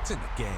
It's in the game.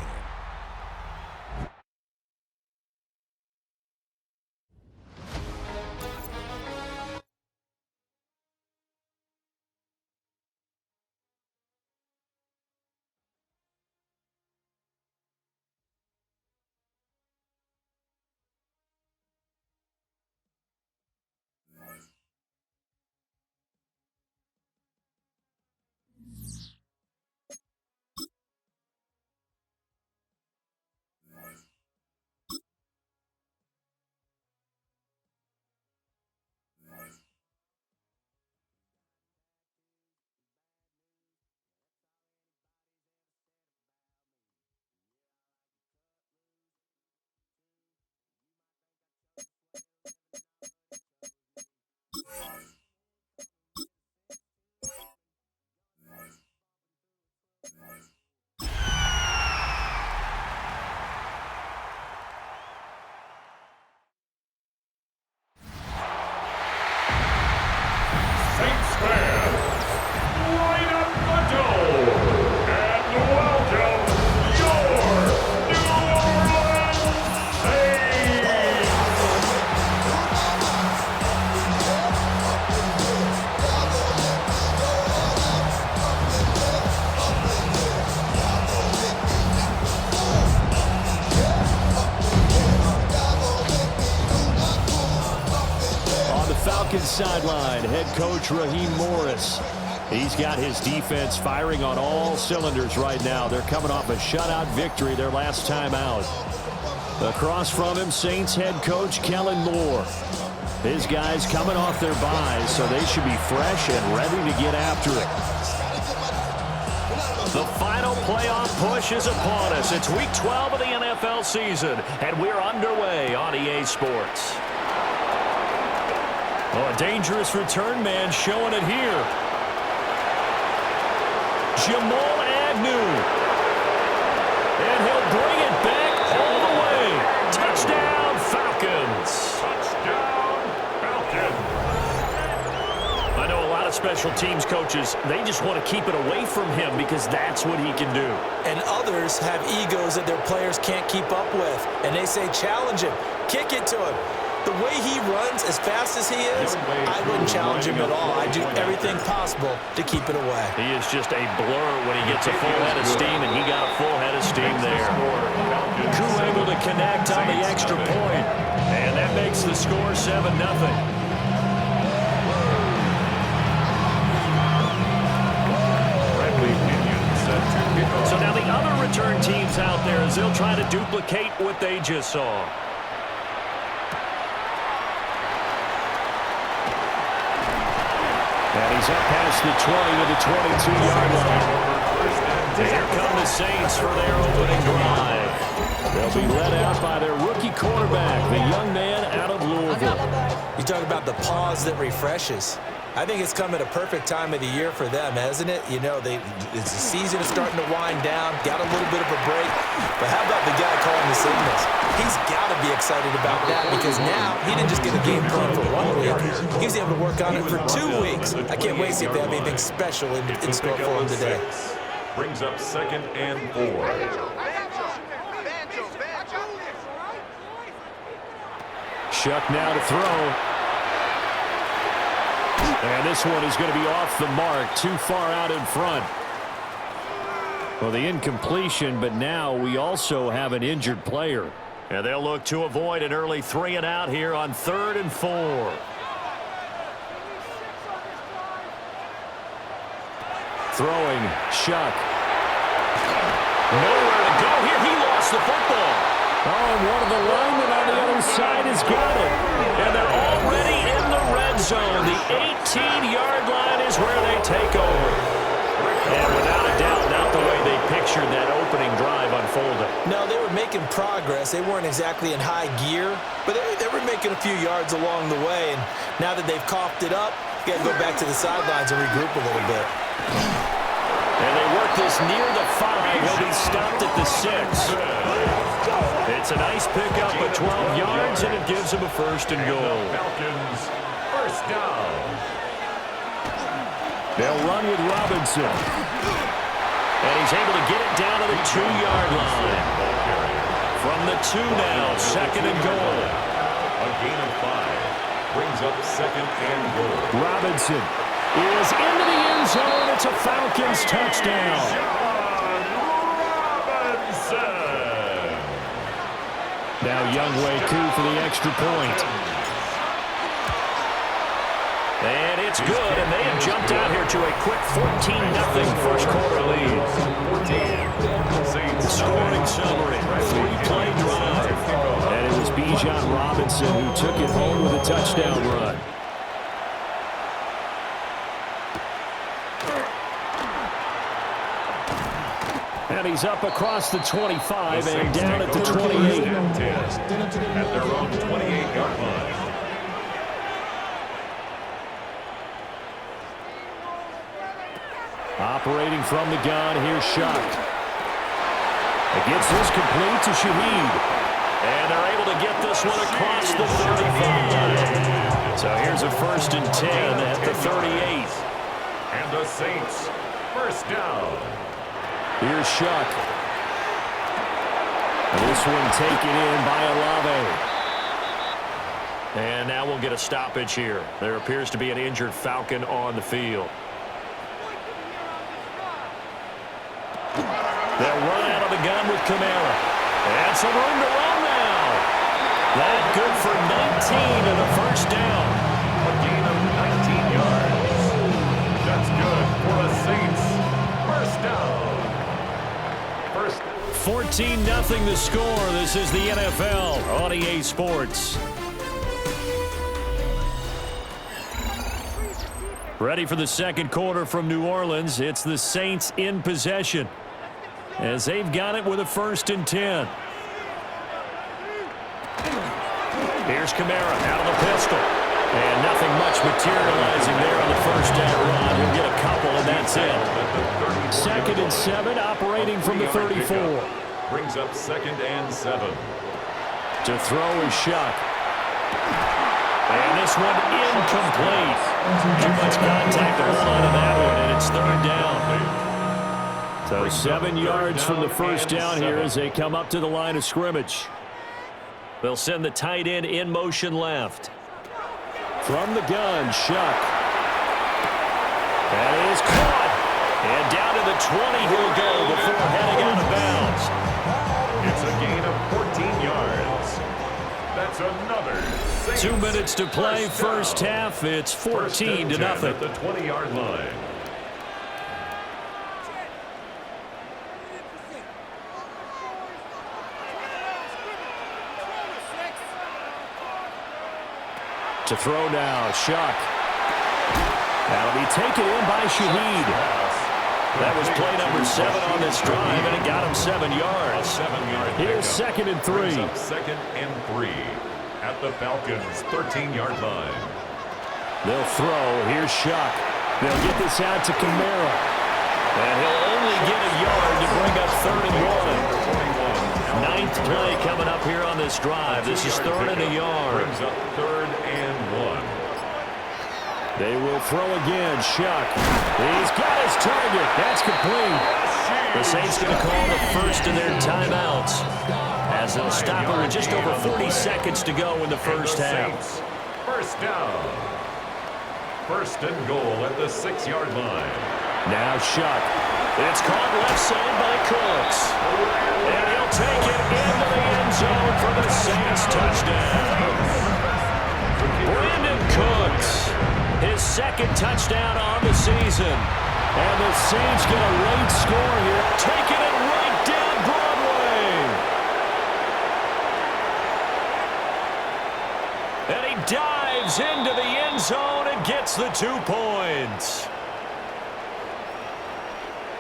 Sideline, head coach Raheem Morris. He's got his defense firing on all cylinders right now. They're coming off a shutout victory their last time out. Across from him, Saints head coach Kellen Moore. His guys coming off their byes, so they should be fresh and ready to get after it. The final playoff push is upon us. It's week 12 of the NFL season, and we're underway on EA Sports. Oh, a dangerous return man showing it here. Jamal Agnew. And he'll bring it back all the way. Touchdown, Falcons. Touchdown, Falcons. I know a lot of special teams coaches, they just want to keep it away from him because that's what he can do. And others have egos that their players can't keep up with. And they say, challenge him, kick it to him. The way he runs as fast as he is, I wouldn't challenge him at all. I'd do everything possible to keep it away. He is just a blur when he gets a full head of steam, and he got a full head of steam there. Koo able to connect on the extra point, and that makes the score 7-0. So now the other return teams out there as they'll try to duplicate what they just saw. And he's up past the 20 to the 22-yard line. Here come the Saints for their opening drive. They'll be led out by their rookie quarterback, the young man out of Louisville. You talk about the pause that refreshes. I think it's come at a perfect time of the year for them, hasn't it? You know, the season is starting to wind down, got a little bit of a break. But how about the guy calling the signals? He's got to be excited about that because now he didn't just get a game plan for 1 week. He was able to work on it for 2 weeks. I can't wait to see if they have anything special in store for him today. Brings up 2nd and 4. Shuck now to throw. And this one is going to be off the mark, too far out in front. Well, the incompletion, but now we also have an injured player. And they'll look to avoid an early 3-and-out here on 3rd and 4. Throwing, Shuck. Nowhere to go here. He lost the football. Oh, and one of the linemen on the other side has got it. And they're already in the red zone. The 18-yard line is where they take over. And without a doubt, not the way they pictured that opening drive unfolding. No, they were making progress. They weren't exactly in high gear, but they were making a few yards along the way. And now that they've coughed it up, you got to go back to the sidelines and regroup a little bit. And they work this near the 5. He'll be stopped at the 6. It's a nice pickup of 12 yards, and it gives him a 1st and goal. Falcons, 1st down. They'll run with Robinson. And he's able to get it down to the 2-yard line. From the 2 now, second and goal. A gain of 5 brings up second and goal. Robinson is into the end zone. It's a Falcons touchdown. Robinson. Now Youngway coup for the extra point. And it's good, and they have jumped out here to a quick 14-0 first quarter lead. Scoring summary, 3-play drive. And it was Bijan Robinson who took it home with a touchdown run. And he's up across the 25 and down at the 28. At their own 28-yard line. Operating from the gun, here's Shuck. It gets this complete to Shaheed. And they're able to get this one across the 35. So here's a 1st and 10 at the 38. And the Saints, first down. Here's Shuck. And this one taken in by Olave. And now we'll get a stoppage here. There appears to be an injured Falcon on the field. They'll run out of the gun with Kamara. And some room to run now. That good for 19 and a first down. A gain of 19 yards. That's good for a Saints first down. 14-0 the score. This is the NFL on EA Sports. Ready for the second quarter from New Orleans. It's the Saints in possession, as they've got it with a 1st and 10. Here's Kamara out of the pistol. And nothing much materializing there on the first down run. He'll get a couple, and that's it. 2nd and 7, operating from the 34. Brings up 2nd and 7. To throw is Shuck. And this one incomplete. Too much contact to hold on to that one, and it's 3rd down. So 7 yards from the first down here as they come up to the line of scrimmage. They'll send the tight end in motion left. From the gun, Shuck. That is caught. And down to the 20 he'll go before heading out of bounds. It's a gain of 14 yards. That's another Saints 2 minutes to play first half. It's 14-0. At the 20-yard line. To throw now, Shuck. That'll be taken in by Shaheed. That was play number 7 on this drive, and it got him 7 yards. Here's 2nd and 3. 2nd and 3 at the Falcons' 13-yard line. They'll throw. Here's Shuck. They'll get this out to Kamara. And he'll only get a yard to bring up 3rd and 1. 9th play coming up here on this drive. This is 3rd and a yard. Brings up 3rd and 1. They will throw again. Shuck. He's got his target. That's complete. The Saints going to call the first of their timeouts, as they'll stop it with just over 40 seconds to go in the first half. First down. 1st and goal at the 6-yard line. Now Shuck. It's caught left side by Cooks. And he'll take it into the end zone for the Saints touchdown. Brandon Cooks, his 2nd touchdown on the season. And the Saints get a late score here, taking it right down Broadway. And he dives into the end zone and gets the 2 points.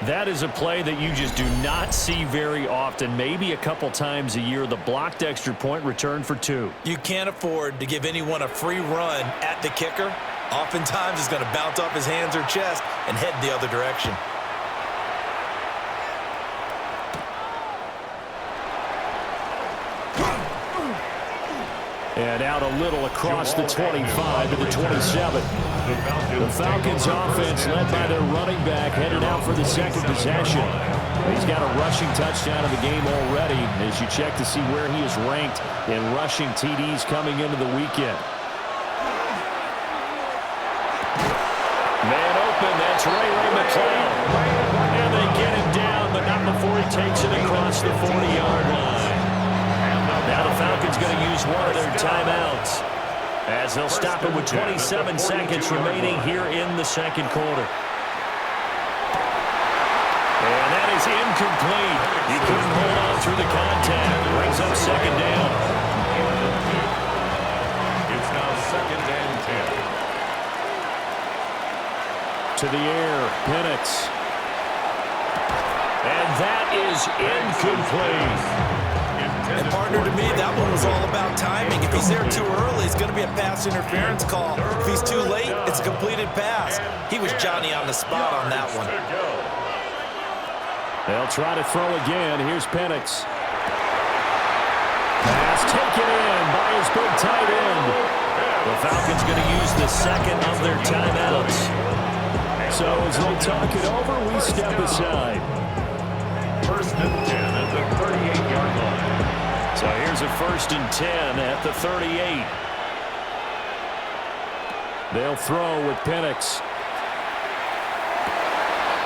That is a play that you just do not see very often. Maybe a couple times a year, the blocked extra point return for 2. You can't afford to give anyone a free run at the kicker. Oftentimes, it's going to bounce off his hands or chest and head the other direction. And out a little across the 25 to the 27. The Falcons offense led by their running back headed out for the 2nd possession. He's got a rushing touchdown in the game already as you check to see where he is ranked in rushing TDs coming into the weekend. Man open, that's Ray McCloud. And they get him down, but not before he takes it across the 40-yard line. Now the Falcons going to use one of their timeouts as they'll stop it with 27 seconds remaining here in the second quarter. And that is incomplete. He couldn't hold on through the contact. Brings up second down. It's now 2nd and 10. To the air, Penix. And that is incomplete. And partner, to me, that one was all about timing. If he's there too early, it's going to be a pass interference call. If he's too late, it's a completed pass. He was Johnny on the spot on that one. They'll try to throw again. Here's Penix. Pass taken in by his big tight end. The Falcons going to use the second of their timeouts. So as they talk it over, we step aside. 1st and 10 at the 38-yard line. So here's a 1st and 10 at the 38. They'll throw with Penix.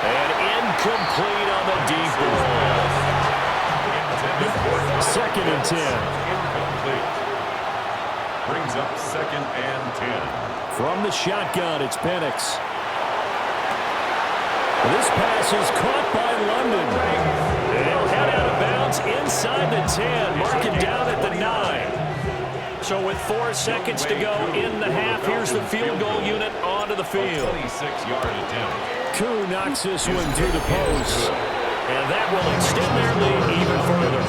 And incomplete on the deep ball. 2nd and 10. Incomplete. Brings up 2nd and 10. From the shotgun, it's Penix. This pass is caught by London. They'll head out of bounds inside the 10, mark it down at the 9. So with 4 seconds to go in the half, here's the field goal unit onto the field. 26-yard attempt. Koo knocks this one through the post. And that will extend their lead even further.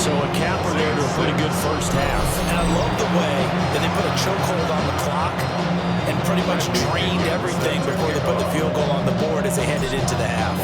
So a capper there to a pretty good first half. And I love the way that they put a chokehold on the clock and pretty much drained everything before they put the field goal on the board as they headed into the half.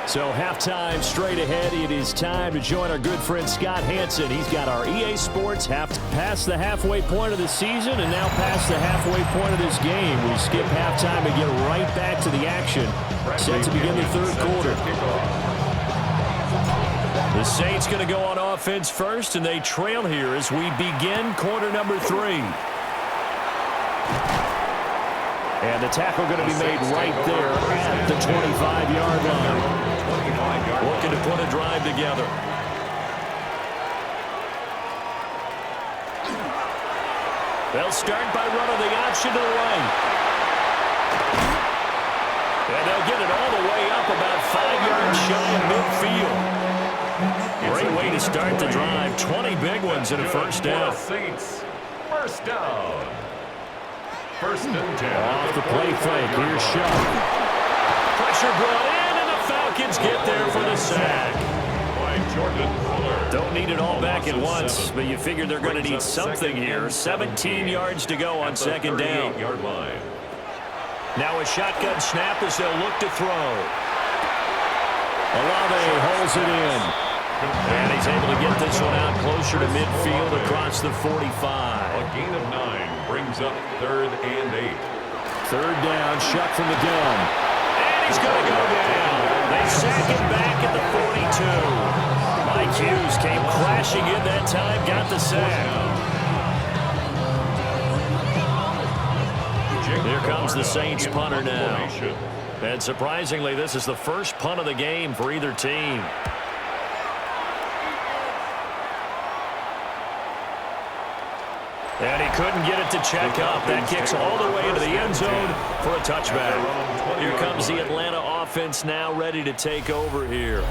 So halftime straight ahead. It is time to join our good friend Scott Hansen. He's got our EA Sports past the halfway point of the season and now past the halfway point of this game. We skip halftime and get right back to the action. Set to begin the third quarter. The Saints going to go on offense first, and they trail here as we begin quarter number 3. And the tackle going to be made right there at the 25-yard line. Looking to put a drive together. They'll start by running the option to the right. And they'll get it all the way up about 5 yards shy of midfield. Great way to start the drive. 20 big ones and a first down. Saints, first down. 1st and 10. Off the play fake. Here's Shuck. Pressure brought in, and the Falcons get there for the sack. Don't need it all back at once, but you figure they're going to need something here. 17 yards to go on second down. Now a shotgun snap as they'll look to throw. Olave holds it in. And he's able to get this one out closer to midfield across the 45. A gain of 9 brings up 3rd and 8. 3rd down, Shuck from the gun. And he's going to go down. They sack him back at the 42. Mike Hughes came crashing in that time, got the sack. Here comes the Saints punter now. And surprisingly, this is the first punt of the game for either team. And he couldn't get it to check up. That kicks all the way into the end zone for a touchback. Here comes the Atlanta offense now ready to take over here.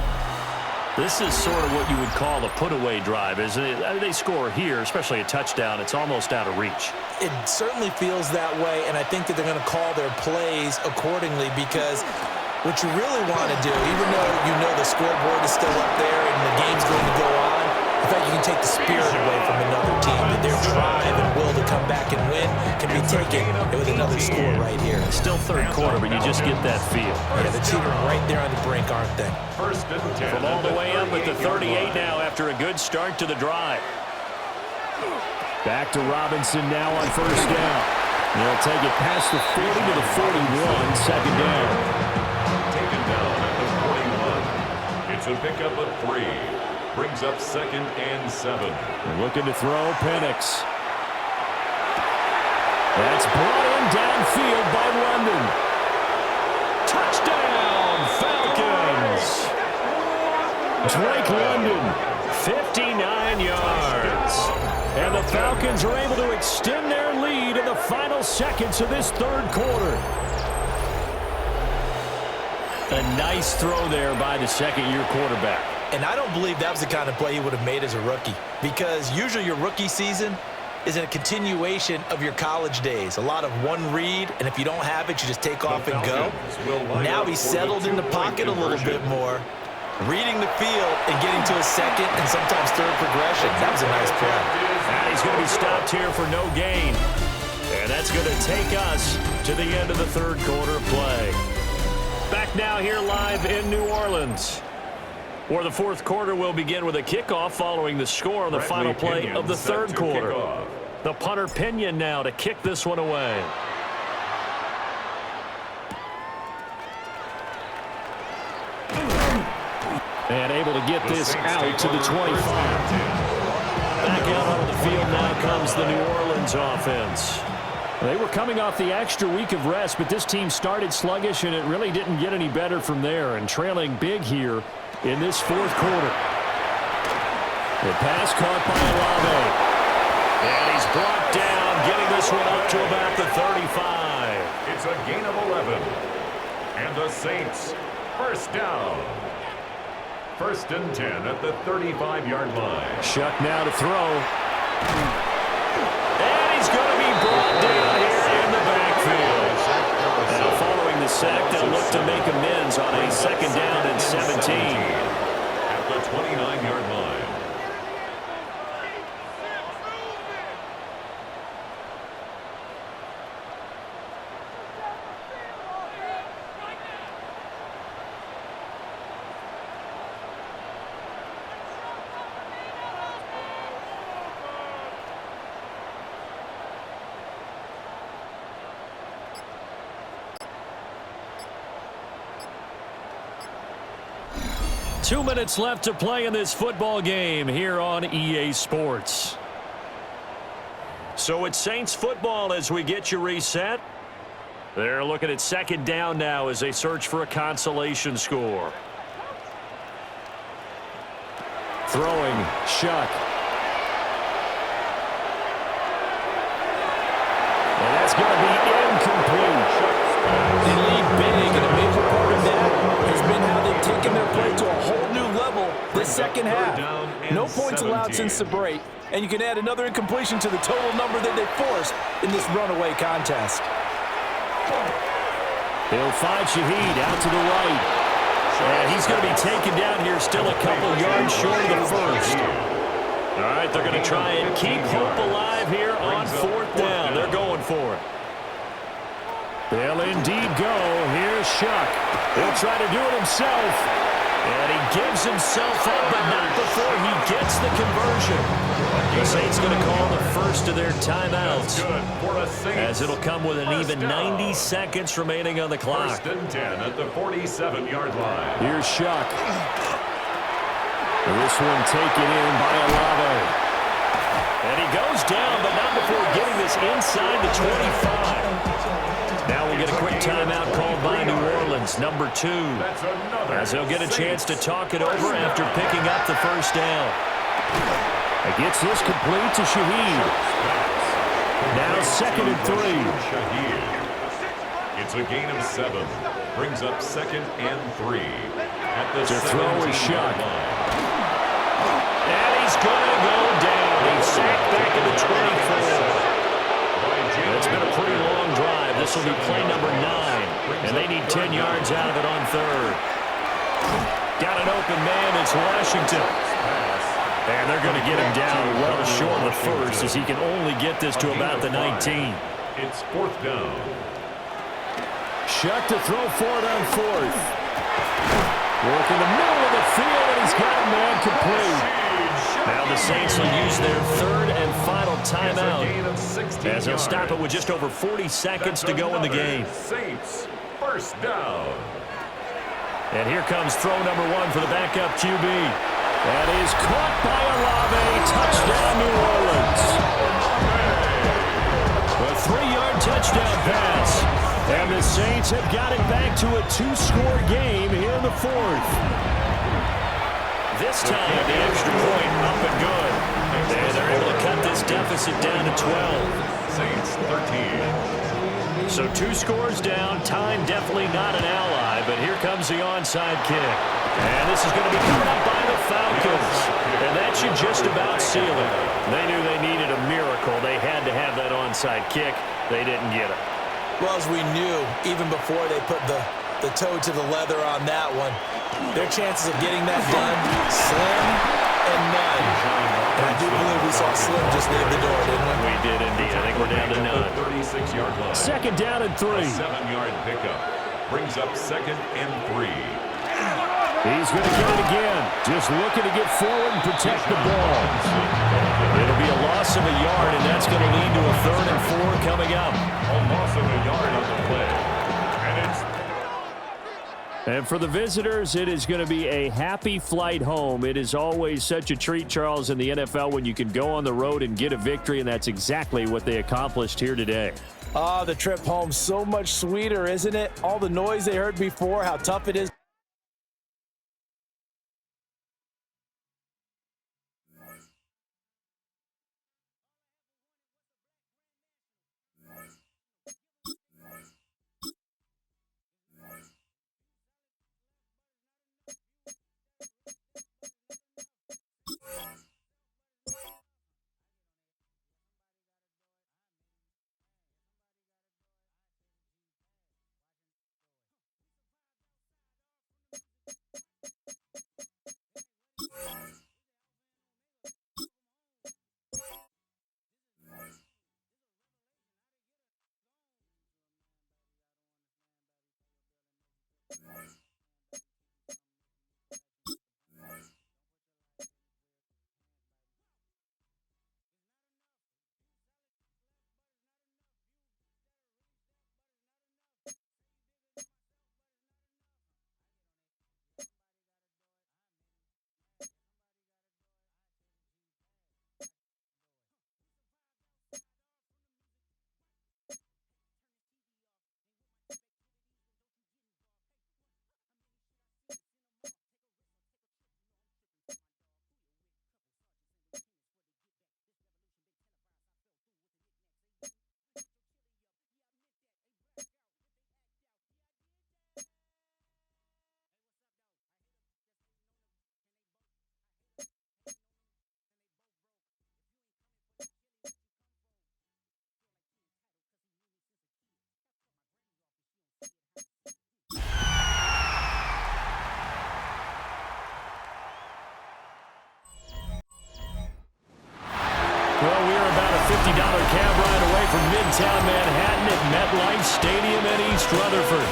This is sort of what you would call a put-away drive, isn't it? I mean, they score here, especially a touchdown. It's almost out of reach. It certainly feels that way, and I think that they're going to call their plays accordingly because what you really want to do, even though you know the scoreboard is still up there and the game's going to go on, in fact, you can take the spirit away from another team, that their drive and will to come back and win can be taken with another score right here. Still third quarter, but you just get that feel. Yeah, the team are right there on the brink, aren't they? 1st and 10. From all the way up at the 38 now after a good start to the drive. Back to Robinson now on first down. They'll take it past the 40 to the 41, second down. Taken down at the 41. It's a pickup of 3. Brings up 2nd and 7. They're looking to throw. Penix. That's brought in downfield by London. Touchdown, Falcons! Drake London, 59 yards. And the Falcons are able to extend their lead in the final seconds of this third quarter. A nice throw there by the second-year quarterback. And I don't believe that was the kind of play he would have made as a rookie, because usually your rookie season is a continuation of your college days. A lot of one read, and if you don't have it, you just take off and go. Now he's settled in the pocket a little bit more, reading the field and getting to a second and sometimes third progression. That was a nice play. And he's going to be stopped here for no gain. And that's going to take us to the end of the third quarter of play. Back now here live in New Orleans, where the fourth quarter will begin with a kickoff following the score on the final play of the third quarter. The punter Pinion now to kick this one away. And able to get this out to the 25. Back out on the field now comes the New Orleans offense. They were coming off the extra week of rest, but this team started sluggish, and it really didn't get any better from there, and trailing big here in this fourth quarter. The pass caught by Olave. And he's brought down, getting this one up to about the 35. It's a gain of 11. And the Saints, first down. 1st and 10 at the 35-yard line. Shuck now to throw. And he's going to be brought down here in the backfield. Now following the sack, they'll look to make amends on a 2nd down and 17. At the 29-yard line. Two minutes left to play in this football game here on EA Sports. So it's Saints football as we get you reset. They're looking at 2nd down now as they search for a consolation score. Throwing, Shuck. And that's going to be incomplete. They lead big, and a major part of that has been how they've taken their play to a whole new level this second half. No points allowed since the break, and you can add another incompletion to the total number that they forced in this runaway contest. He'll find Shaheed out to the right. And he's going to be taken down here still a couple yards short of the first. All right, they're going to try and keep hope alive here on 4th down. They're going for it. They'll indeed go. Here's Shuck. He'll try to do it himself. And he gives himself up, but not before he gets the conversion. The Saints going to call the first of their timeouts, as it'll come with an even 90 seconds remaining on the clock. 1st and 10 at the 47-yard line. Here's Shuck. This one taken in by Olave. And he goes down, but not before getting this inside the 25. Now we'll get a quick timeout called by New Orleans, number 2, as they'll get a chance to talk it over after picking up the first down. It gets this complete to Shaheed. Now 2nd and 3. It's a gain of 7. Brings up 2nd and 3. At the to throw is Shuck. line. And he's going to go down. He's sacked back in the 24. It's been a pretty long drive. This will be play number 9. And they need 10 yards out of it on 3rd. Got an open man. It's Washington. And they're going to get him down well short of the first, as he can only get this to about the 19. It's 4th down. Shuck to throw for it on 4th. Work in the middle of the field, and he's got a man complete. Now the Saints will use their 3rd and timeout, as he'll stop it with just over 40 seconds to go in the game. Saints, first down. And here comes throw number 1 for the backup QB. That is caught by Olave. Touchdown, New Orleans. A 3-yard touchdown pass. And the Saints have got it back to a 2-score game here in the 4th. This time, the extra point up and good. And they're able to cut this deficit down to 12. Saints 13. So 2 scores down. Time definitely not an ally, but here comes the onside kick. And this is going to be covered up by the Falcons. And that should just about seal it. They knew they needed a miracle. They had to have that onside kick. They didn't get it. Well, as we knew, even before they put the toe to the leather on that one, their chances of getting that done, slim and none. And I do believe we saw Slim just leave the door, didn't we? We did indeed. I think we're down to none. 36-yard line. Second down and 3. A 7-yard pickup brings up 2nd and 3. He's going to get it again. Just looking to get forward and protect the ball. It'll be a loss of a yard, and that's going to lead to a 3rd and 4 coming up. A loss of a yard on the play. And for the visitors, it is going to be a happy flight home. It is always such a treat, Charles, in the NFL when you can go on the road and get a victory, and that's exactly what they accomplished here today. The trip home so much sweeter, isn't it? All the noise they heard before, how tough it is. Well, we are about a $50 cab ride away from Midtown Manhattan at MetLife Stadium in East Rutherford.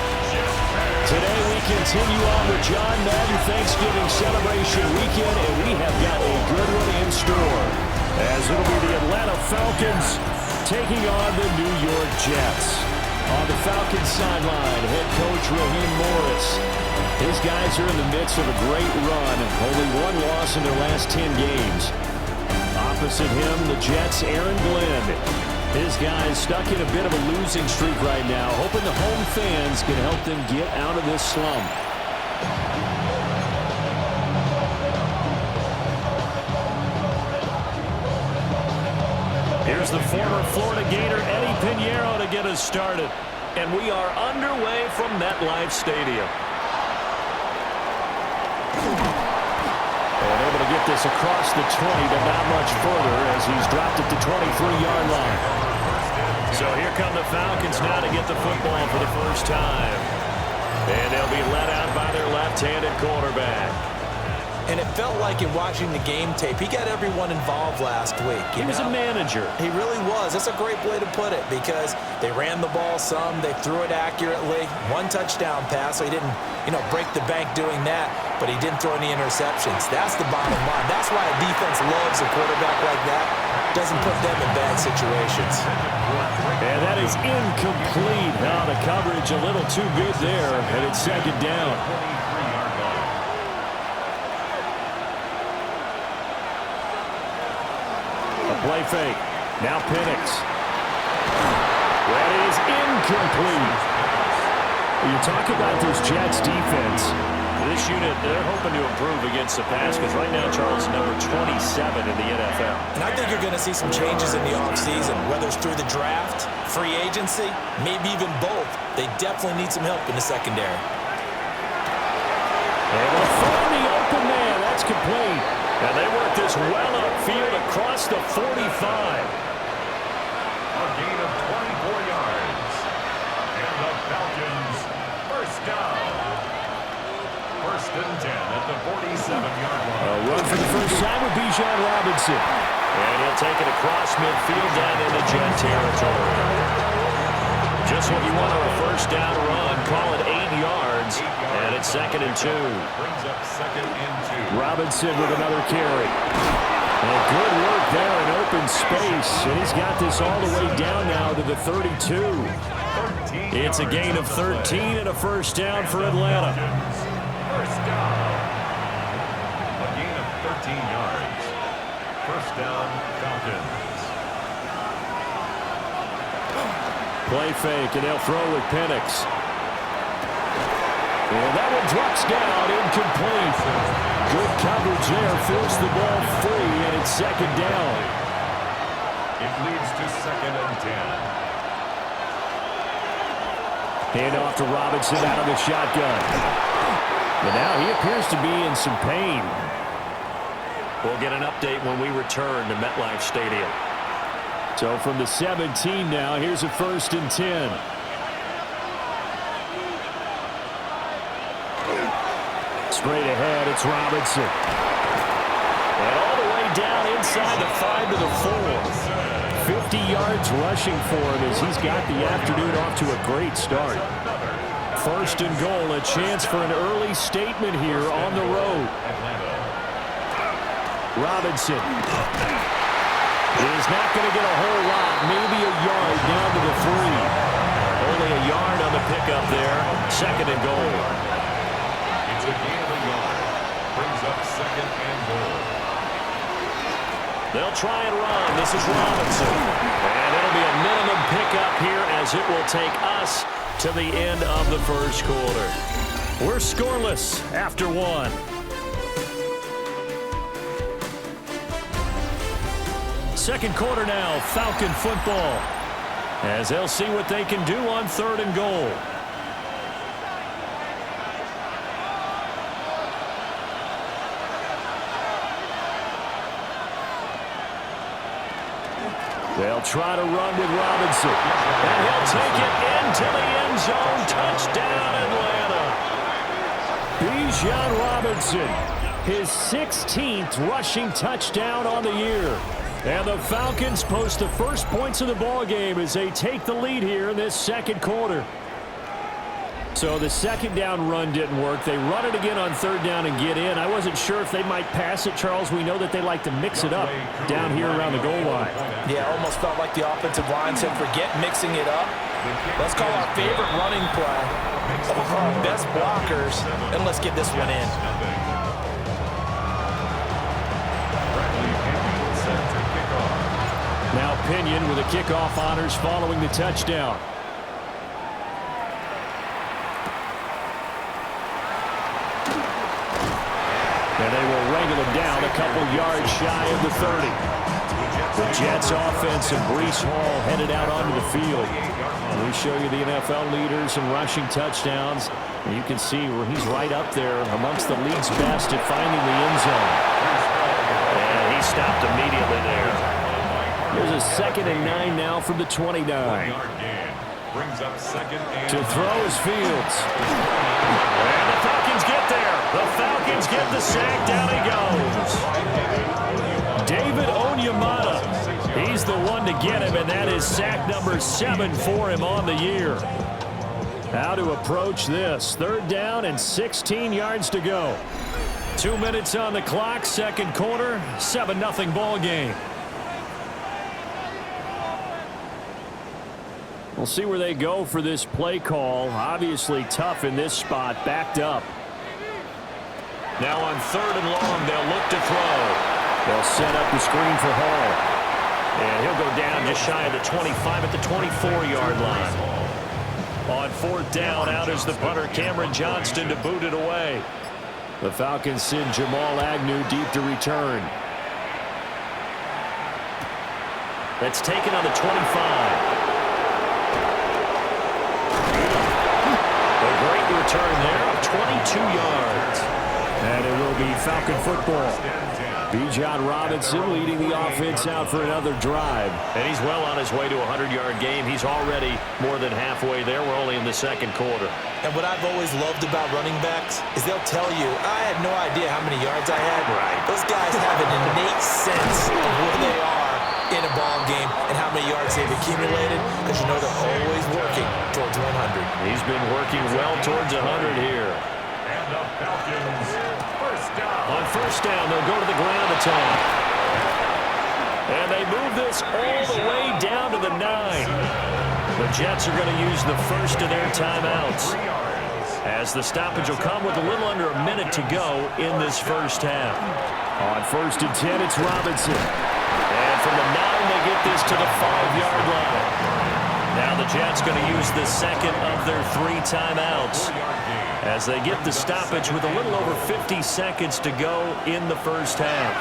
Today we continue on with John Madden Thanksgiving Celebration Weekend, and we have got a good one in store, as it'll be the Atlanta Falcons taking on the New York Jets. On the Falcons sideline, head coach Raheem Morris. His guys are in the midst of a great run, only 1 loss in their last 10 games. Opposite him, the Jets' Aaron Glenn. His guys stuck in a bit of a losing streak right now, hoping the home fans can help them get out of this slump. Here's the former Florida Gator Eddie Pinheiro to get us started. And we are underway from MetLife Stadium. And able to get this across the 20, but not much further as he's dropped at the 23-yard line. So here come the Falcons now to get the football for the first time. And they'll be let out by their left-handed quarterback. And it felt like in watching the game tape, he got everyone involved last week. He was a manager. He really was. That's a great way to put it because they ran the ball some, they threw it accurately. 1 touchdown pass, so he didn't, break the bank doing that, but he didn't throw any interceptions. That's the bottom line. That's why a defense loves a quarterback like that. doesn't put them in bad situations. And that is incomplete. Now the coverage a little too good there, and it's second down. A play fake. Now Penix. That is incomplete. You talk about this Jets defense. This unit, they're hoping to improve against the pass because right now Charles is number 27 in the NFL. And I think you're going to see some changes in the offseason, whether it's through the draft, free agency, maybe even both. They definitely need some help in the secondary. And they'll find the open man. That's complete. And they work this well upfield across the 45. A gain of 24 yards. And the Falcons first down. First and 10 at the 47-yard line. A run for the first time with Bijan Robinson. And he'll take it across midfield down into Jet territory. Just what you want on a first down run. Call it 8 yards. And it's second and 2. Brings up second and 2. Robinson with another carry. And good work there in open space. And he's got this all the way down now to the 32. It's a gain of 13 and a first down for Atlanta. First down. A gain of 13 yards. First down, Falcons. Play fake, and they'll throw with Penix. And that one drops down, incomplete. Good coverage there, forced the ball free, and it's second down. It leads to second and 10. Hand off to Robinson out of the shotgun. But now he appears to be in some pain. We'll get an update when we return to MetLife Stadium. So from the 17 now, here's a first and 10. Straight ahead, it's Robinson. And all the way down inside the 5 to the 4. 50 yards rushing for him as he's got the afternoon off to a great start. First and goal, a chance for an early statement here on the road. Robinson is not going to get a whole lot, maybe a yard down to the 3. Only a yard on the pickup there. Second and goal. It's a gain of a yard. Brings up second and goal. They'll try and run. This is Robinson. And it'll be a minimum pickup here as it will take us to the end of the first quarter. We're scoreless after 1. Second quarter now, Falcon football, as they'll see what they can do on third and goal. They'll try to run with Robinson. And he'll take it into the end zone. Touchdown, Atlanta. Bijan Robinson, his 16th rushing touchdown on the year. And the Falcons post the first points of the ball game as they take the lead here in this second quarter. So the second down run didn't work. They run it again on third down and get in. I wasn't sure if they might pass it, Charles. We know that they like to mix it up down here around the goal line. Yeah, almost felt like the offensive line said, forget mixing it up. Let's call our favorite running play, our best blockers, and let's get this one in. Now Pinion with the kickoff honors following the touchdown. And they will wrangle him down a couple yards shy of the 30. The Jets offense and Breece Hall headed out onto the field. We show you the NFL leaders in rushing touchdowns. And you can see where he's right up there amongst the league's best at finding the end zone. And he stopped immediately there. There's a second and 9 now from the 29. To throw is Fields. And the Falcons get there. The Falcons get the sack. Down he goes. David Onyemata. He's the one to get him, and that is sack number 7 for him on the year. How to approach this. Third down and 16 yards to go. 2 minutes on the clock. Second quarter. 7-0 ball game. We'll see where they go for this play call. Obviously tough in this spot, backed up. Now on 3rd and long, they'll look to throw. They'll set up the screen for Hall. And he'll go down just shy of the 25 at the 24-yard line. On 4th down, out is the punter, Cameron Johnston, to boot it away. The Falcons send Jamal Agnew deep to return. That's taken on the 25. A great return there of 22 yards. And it will be Falcon football. Bijan Robinson leading the offense out for another drive. And he's well on his way to a 100-yard game. He's already more than halfway there. We're only in the 2nd quarter. And what I've always loved about running backs is they'll tell you, I had no idea how many yards I had. Right. Those guys have an innate sense of where they are in a ball game and how many yards they've accumulated, because you know they're always working towards 100. He's been working well towards 100 here. And the Falcons, first down. On 1st down, they'll go to the ground attack. And they move this all the way down to the 9. The Jets are going to use the first of their timeouts, as the stoppage will come with a little under a minute to go in this first half. On 1st and 10, it's Robinson. And from the 9, they get this to the 5-yard line. Now the Jets going to use the second of their 3 timeouts, as they get the stoppage with a little over 50 seconds to go in the first half.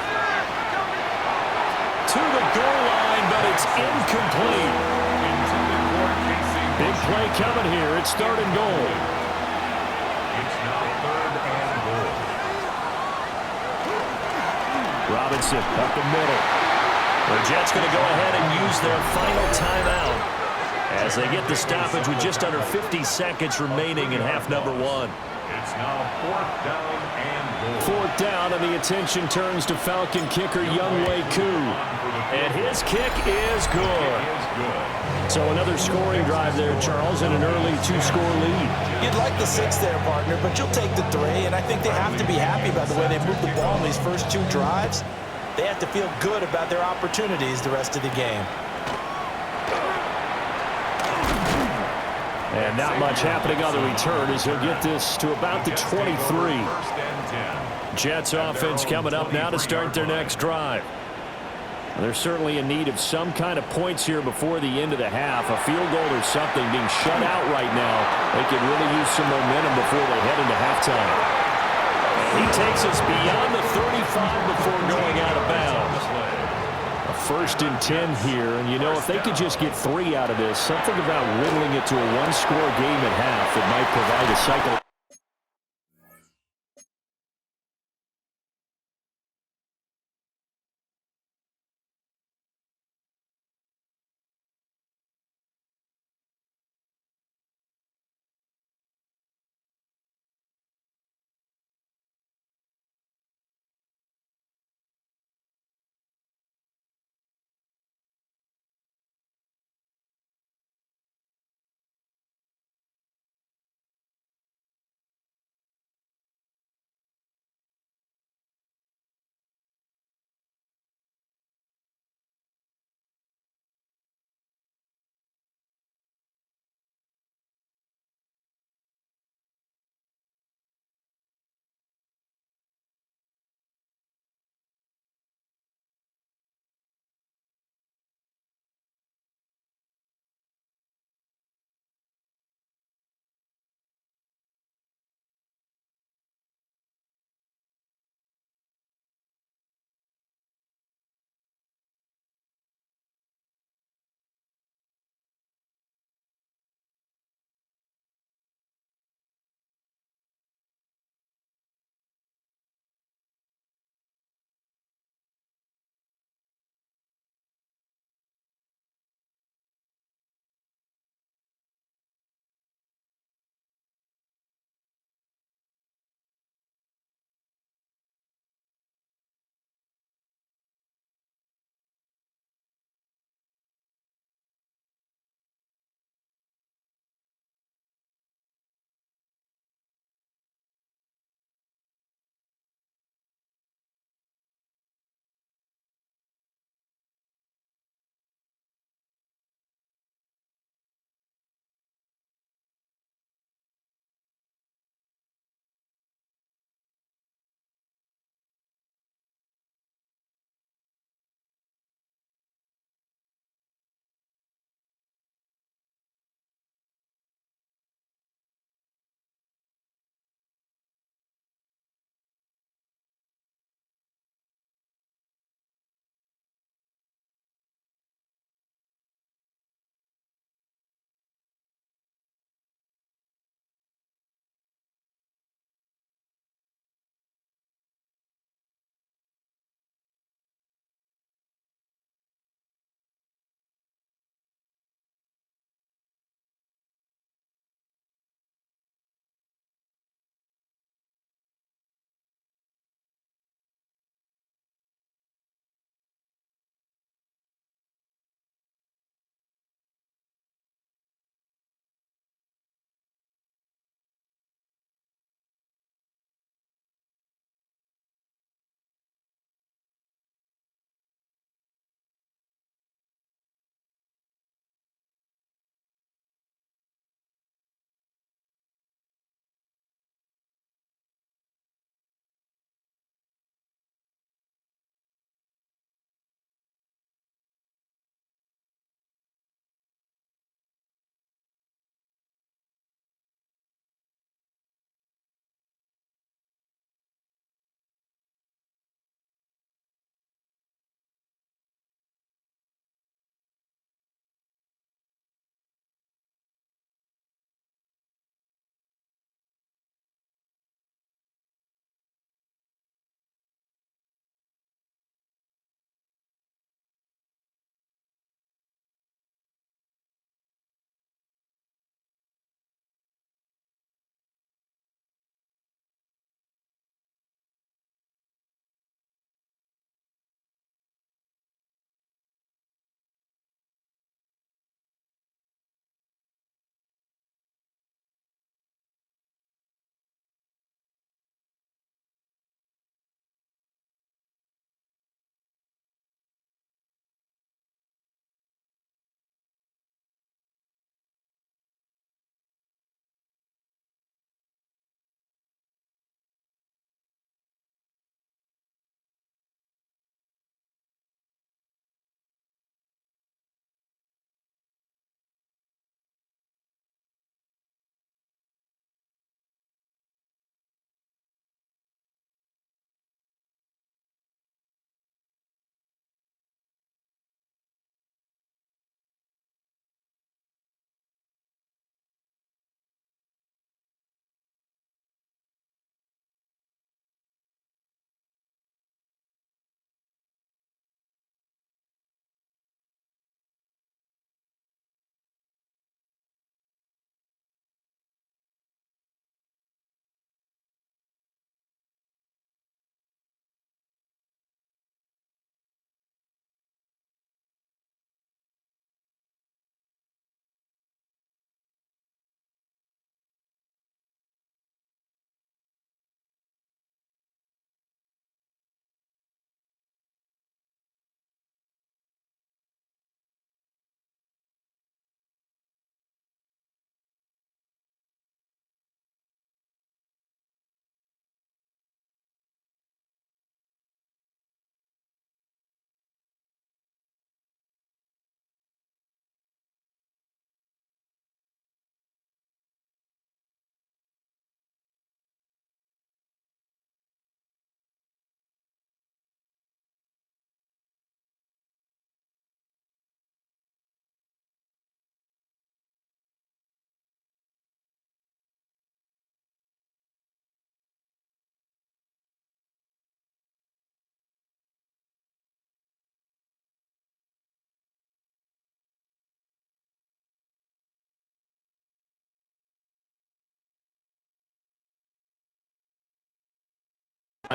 To the goal line, but it's incomplete. Big play coming here. It's 3rd and goal. It's now 3rd and goal. Robinson up the middle. The Jets going to go ahead and use their final timeout, as they get the stoppage with just under 50 seconds remaining in half number 1. It's now 4th down and goal. 4th down, and the attention turns to Falcon kicker Younghoe Koo. And his kick is good. So another scoring drive there, Charles, and an early 2-score lead. You'd like the 6 there, partner, but you'll take the 3, and I think they have to be happy about the way they moved the ball in these first 2 drives. They have to feel good about their opportunities the rest of the game. And not much happening on the return, as he'll get this to about the 23. Jets offense coming up now to start their next drive. They're certainly in need of some kind of points here before the end of the half. A field goal or something, being shut out right now. They could really use some momentum before they head into halftime. He takes us beyond the 35 before going out of bounds. A 1st and 10 here, and you know, if they could just get 3 out of this, something about whittling it to a 1-score game at half that might provide a cycle.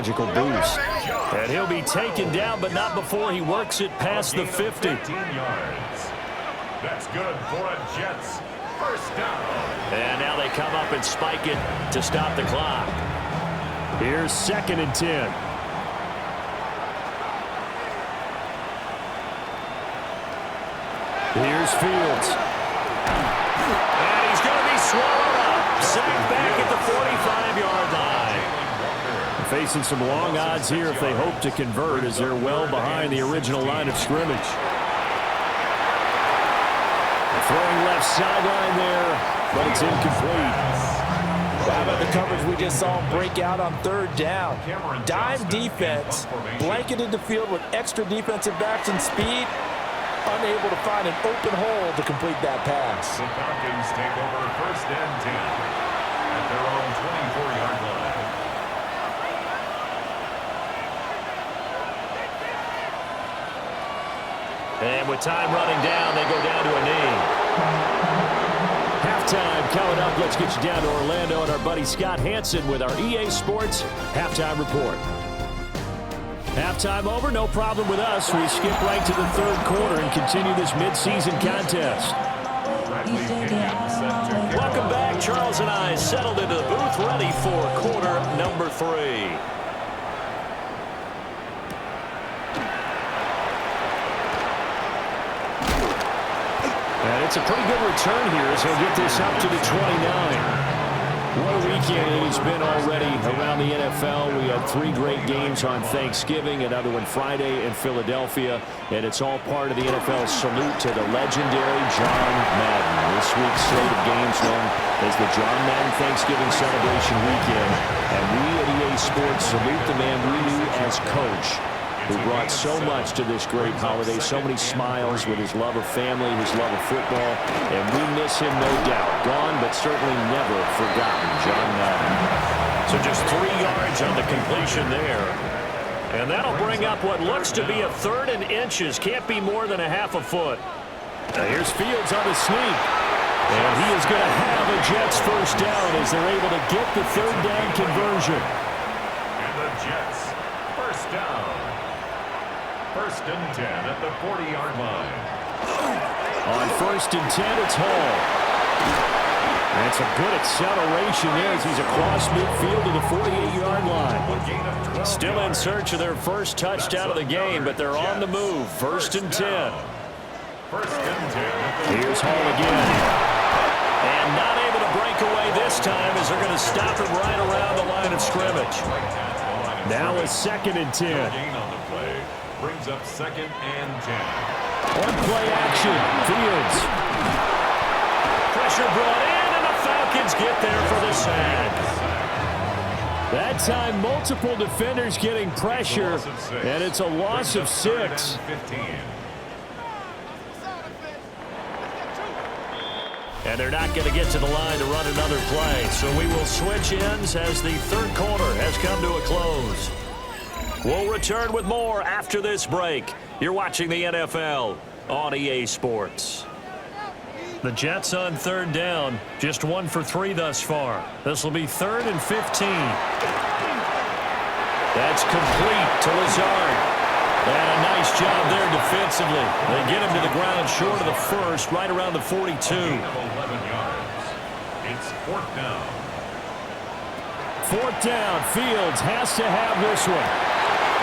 psychological boost. And he'll be taken down, but not before he works it past the 50. 15 yards. That's good for a Jets first down. And now they come up and spike it to stop the clock. Here's 2nd and 10. Here's Fields. And he's going to be swallowed up. Sacked back at the 45-yard line. Facing some long odds here if they hope to convert, as they're well behind the original line of scrimmage. Throwing left sideline there, but it's incomplete. How about the coverage we just saw break out on 3rd down? Dime defense, blanketed the field with extra defensive backs and speed, unable to find an open hole to complete that pass. The Falcons take over 1st and 10 at their own 24-yard line. And with time running down, they go down to a knee. Halftime coming up. Let's get you down to Orlando and our buddy Scott Hansen with our EA Sports Halftime Report. Halftime over, no problem with us. We skip right to the 3rd quarter and continue this midseason contest. Welcome back. Charles and I settled into the booth, ready for quarter number 3. And it's a pretty good return here as he'll get this up to the 29. What a weekend it has been already around the NFL. We had 3 great games on Thanksgiving, another one Friday in Philadelphia, and it's all part of the NFL's salute to the legendary John Madden. This week's slate of games known as the John Madden Thanksgiving Celebration Weekend, and we at EA Sports salute the man we knew as Coach, who brought so much to this great holiday, so many smiles with his love of family, his love of football, and we miss him, no doubt. Gone, but certainly never forgotten, John Madden. So just 3 yards on the completion there. And that'll bring up what looks to be a 3rd and inches. Can't be more than a half a foot. Now here's Fields on the sneak. And he is going to have a Jets first down as they're able to get the 3rd down conversion. And the Jets first down. 1st and 10 at the 40-yard line. On 1st and 10, it's Hall. And it's a good acceleration there as he's across midfield to the 48-yard line. Still in search of their first touchdown of the game, but they're on the move. 1st and 10. 1st and 10. Here's Hall again. And not able to break away this time as they're going to stop him right around the line of scrimmage. Now a 2nd and 10. Gain on the play brings up 2nd and 10. On play action, Fields. Pressure brought in, and the Falcons get there for the sack. That time, multiple defenders getting pressure, and it's a loss of 6. And they're not going to get to the line to run another play, so we will switch ends as the 3rd quarter has come to a close. We'll return with more after this break. You're watching the NFL on EA Sports. The Jets on 3rd down, just 1 for 3 thus far. This will be 3rd and 15. That's complete to Lazard. And a nice job there defensively. They get him to the ground short of the 1st, right around the 42. 11 yards. It's 4th down. 4th down, Fields has to have this one.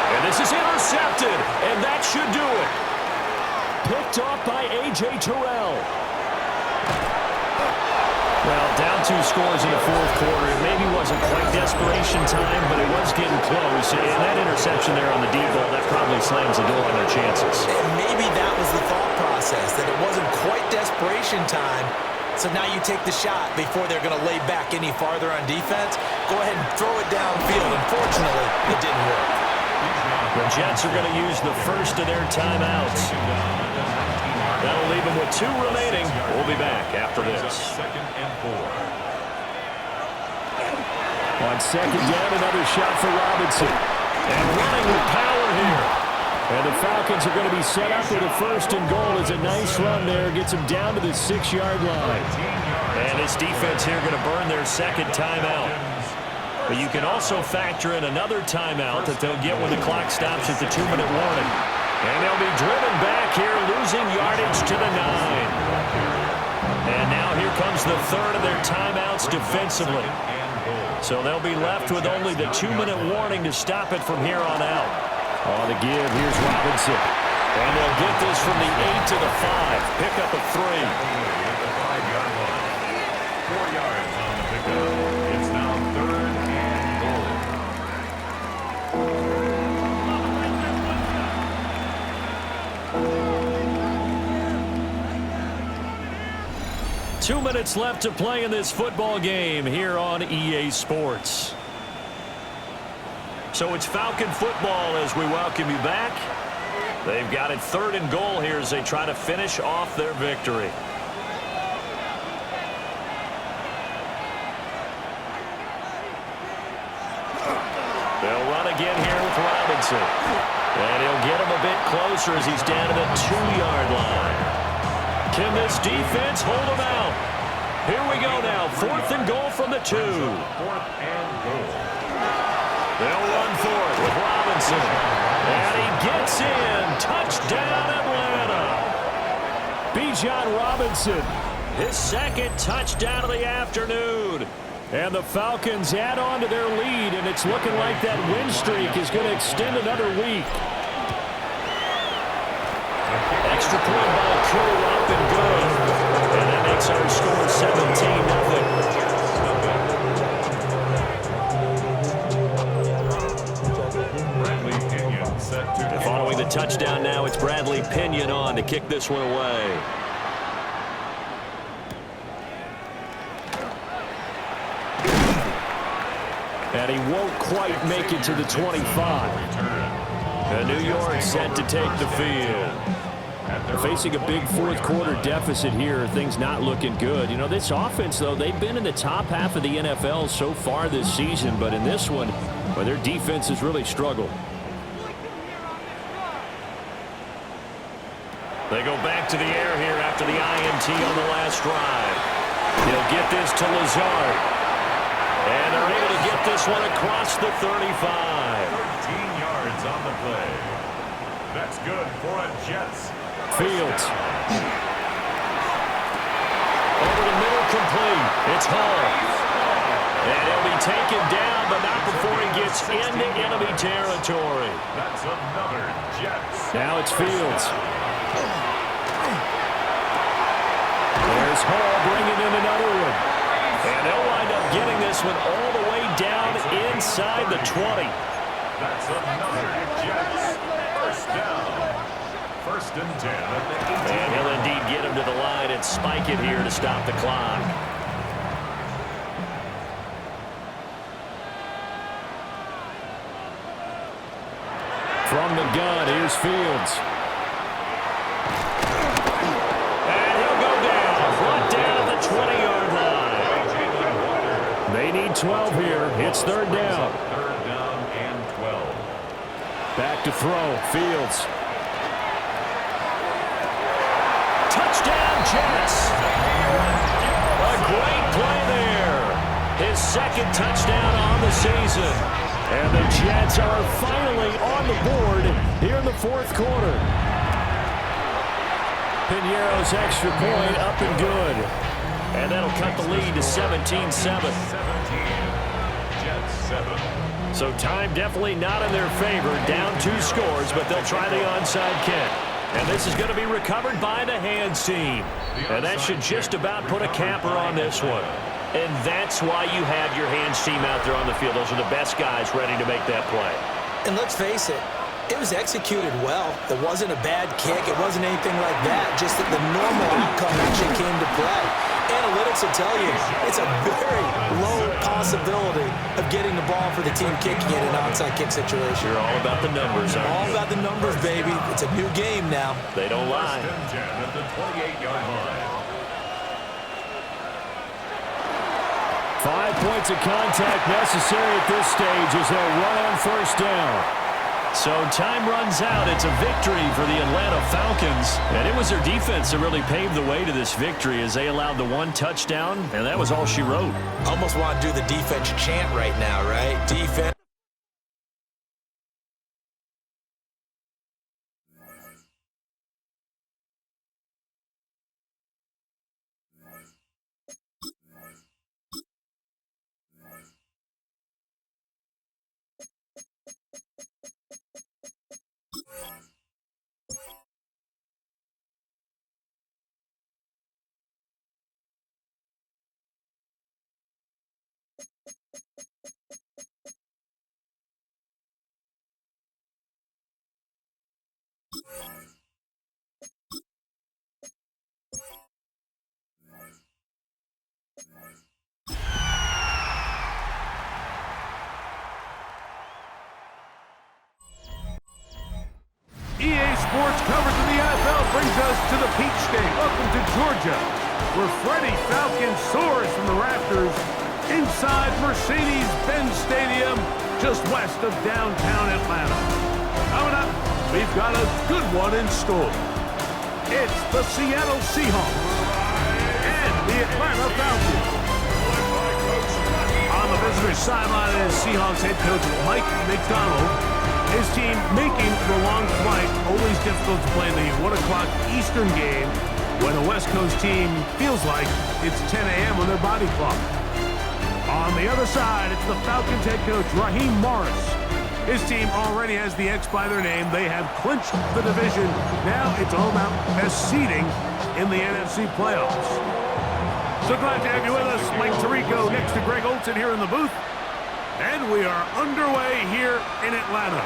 And this is intercepted, and that should do it. Picked off by A.J. Terrell. Well, down 2 scores in the 4th quarter. It maybe wasn't quite desperation time, but it was getting close. And that interception there on the deep ball, that probably slams the door on their chances. And maybe that was the thought process, that it wasn't quite desperation time. So now you take the shot before they're going to lay back any farther on defense. Go ahead and throw it downfield. Unfortunately, it didn't work. The Jets are going to use the first of their timeouts. That'll leave them with 2 remaining. We'll be back after this. 2nd and 4. On 2nd down, another shot for Robinson. And running with power here. And the Falcons are going to be set up with a 1st and goal. It's a nice run there. Gets them down to the 6-yard line. And this defense here going to burn their 2nd timeout. But you can also factor in another timeout that they'll get when the clock stops at the 2-minute warning. And they'll be driven back here, losing yardage to the 9. And now here comes the third of their timeouts defensively. So they'll be left with only the 2-minute warning to stop it from here on out. On the give, here's Robinson. And they'll get this from the 8 to the 5. Pick up a 3. 5-yard line. 4 yards on the pickup. It's now 3rd and goal. 2 minutes left to play in this football game here on EA Sports. So it's Falcon football as we welcome you back. They've got it 3rd and goal here as they try to finish off their victory. They'll run again here with Robinson. And he'll get him a bit closer as he's down to the 2-yard line. Can this defense hold him out? Here we go now. 4th and goal from the 2. 4th and goal. They'll run for it with Robinson. And he gets in. Touchdown, Atlanta. Bijan Robinson. His 2nd touchdown of the afternoon. And the Falcons add on to their lead, and it's looking like that win streak is going to extend another week. Extra point ball crew up and good. And that makes our score 17-0. Bradley Pinion set to... Following the touchdown now, it's Bradley Pinion on to kick this one away. And he won't quite make it to the 25. And New York set to take the field. Facing a big fourth-quarter deficit here, things not looking good. You know, this offense, though, they've been in the top half of the NFL so far this season, but in this one, well, their defense has really struggled. They go back to the air here after the INT on the last drive. He'll get this to Lazard. And they're able to get this one across the 35. 13 yards on the play. That's good for a Jets. Fields. Over the middle, complete. It's Hall. And he'll be taken down, but not before he gets into enemy territory. That's another Jets. Now it's Fields. There's Hall bringing in another one. And they'll wind up getting this one all the way down inside the 20. That's another Jets. First down. 1st and 10 at the 18. And he'll indeed get him to the line and spike it here to stop the clock. From the gun, here's Fields. And he'll go down. Brought down at the 20-yard line. They need 12 here. It's 3rd down. 3rd down and 12. Back to throw. Fields. Touchdown, Jets. A great play there. His 2nd touchdown on the season. And the Jets are finally on the board here in the 4th quarter. Piñeiro's extra point up and good. And that'll cut the lead to 17-7. 17. Jets 7. So time definitely not in their favor. Down 2 scores, but they'll try the onside kick. And this is going to be recovered by the hands team. And that should just about put a capper on this one. And that's why you have your hands team out there on the field. Those are the best guys ready to make that play. And let's face it, it was executed well. It wasn't a bad kick. It wasn't anything like that. Just that the normal outcome actually came to play. Analytics will tell you it's a very low possibility of getting the ball for the team kicking in an onside kick situation. You're all about the numbers, aren't you? All about the numbers, baby. It's a new game now. They don't lie. 1st and 10 at the 28-yard line. 5 points of contact necessary at this stage as they'll run on 1st down. So time runs out. It's a victory for the Atlanta Falcons. And it was their defense that really paved the way to this victory as they allowed the one touchdown, and that was all she wrote. Almost want to do the defense chant right now, right? Defense. EA Sports coverage of the NFL brings us to the Peach State. Welcome to Georgia, where Freddie Falcon soars from the rafters inside Mercedes-Benz Stadium, just west of downtown Atlanta. Coming up, we've got a good one in store. It's the Seattle Seahawks and the Atlanta Falcons. On the visitor's sideline is Seahawks head coach Mike McDonald. His team making the long flight. Always difficult to play the 1 o'clock Eastern game when a West Coast team feels like it's 10 a.m. on their body clock. On the other side, it's the Falcons head coach Raheem Morris. His team already has the X by their name. They have clinched the division. Now it's all about best seeding in the NFC playoffs. So glad to have you with us. Mike Tirico next to Greg Olson here in the booth. And we are underway here in Atlanta.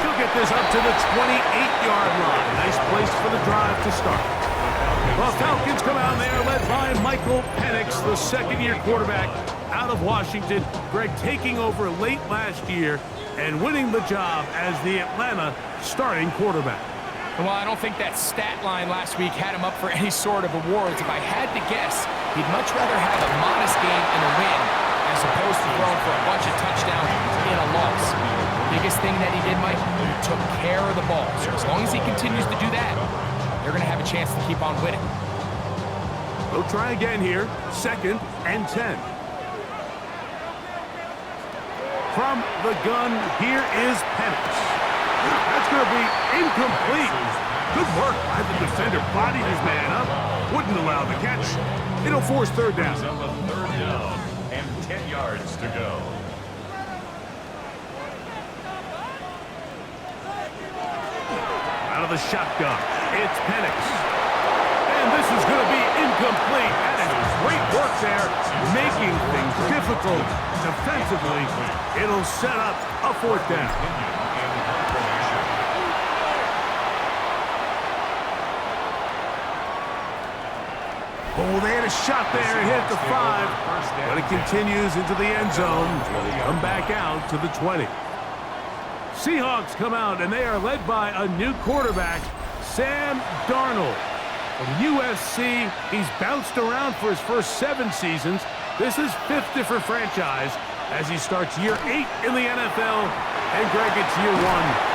He'll get this up to the 28-yard line. Nice place for the drive to start. The Falcons come out there led by Michael Penix, the second-year quarterback out of Washington. Greg taking over late last year and winning the job as the Atlanta starting quarterback. Well, I don't think that stat line last week had him up for any sort of awards. If I had to guess, he'd much rather have a modest game and a win as opposed to throwing for a bunch of touchdowns in a loss. Biggest thing that he did, Mike, he took care of the ball. So as long as he continues to do that, they're going to have a chance to keep on winning. They'll try again here. 2nd and 10. From the gun, here is Penix. That's going to be incomplete. Good work by the defender. Bodied his man up. Wouldn't allow the catch. It'll force 3rd down. On the 3rd down and 10 yards to go. Out of the shotgun, it's Penix. And this is going to be incomplete. That is great work there, making things difficult defensively. It'll set up a 4th down. Oh, they had a shot there. It hit the 5, but it continues into the end zone. Come back out to the 20. Seahawks come out, and they are led by a new quarterback, Sam Darnold. From USC, he's bounced around for his first 7 seasons. This is 5th different franchise as he starts year 8 in the NFL. And Greg, it's year 1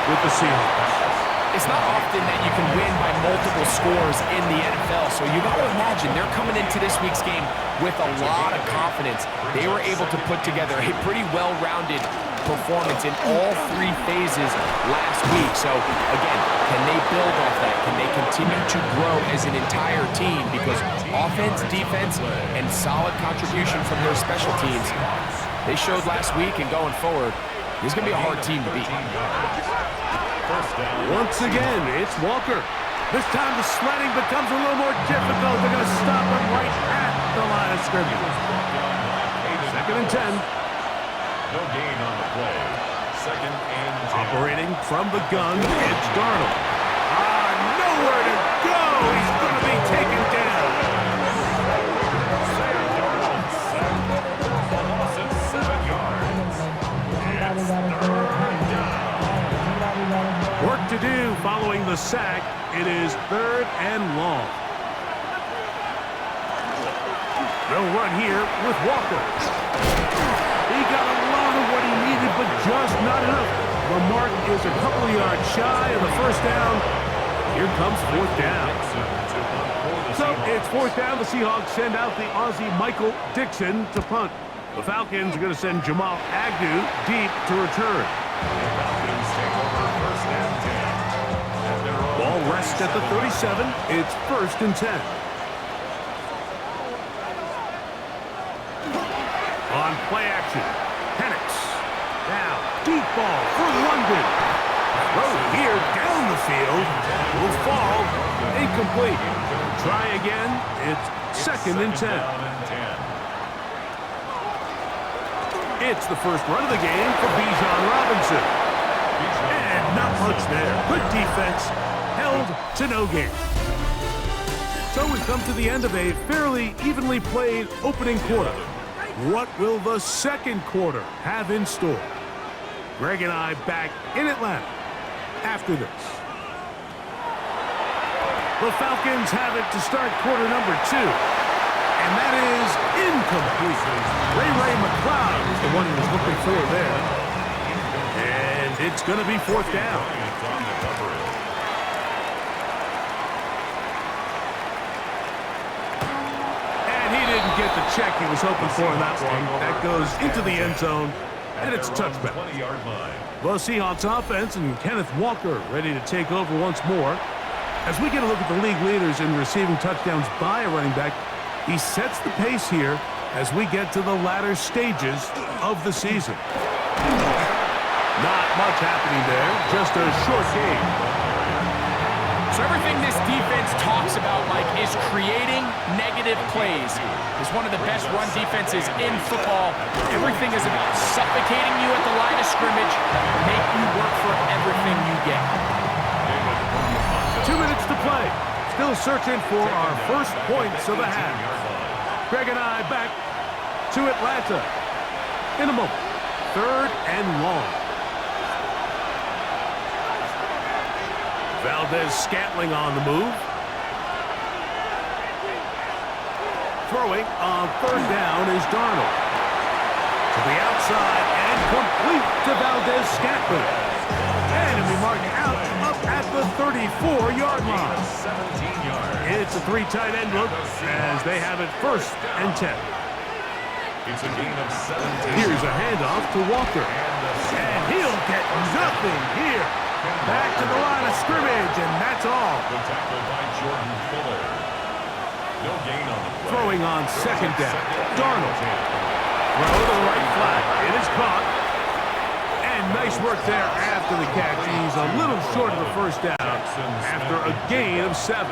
with the Seahawks. It's not often that you can win by multiple scores in the NFL, so you got to imagine they're coming into this week's game with a lot of confidence. They were able to put together a pretty well-rounded performance in all 3 phases last week. So, again, can they build off that? Can they continue to grow as an entire team? Because offense, defense, and solid contribution from their special teams, they showed last week and going forward, this is going to be a hard team to beat. Once again, it's Walker. This time the sledding becomes a little more difficult. They're going to stop him right at the line of scrimmage. 2nd and 10. No gain on the play. 2nd and 10. Operating from the gun, it's Darnold. Nowhere to go. He's going to be taken down. Sam Darnold sacked for a loss of 7 yards. It's 3rd down. Work to do following the sack. It is 3rd and long. They'll run here with Walker. He got a lot of what he needed, but just not enough. The mark is a couple of yards shy of the first down. Here comes fourth down. So it's fourth down. The Seahawks send out the Aussie Michael Dixon to punt. The Falcons are going to send Jamal Agnew deep to return. Ball rests at the 37. It's 1st and 10. On play action, Penix. Now, deep ball for London. Throw here down the field. Will fall. Incomplete. Try again. It's 2nd and 10. It's the first run of the game for Bijan Robinson. And not much there. Good defense. Held to no gain. So we've come to the end of a fairly evenly played opening quarter. What will the second quarter have in store? Greg and I back in Atlanta after this. The Falcons have it to start quarter number 2. And that is incomplete. Ray McLeod is the one who was looking for there. And it's going to be 4th down. And he didn't get the check he was hoping for in that one. That goes into the end zone, and it's a touchback. The Seahawks offense and Kenneth Walker ready to take over once more. As we get a look at the league leaders in receiving touchdowns by a running back, he sets the pace here as we get to the latter stages of the season. Not much happening there, just a short game. So everything this defense talks about, Mike, is creating negative plays. It's one of the best run defenses in football. Everything is about suffocating you at the line of scrimmage, make you work for everything you get. 2 minutes to play. Still searching for our first points of the half. Greg and I back to Atlanta in a moment. 3rd and long. Valdez-Scantling on the move. Throwing on 3rd down is Darnold. To the outside and complete to Valdez-Scantling. And it'll be marked out up at the 34-yard line. It's a 3 tight end look as they have it 1st and 10. It's a gain of 17. Here's a handoff to Walker. And he'll get nothing here. Back to the line of scrimmage, and that's all. The tackle by Jordan Fuller. No gain on the play. Throwing on 2nd down. Darnold. Throw to the right flat. It is caught. And nice work there after the catch. He's a little short of the 1st down after a gain of 7.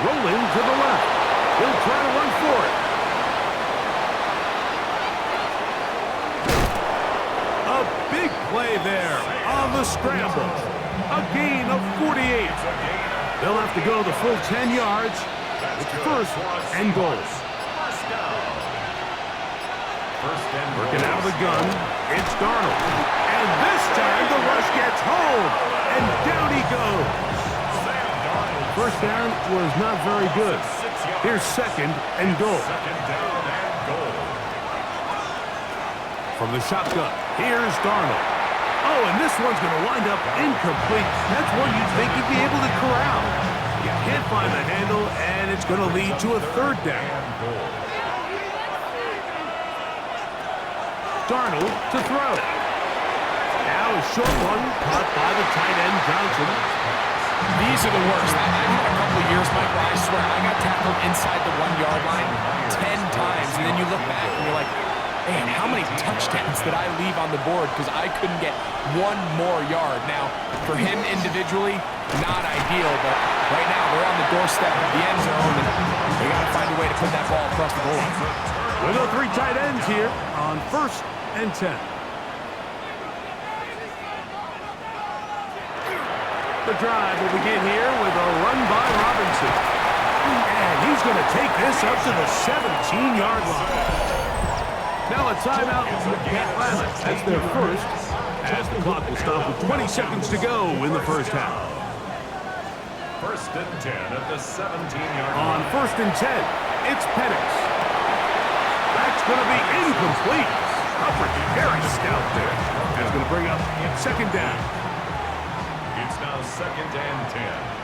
Rolling to the left. He'll try to run for it. A big play there on the scramble. A gain of 48. They'll have to go the full 10 yards. It's 1st and goal. Working out of the gun, it's Darnold. And this time the rush gets home. And down he goes. 1st down was not very good. Here's 2nd and goal. From the shotgun, here's Darnold. Oh, and this one's going to wind up incomplete. That's one you'd think he'd be able to corral. You can't find the handle, and it's going to lead to a 3rd down. Darnold to throw. Now a short one caught by the tight end Johnson. These are the worst. I had a couple of years, Mike, where I swear I got tackled inside the 1-yard line 10 times, and then you look back and you're like, man, how many touchdowns did I leave on the board because I couldn't get 1 more yard? Now, for him individually, not ideal, but right now they're on the doorstep of the end zone, and they got to find a way to put that ball across the goal line. We'll go 3 tight ends here on 1st and 10. The drive will begin here with a run by Robinson. And he's going to take this up to the 17-yard line. Now a timeout for Atlanta. That's their 1st, as the clock will stop with 20 seconds to go in the 1st half. 1st and 10 at the 17-yard line. On 1st and 10, it's Penix. going to be incomplete. Coverage very stout there. That's going to bring up second down. It's now 2nd and 10.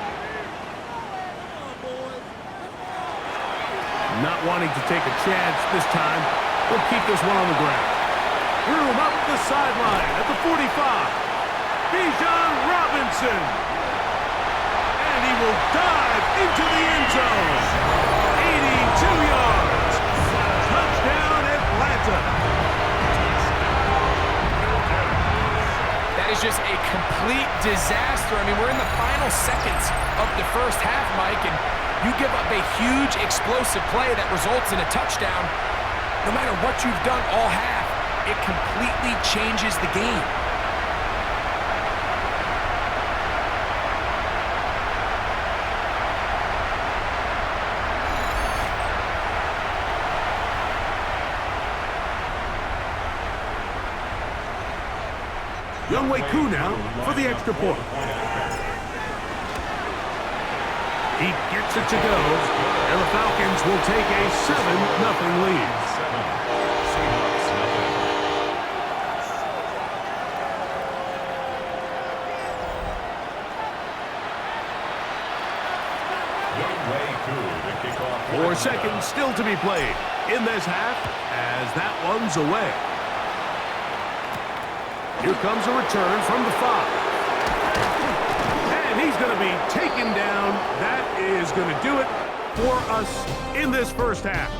Not wanting to take a chance this time, we'll keep this one on the ground. Room up the sideline at the 45. Bijan Robinson. And he will dive into the end zone. 82 yards. Touchdown, Atlanta. That is just a complete disaster. I mean, we're in the final seconds of the first half, Mike, and you give up a huge explosive play that results in a touchdown. No matter what you've done all half, it completely changes the game. Younghoe Koo now for the extra point. He gets it to go, and the Falcons will take a 7-0 lead. Younghoe Koo, the kickoff. 4 seconds still to be played in this half as that one's away. Here comes a return from the 5. And he's going to be taken down. That is going to do it for us in this first half.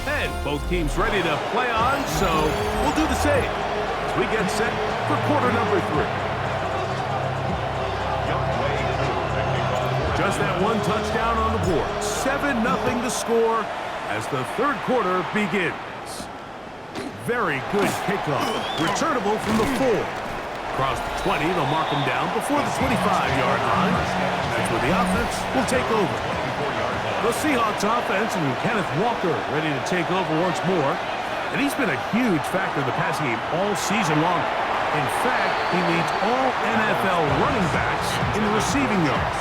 And both teams ready to play on, so we'll do the same as we get set for quarter number 3. Just that one touchdown on the board. 7-0 the score as the third quarter begins. Very good kickoff. Returnable from the 4. Across the 20, they'll mark him down before the 25-yard line. That's where the offense will take over. The Seahawks offense and Kenneth Walker ready to take over once more. And he's been a huge factor in the passing game all season long. In fact, he leads all NFL running backs in receiving yards.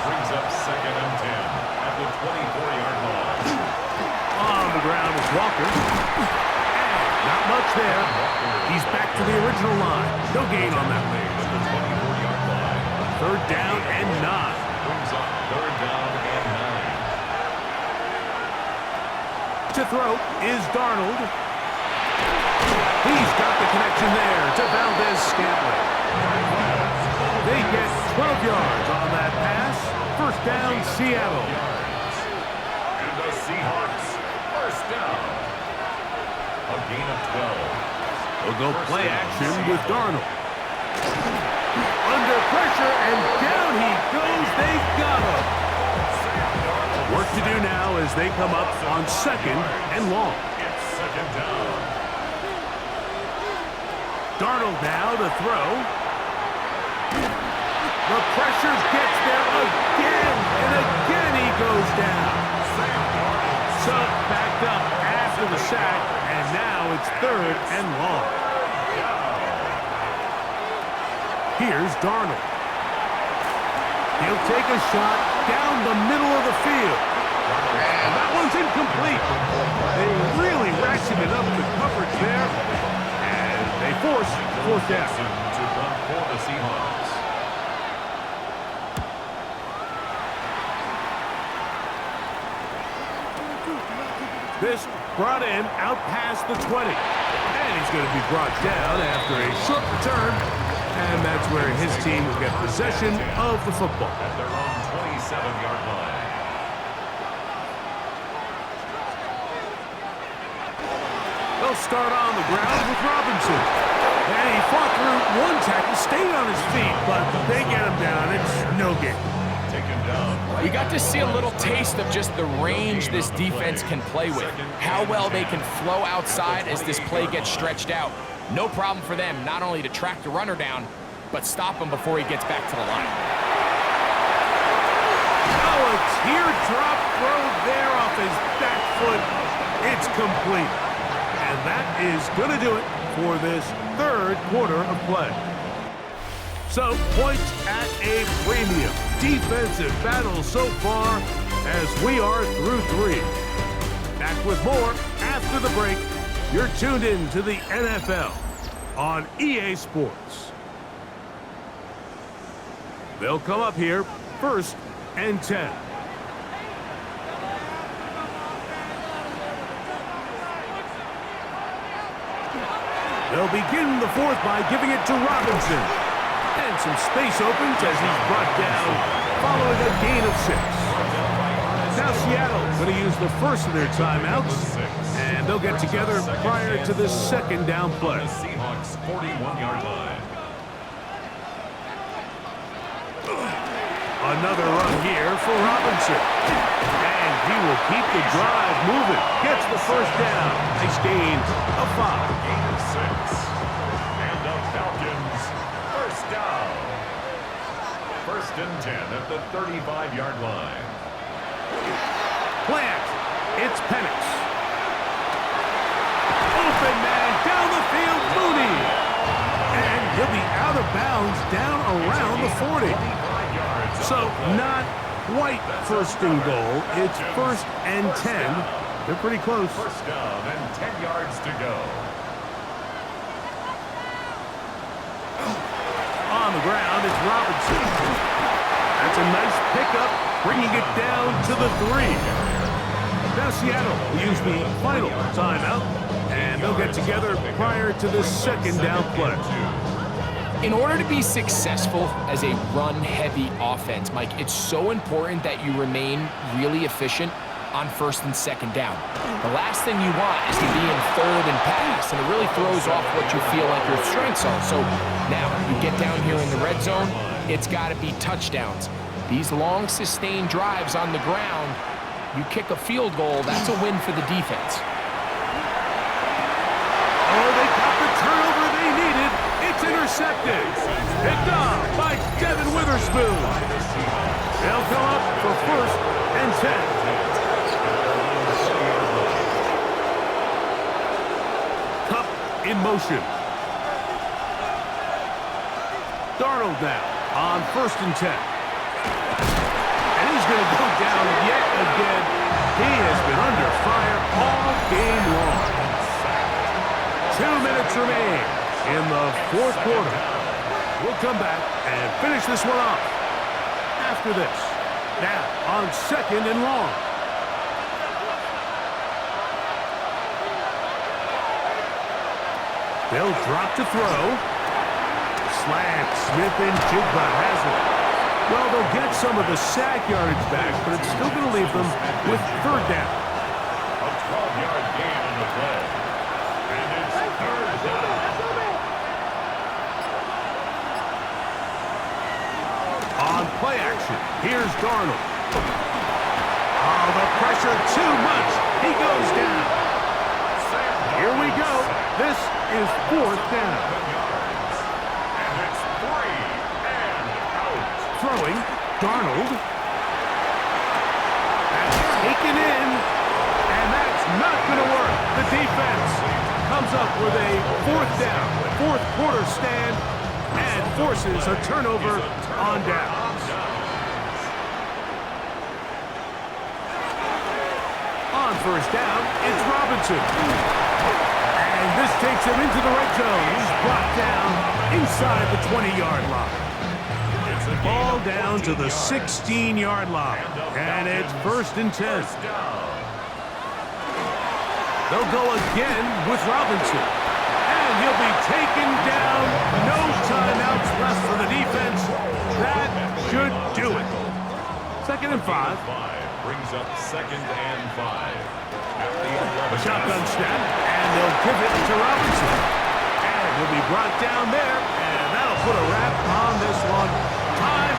Brings up 2nd and 10 at the 24-yard line. On the ground is Walker. And not much there. He's back to the original line. No gain on that lead. At the 24-yard line. 3rd down and 9. Brings up 3rd down and 9. To throw is Darnold. He's got the connection there to Valdez-Scantling. They get 12 yards on that pass. 1st down, Seattle. And the Seahawks, 1st down. A gain of 12. We'll go play action with Darnold. Under pressure, and down he goes. They've got him. Work to do now as they come up on 2nd and long. It's 2nd down. Darnold now to throw. The pressure gets there again, and again he goes down. So backed up after the sack, and now it's 3rd and long. Here's Darnold. He'll take a shot down the middle of the field. And that one's incomplete. They really ratcheted up the coverage there. And they force 4th down. To run for the Seahawks. This brought in out past the 20. And he's going to be brought down after a short return. And that's where his team will get possession of the football. At their own 27-yard line. They'll start on the ground with Robinson. And he fought through one tackle, stayed on his feet, but they get him down. It's no game. Taken down. We got to see a little taste of just the range this defense can play with. How well they can flow outside as this play gets stretched out. No problem for them not only to track the runner down, but stop him before he gets back to the line. Oh, a teardrop throw there off his back foot. It's complete. And that is going to do it for this 3rd quarter of play. So, points at a premium. Defensive battle so far. as we are through 3. Back with more after the break. You're tuned in to the NFL on EA Sports. They'll come up here, 1st and 10. They'll begin the 4th by giving it to Robinson. And some space opens as he's brought down following a gain of 6. Now Seattle going to use the first of their timeouts, and they'll get together prior to the 2nd down play. The Seahawks 41-yard line. Another run here for Robinson. And he will keep the drive moving. Gets the first down. Nice gain of 5. Gain of 6. And the Falcons, first down. 1st and 10 at the 35-yard line. Plant. It's Penix. Open man down the field. Mooney. And he'll be out of bounds down around the 40. So not quite 1st and goal. It's 1st and 10. They're pretty close. First down and 10 yards to go. On the ground, it's Robinson. That's a nice pickup, bringing it down to the 3. Now Seattle will use the final timeout, and they'll get together prior to the 2nd down play. In order to be successful as a run-heavy offense, Mike, it's so important that you remain really efficient on 1st and 2nd down. The last thing you want is to be in 3rd and pass, and it really throws off what you feel like your strengths are. So now you get down here in the red zone, it's got to be touchdowns. These long, sustained drives on the ground, you kick a field goal, that's a win for the defense. Oh, they got the turnover they needed. It's intercepted. Picked off by Devin Witherspoon. They'll come up for 1st and 10. Cup in motion. Darnold now on 1st and 10. And he's going to go down yet again. He has been under fire all game long. 2 minutes remain in the 4th quarter. We'll come back and finish this one off after this. Now on 2nd and long. They'll drop to throw. Slant. Smith and Jigba has it. Well, they'll get some of the sack yardage back, but it's still going to leave them with 3rd down. A 12-yard gain in the play. And it's 3rd down. On play action, here's Darnold. Oh, the pressure too much. He goes down. Here we go. This is 4th down. And it's 3 and out. Throwing, Darnold. That's taken in, and that's not going to work. The defense comes up with a 4th down, 4th quarter stand, and forces a turnover on downs. On 1st down, it's Robinson. And this takes him into the red zone. He's brought down inside the 20-yard line. Ball down to the 16-yard line. And it's 1st and 10. They'll go again with Robinson. And he'll be taken down. No timeouts left for the defense. That should do it. 2nd and 5. Brings up 2nd and 5. A shotgun snap, and they'll give it to Robinson. And he'll be brought down there, and that'll put a wrap on this one. Time.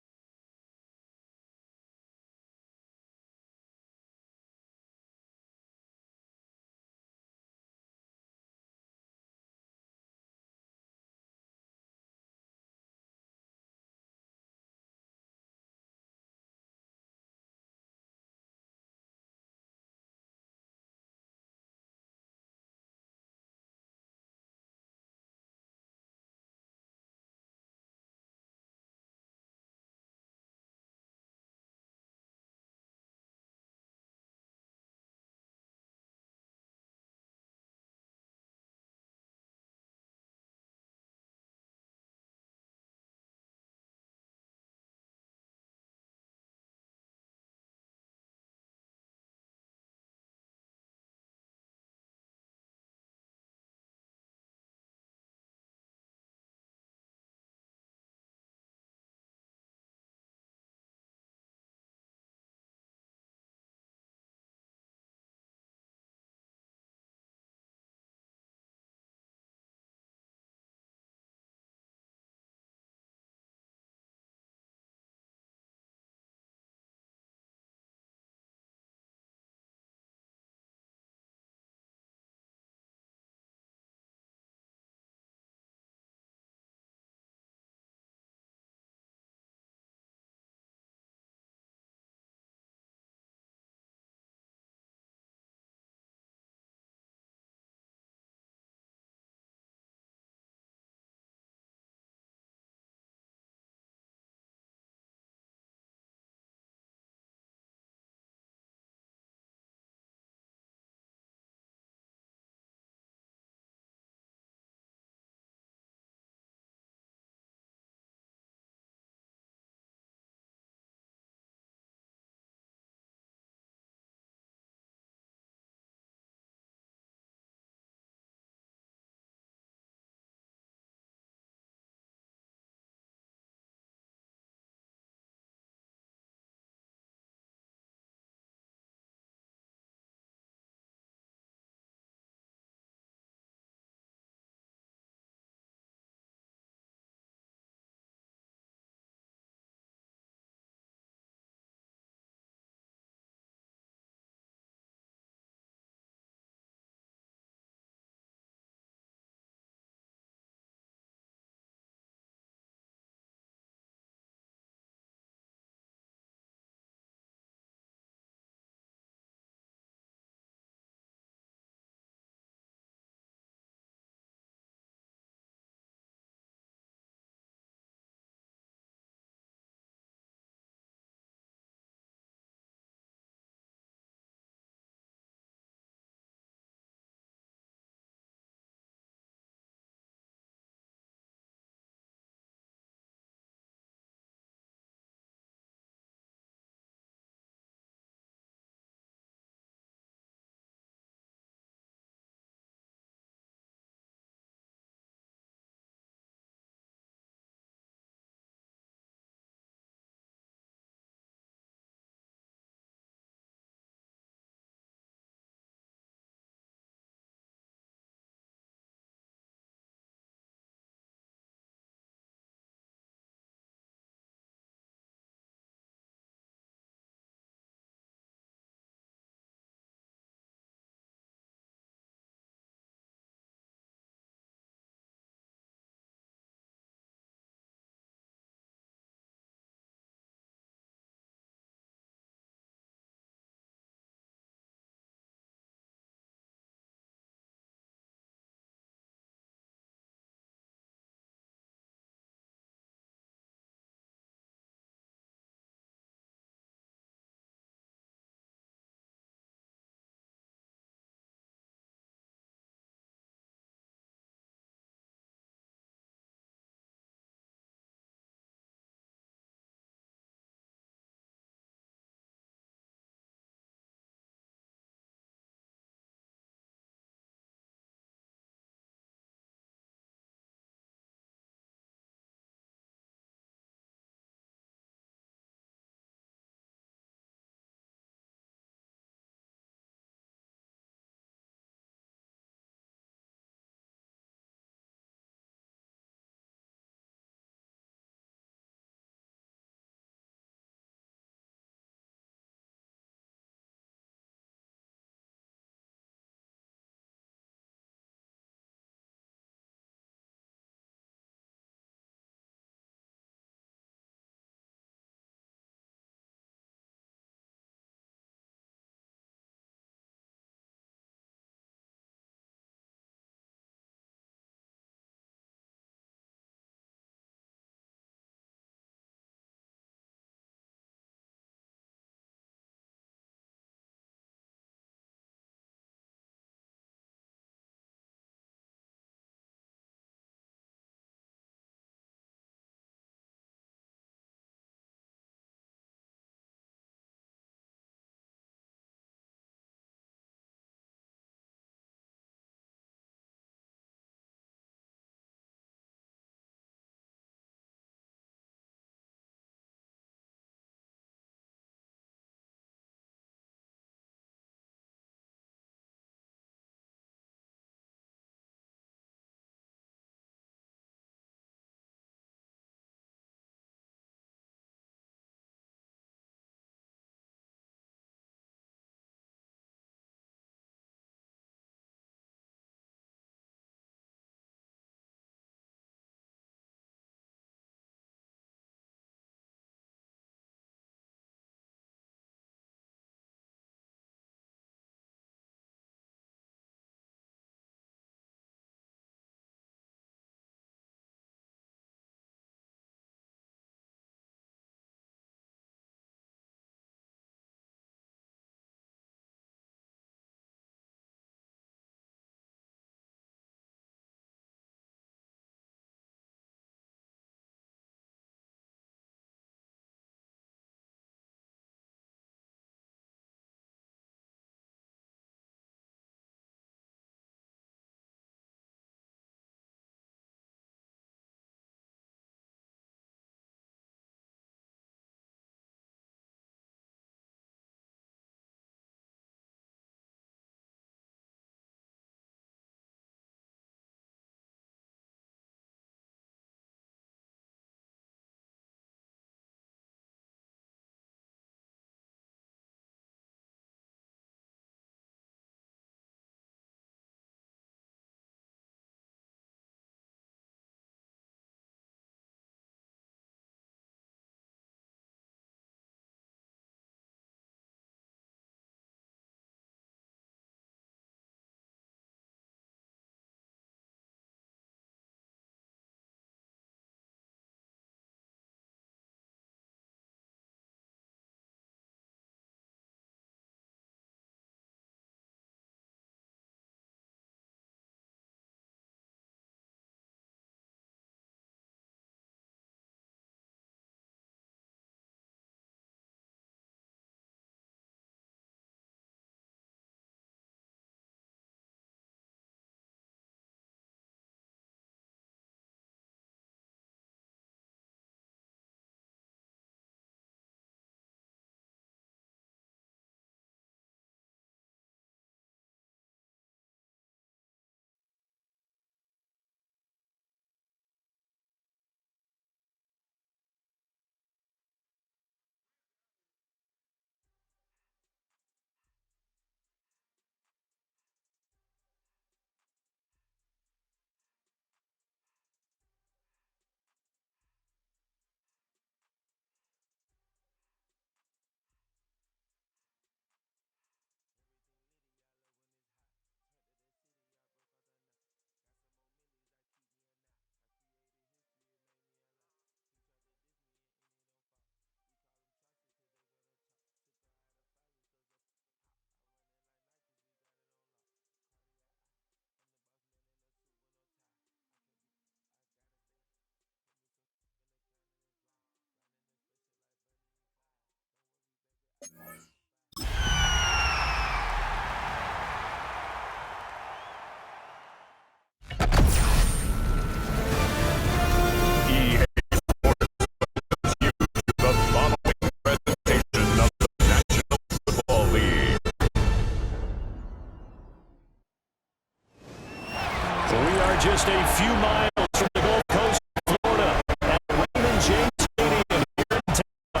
Just a few miles from the Gulf Coast of Florida at Raymond James Stadium here in Tampa.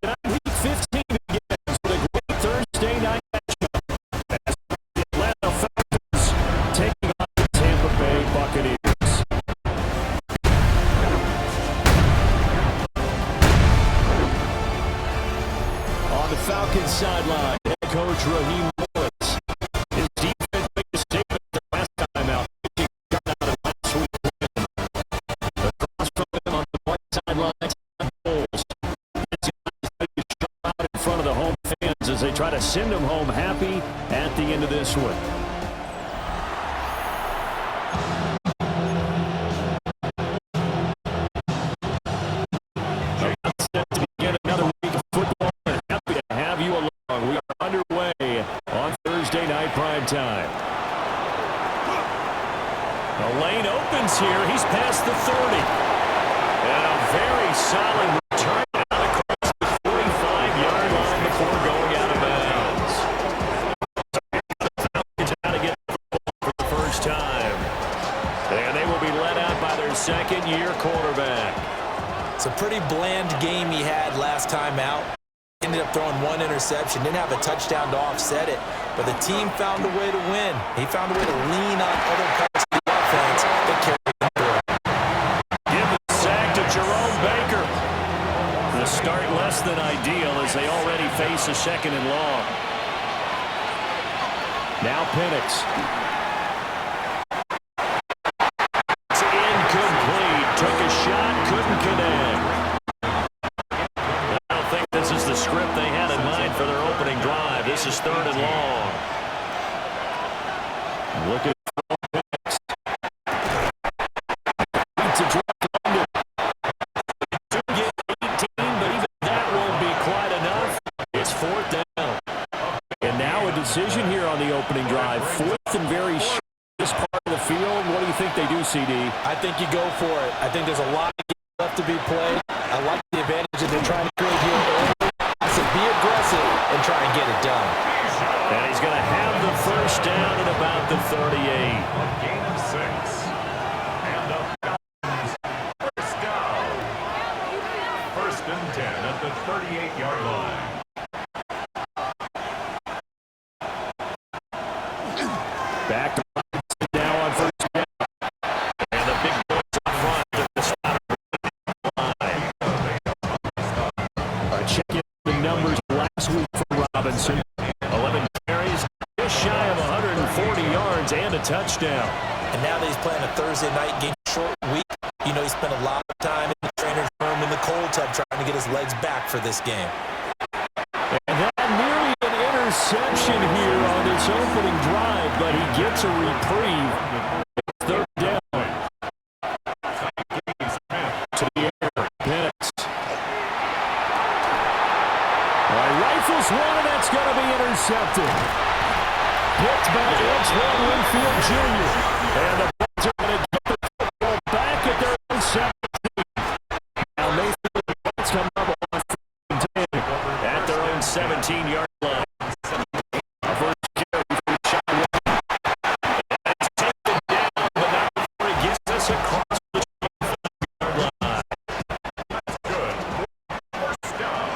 Tonight, Week 15 begins with a great Thursday night matchup as the Atlanta Falcons taking on the Tampa Bay Buccaneers. On the Falcons sideline, head coach Raheem Morris. His defense made a statement the last time out. As they try to send them home happy at the end of this one. Set to begin another week of football. We're happy to have you along. We are underway on Thursday night prime time. The lane opens here. He's past the 30. And a very solid return out across the 45-yard line before going out of bounds. The Falcons out to get the ball for the first time. And they will be led out by their second-year quarterback. It's a pretty bland game he had last time out. Ended up throwing one interception. Didn't have a touchdown to offset it. But the team found a way to win. He found a way to lean on other parts of the offense that carried him through. Give the sack to Jerome Baker. The start less than ideal as they already face a second and long. Now Penix. It's incomplete. Took a shot, couldn't connect. I don't think this is the script they had in mind for their opening drive. This is third and long. Looking for Penix. To drop under. To get 18, but even that won't be quite enough. It's fourth down. And now a decision here on the opening drive. Fourth and very short. This part of the field, what do you think they do, CD? I think you go for it. I think there's a lot of games left to be played. I like the advantage that they're trying to create here early. I said be aggressive and try and get it done. And he's going to have the first down at about the 38. A gain of 6. And the Falcons first down. First and 10 at the 38-yard line. Back to now on first down. And the big boys up front to the stop line. Check in the numbers last week for Robinson. 11 carries, just shy of 140 yards and a touchdown. And now that he's playing a Thursday night game, short week, you know he spent a lot of time in the trainer's room in the cold tub trying to get his legs back for this game. And that nearly an interception here on this opening drive, but he gets a reprieve. Third down. To the air, Penix. Rifles one, and that's going to be intercepted. Picked by Antoine Winfield Jr. And the Bucs are going to get the football back at their own 17. Now Mayfield and the Bucs come up on 10 at their own 17-yard line. A first carry for the shot. That's taken down, but not before he gets us across the 25-yard line. Good. First down.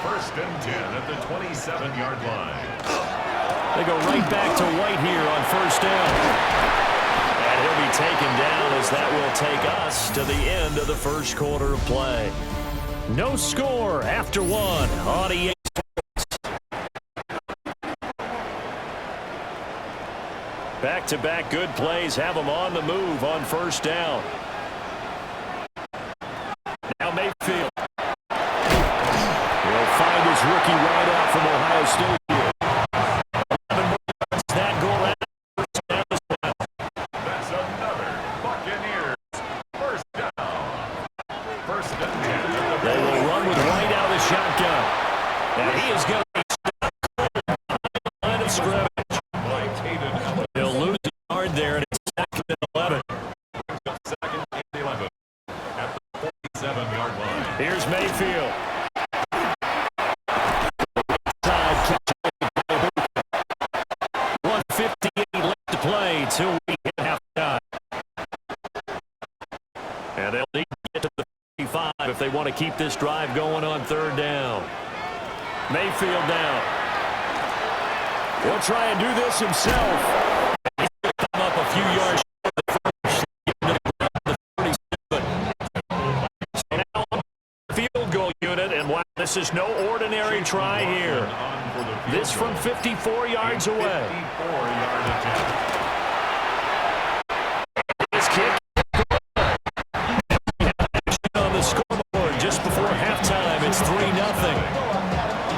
First and 10 at the 27-yard line. They go right back to White here on first down. And he'll be taken down as that will take us to the end of the first quarter of play. No score after one on EA Sports. Back-to-back good plays have them on the move on first down. Now Mayfield. He'll find his rookie wideout from Ohio State here. That's another Buccaneers first down. First and 10 at the They will run with White out of the shotgun. yard there, and it's 2nd and 11. 2nd and 11 at the 47-yard line. Here's Mayfield. 1:58 left to play till we hit halftime. And they'll need to get to the 55 if they want to keep this drive going on 3rd down. Mayfield down. He'll try and do this himself. He's going to come up a few yards short of the first. The 37. So now on the field goal unit, and wow, this is no ordinary try here. This from 54 yards away. 54-yard attempt. This kick on the scoreboard just before halftime. It's 3-0.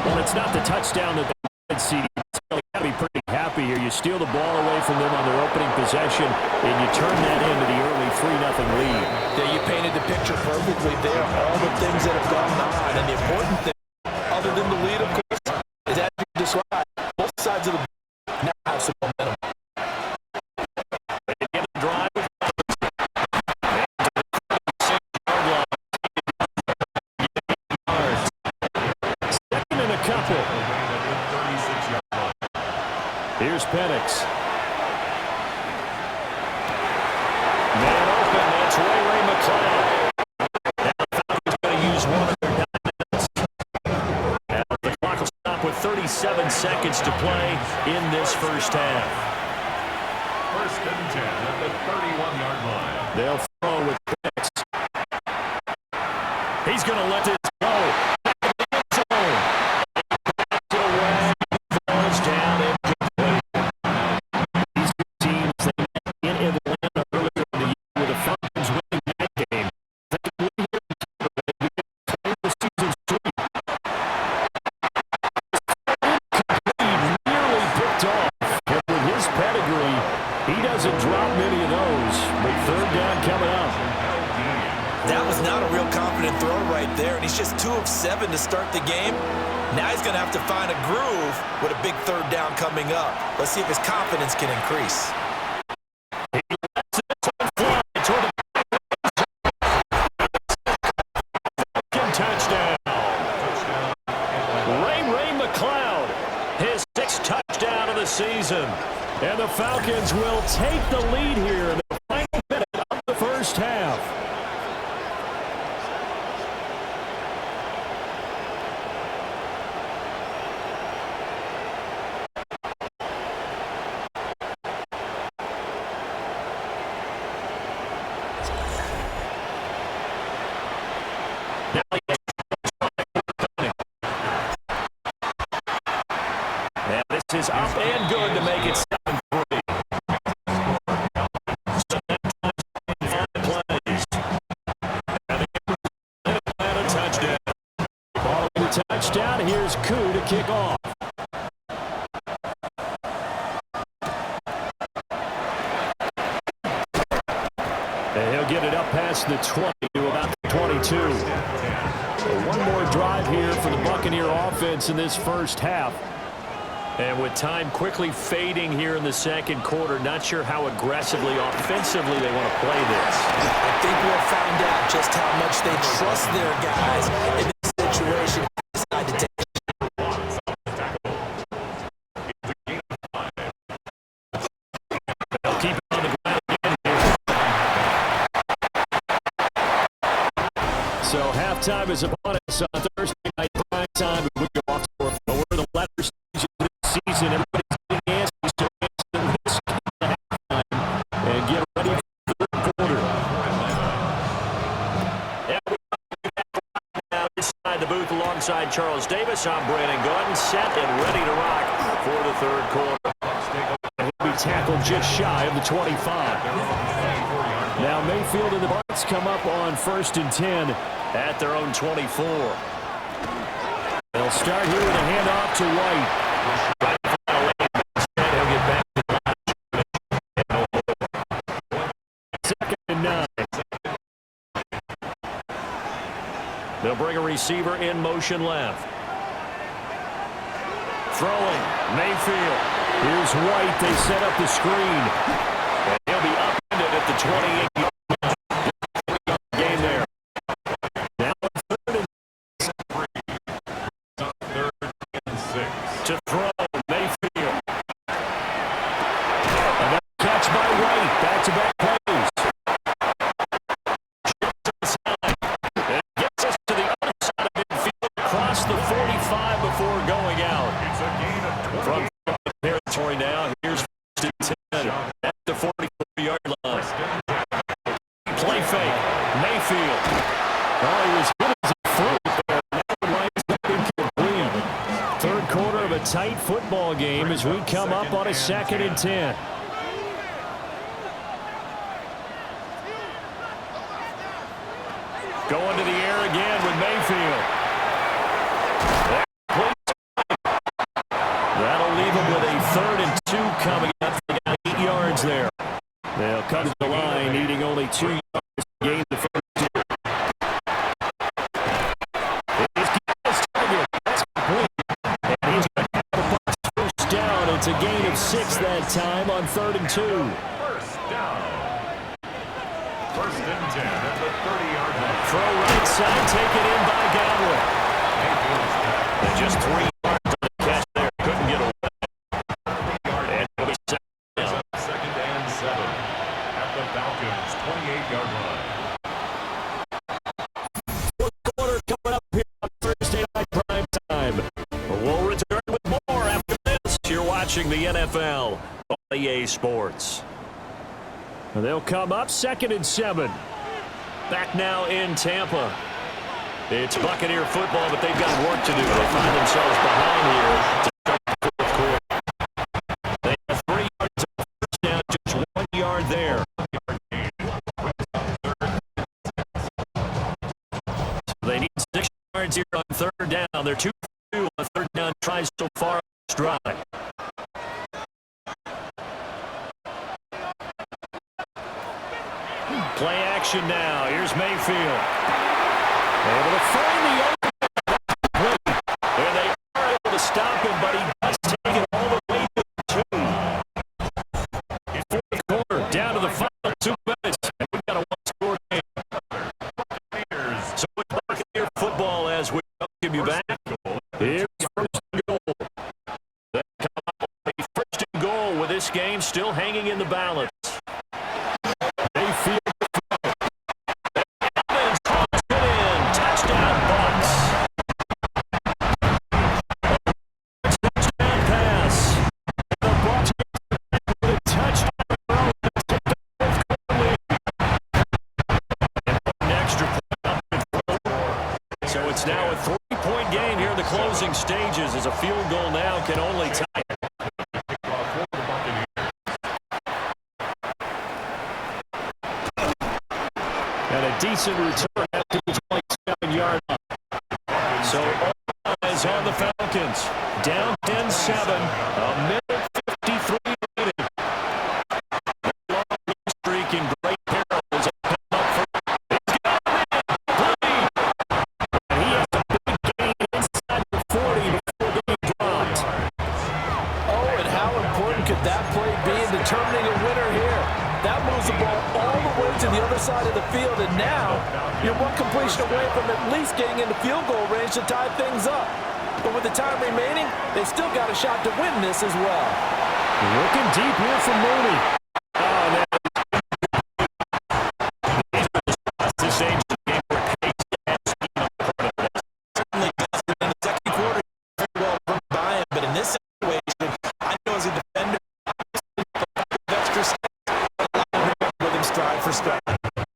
Well, it's not the touchdown that they see. You got to be pretty happy here. You steal the ball away from them on their opening possession, and you turn that into the early 3-0 lead. Yeah, you painted the picture perfectly there. All the things that have gone on, and the important thing, other than the lead, of course, is as you described, both sides of the ball now have some momentum. They get a drive. Second and a couple. Here's Penix. Man open. That's Ray McCloud. Now the Falcons going to use one of their timeouts. And the clock will stop with 37 seconds to play in this first half. 1st and 10 at the 31-yard line. They'll throw with Penix. He's going to let this go. Falls down incomplete. These two teams, they met in Atlanta earlier in the year with the Falcons winning that game. The season streak. Nearly picked off. And with his pedigree, he doesn't drop many of those. But 3rd down coming up. That was not a real confident throw right there, and he's just 2 of 7 to start the game. Now he's going to have to find a groove with a big 3rd down coming up. Let's see if his confidence can increase. Touchdown. Ray McCloud, his 6th touchdown of the season. And the Falcons will take the lead here in the final minute of the first half. And this is up and good to make it 7-3. Plays. And Atlanta touchdown. Following the touchdown, here's Koo to kick off. And he'll get it up past the 20 to about the 22. So one more drive here for the Buccaneer offense in this first half. And with time quickly fading here in the second quarter, not sure how aggressively, offensively they want to play this. I think we'll find out just how much they trust their guys in this situation. Decide to take. They'll keep it on the ground again here. So halftime is upon us on Thursday night prime time. We go off for we're the latter stage of this season. Everybody's getting answers to this halftime and get ready for the 3rd quarter. And we're now inside the booth alongside Charles Davis. I'm Brandon Gordon, set and ready to rock for the 3rd quarter. He'll be tackled just shy of the 25. Now Mayfield and the Bucs come up on 1st and 10 at their own 24. They'll start here with a handoff to White. He'll get back to 2nd and 9. They'll bring a receiver in motion left. Throwing, Mayfield. Here's White. They set up the screen. game as we come up on a 2nd and 10. Going to the air again with Mayfield. That'll leave him with a 3rd and 2 coming up. They got 8 yards there. They'll come to the line needing only 2 yards to gain the first 2. He's target. That's complete. And he's got the first down. It's a gain of 6 that time on 3rd and 2. First down. 1st and 10 at the 30-yard line. Throw right side, taken in by Godwin. And just 3 yards on the catch there. Couldn't get away. And it'll be 2nd down. 2nd and 7 at the Falcons' 28-yard line. 4th quarter coming up here on Thursday night prime time. We'll return with more after this. You're watching the NFL on EA Sports. They'll come up 2nd and 7. Back now in Tampa. It's Buccaneer football, but they've got work to do. They find themselves behind here to start the 4th quarter. They have 3 yards on first down, just 1 yard there. So they need 6 yards here on 3rd down. They're 2 for 2 on 3rd down tries so far on this drive. Play action now. Here's Mayfield. Able to find the open. And they are able to stop him, but he does take it all the way to the 2. 4th quarter, down to the final 2 minutes. And we've got a one-score game. So with Buccaneer football as we welcome you back. Here's 1st and goal. They come up with a 1st and goal with this game still hanging in the balance. Mayfield. It's now a 3-point game here in the closing stages as a field goal now can only tie it. And a decent return at the 27-yard line. So all eyes on the Falcons. Down 10-7. A minute 53 remaining. Long streak in great peril as it comes up for. He's got a man. He has a big gain inside the 40 before being dropped. Oh, and how important could that play be in determining a winner here? That moves the ball all the way to the other side of the field, and now you're one completion away from at least getting into field goal range to tie things up. But with the time remaining, they still got a shot to win this as well. Looking deep here for Mooney. Oh, man. This stage of the game where pace has been a part of it. Certainly does it in the 2nd quarter. Very well run by him, but in this situation, I know as a defender, extra steps with him stride for stride.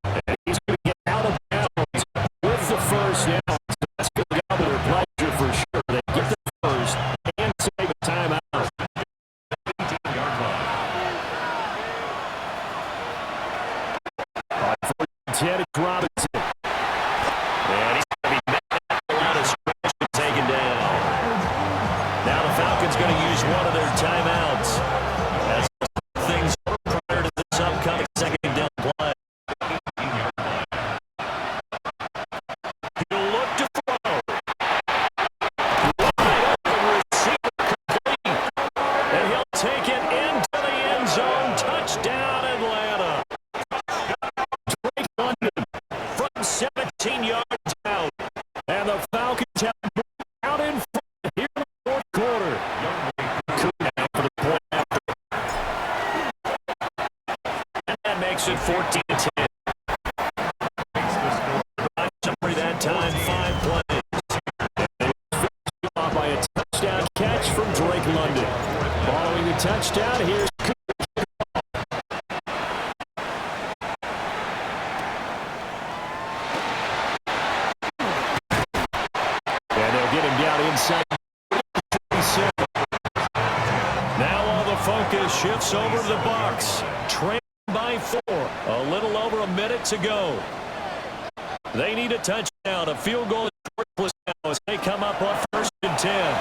And he's going to get out of bounds with the first down. That's going to be their pleasure for sure. They get the first and save a timeout. 18-yard line. 10 is Robinson. And he's going to be met out of scrimmage and taken down. Now the Falcons going to use one of their timeouts as things prior to this upcoming 2nd down play. He'll look to throw. Wide open receiver complete. And he'll take it into the end zone. Touchdown, Atlanta. Drake London from 17 yards out. And the Falcons have moved out in front here in the 4th quarter. Coon out for the point after. And that makes it 14-10. Summary that time, 5 plays. And by a touchdown catch from Drake London. Following the touchdown, here's Coon. And they'll get him down inside. 27. focus shifts over to the Bucs. Trailing by 4. A little over a minute to go. They need a touchdown. A field goal is shortless now as they come up on 1st and 10.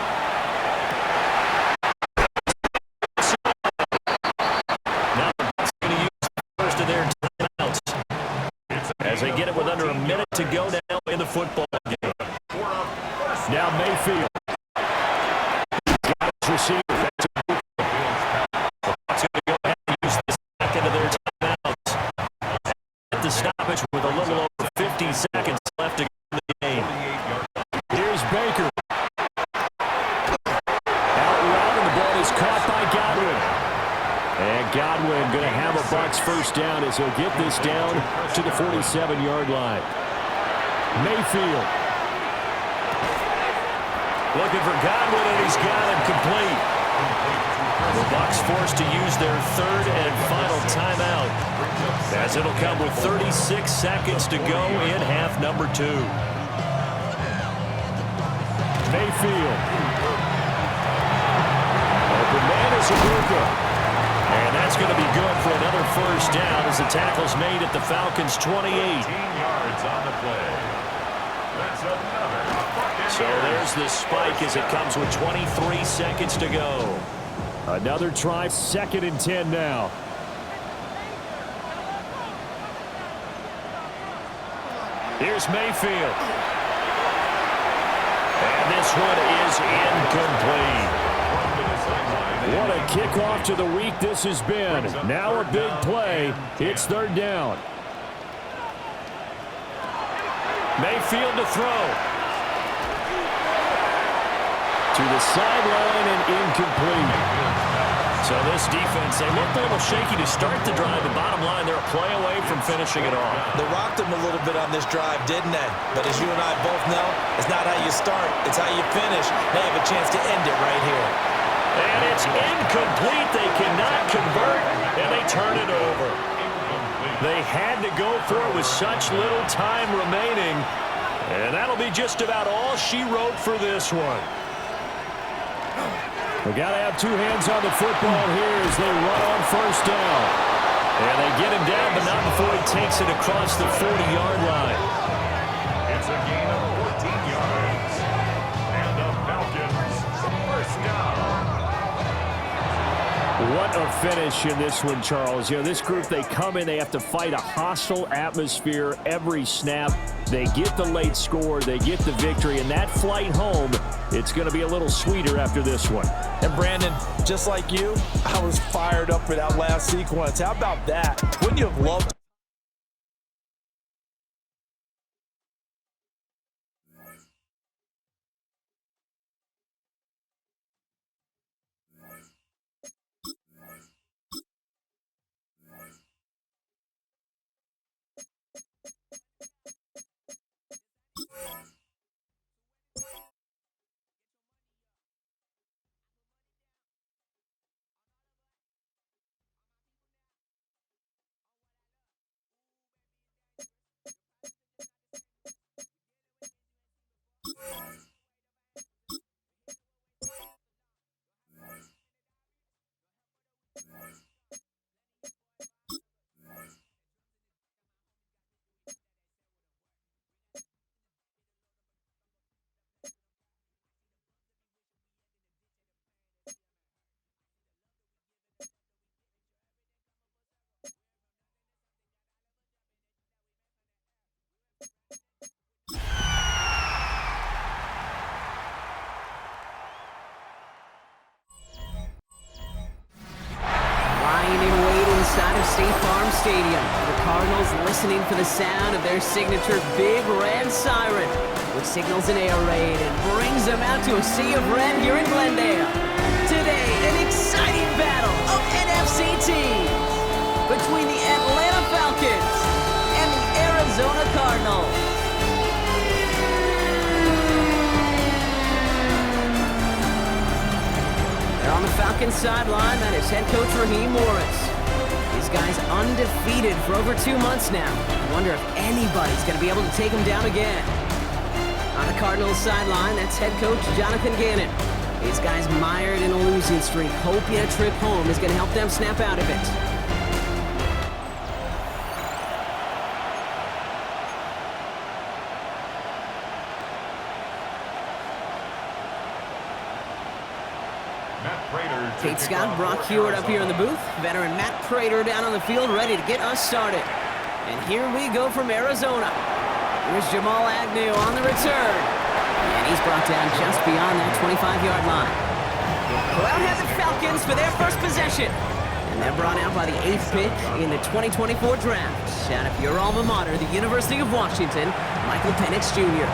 Now the Bucs are going to use the first of their timeouts as they get it with under a minute to go now in the football game. Now Mayfield. He's got his receiver. The stoppage with a little over 50 seconds left to go in the game. Here's Baker. Out route, and the ball is caught by Godwin. And Godwin going to have a Bucs first down as he'll get this down to the 47-yard line. Mayfield. Looking for Godwin, and he's got him complete. The Bucs forced to use their 3rd and final timeout, as it'll come with 36 seconds to go in half number 2. Mayfield. Open man is Abuka. And that's going to be good for another first down as the tackle's made at the Falcons' 28. 18 yards on the play. That's another. So there's the spike as it comes with 23 seconds to go. Another try, 2nd and 10 now. Here's Mayfield. And this one is incomplete. What a kickoff to the week this has been. Now a big play. It's 3rd down. Mayfield to throw. To the sideline and incomplete. So this defense, they looked a little shaky to start the drive, but bottom line, they're a play away from finishing it off. They rocked them a little bit on this drive, didn't they? But as you and I both know, it's not how you start, it's how you finish. They have a chance to end it right here. And it's incomplete. They cannot convert, and they turn it over. They had to go for it with such little time remaining, and that'll be just about all she wrote for this one. We got to have 2 hands on the football here as they run on first down. And they get him down, but not before he takes it across the 40-yard line. It's a gain of 14 yards. And the Falcons, first down. What a finish in this one, Charles. You know, this group, they come in, they have to fight a hostile atmosphere every snap. They get the late score, they get the victory, and that flight home, it's going to be a little sweeter after this one. And Brandon, just like you, I was fired up for that last sequence. How about that? Wouldn't you have loved inside of State Farm Stadium. The Cardinals listening for the sound of their signature Big Red Siren, which signals an air raid and brings them out to a sea of red here in Glendale. Today, an exciting battle of NFC teams between the Atlanta Falcons and the Arizona Cardinals. They're on the Falcons sideline. That is head coach Raheem Morris. These guys undefeated for over 2 months now. I wonder if anybody's going to be able to take them down again. On the Cardinals sideline, that's head coach Jonathan Gannon. These guys mired in a losing streak, hoping a trip home is going to help them snap out of it. Kate Scott, Brock Hewitt up here in the booth. Veteran Matt Prater down on the field, ready to get us started. And here we go from Arizona. Here's Jamal Agnew on the return. And he's brought down just beyond that 25-yard line. Well, out have the Falcons for their first possession. And they're brought out by the 8th pick in the 2024 draft. Out of your alma mater, the University of Washington, Michael Penix Jr.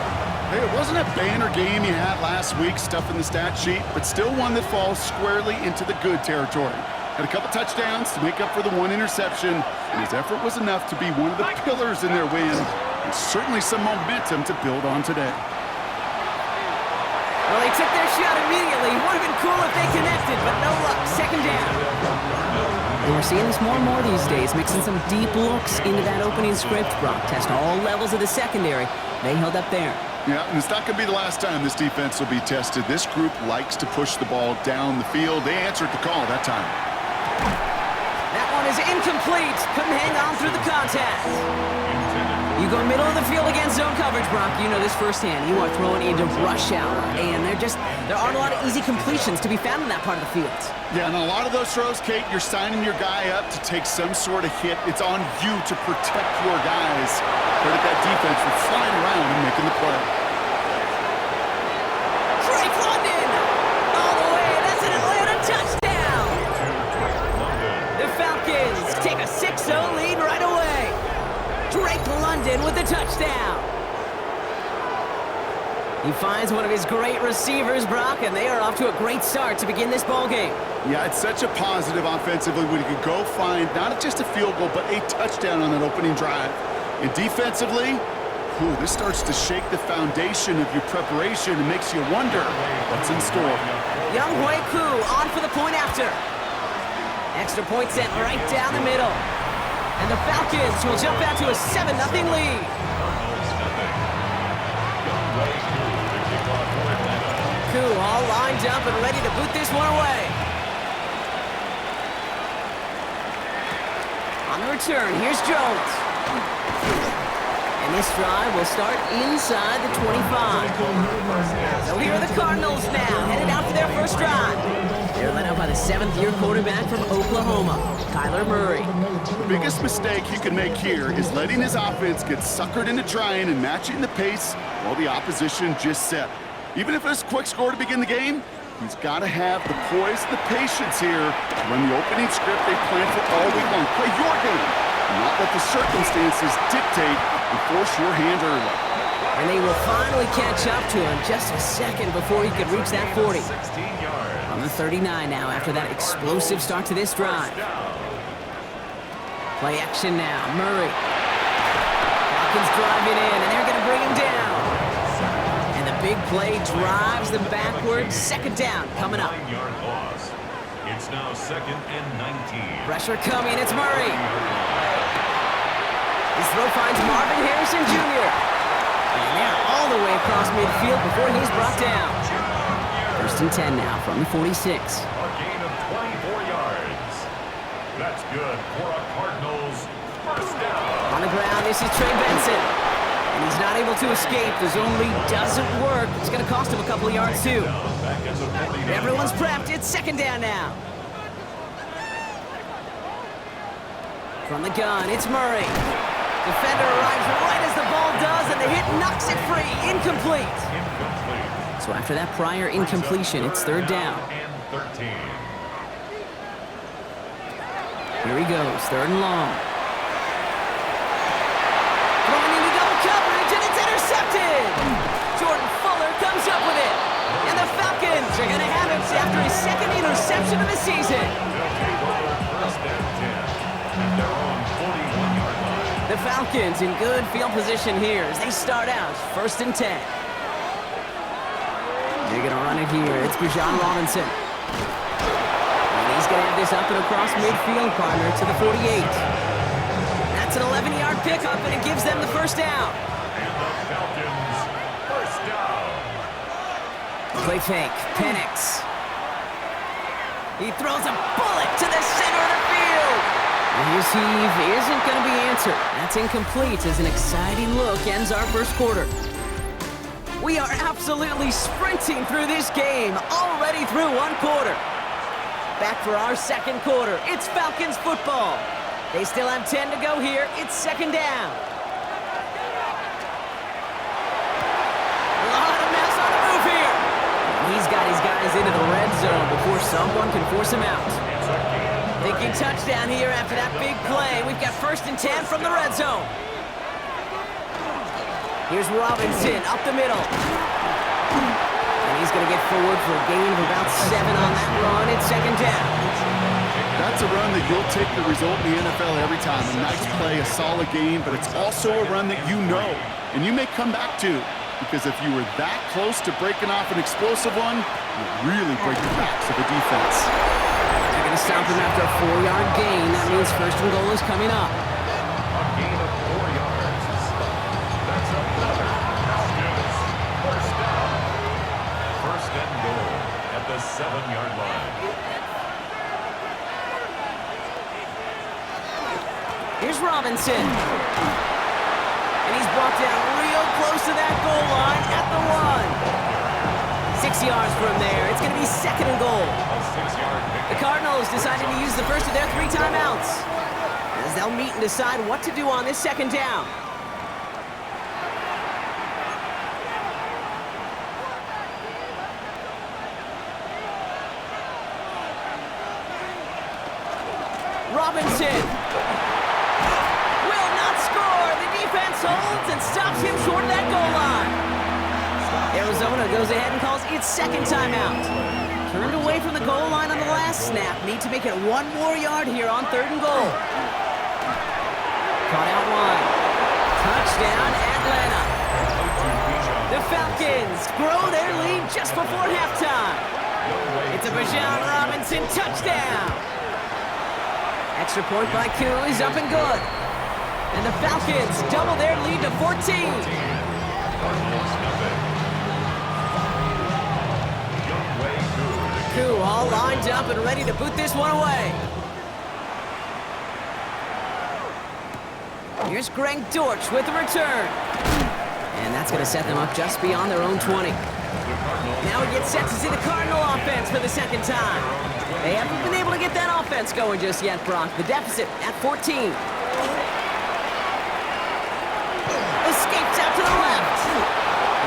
Hey, it wasn't a banner game you had last week, stuff in the stat sheet, but still one that falls squarely into the good territory. Had a couple touchdowns to make up for the one interception, and his effort was enough to be one of the pillars in their win, and certainly some momentum to build on today. Well, they took their shot immediately. Would have been cool if they connected, but no luck. Second down. And we're seeing this more and more these days, mixing some deep looks into that opening script. Brock test all levels of the secondary. They held up there. Yeah, and it's not going to be the last time this defense will be tested. This group likes to push the ball down the field. They answered the call that time. That one is incomplete. Couldn't hang on through the contact. You go middle of the field against zone coverage, Brock. You know this firsthand. You are throwing into rush hour, and there aren't a lot of easy completions to be found in that part of the field. Yeah, and a lot of those throws, Kate, you're signing your guy up to take some sort of hit. It's on you to protect your guys. Credit that defense for flying around and making the play. Drake London! All the way, that's an Atlanta touchdown! The Falcons take a 6-0 lead right away. Drake London with the touchdown. He finds one of his great receivers, Brock, and they are off to a great start to begin this ball game. Yeah, it's such a positive offensively when you can go find not just a field goal, but a touchdown on that opening drive. And defensively, this starts to shake the foundation of your preparation and makes you wonder what's in store. Young Hui Koo on for the point after. Extra point sent right down the middle. And the Falcons will jump out to a 7-0 lead. Koo all lined up and ready to boot this one away. On the return, here's Jones. And this drive will start inside the 25. So here are the Cardinals now, headed out for their first drive. They're led out by the 7th-year quarterback from Oklahoma, Kyler Murray. The biggest mistake you can make here is letting his offense get suckered into trying and matching the pace while the opposition just set. Even if it's a quick score to begin the game, he's got to have the poise and the patience here to run the opening script they planned for all week long. Play your game, and not let the circumstances dictate and force your hand early. And they will finally catch up to him just a second before he could reach that 40. On the 39 now after that explosive start to this drive. Play action now, Murray. Falcons driving in, and they're going to bring him down. And the big play drives them backwards. Second down coming up. It's now 2nd and 19. Pressure coming, it's Murray. His throw finds Marvin Harrison Jr. And they're all the way across midfield before he's brought down. 1st and 10 now from the 46. A gain of 24 yards. That's good for a Cardinals first down. On the ground, this is Trey Benson. And he's not able to escape. The zone read doesn't work. It's going to cost him a couple of yards, too. Everyone's prepped. It's second down now. From the gun, it's Murray. Defender arrives right as the ball does, and the hit knocks it free. Incomplete. So after that prior incompletion, it's third down. Here he goes, 3rd and long. Throwing into double coverage, and it's intercepted! Jordan Fuller comes up with it. And the Falcons are going to have it after his 2nd interception of the season. The Falcons in good field position here as they start out 1st and 10. They're going to run it here. It's Bijan Robinson. And he's going to have this up and across midfield, partner, to the 48. That's an 11-yard pickup, and it gives them the first down. And the Falcons first down. Play fake. Penix. He throws a bullet to the center of the field. His heave isn't going to be answered. That's incomplete as an exciting look ends our first quarter. We are absolutely sprinting through this game, already through one quarter. Back for our second quarter. It's Falcons football. They still have 10 to go here. It's second down. A lot of mess on the move here. He's got his guys into the red zone before someone can force him out. Thinking touchdown here after that big play. We've got 1st and 10 from the red zone. Here's Robinson up the middle. And he's going to get forward for a gain of about 7 on that run. It's second down. That's a run that you'll take the result in the NFL every time. A nice play, a solid game, but it's also a run that you know and you may come back to, because if you were that close to breaking off an explosive one, you really break the backs of the defense. They're going to stop him after a 4-yard gain. That means 1st and goal is coming up. A gain of 4 yards. That's another Falcons first down. 1st and goal at the 7-yard line. Here's Robinson. And he's brought down real close to that goal line at the 1. 6 yards from there. It's going to be 2nd and goal. A 6-yard pick. The Cardinals decided to use the first of their 3 timeouts, as they'll meet and decide what to do on this second down. Robinson will not score. The defense holds and stops him short of that goal line. Arizona goes ahead and calls its 2nd timeout. Turned away from the goal line on the last snap. Need to make it 1 more yard here on 3rd and goal. Caught out wide. Touchdown, Atlanta. The Falcons grow their lead just before halftime. It's a Bijan Robinson touchdown. Extra point by Koo is up and good. And the Falcons double their lead to 14. Koo all lined up and ready to boot this one away. Here's Greg Dortch with the return. And that's going to set them up just beyond their own 20. Now we get set to see the Cardinal offense for the 2nd time. They haven't been able to get that offense going just yet, Brock. The deficit at 14. Escapes out to the left.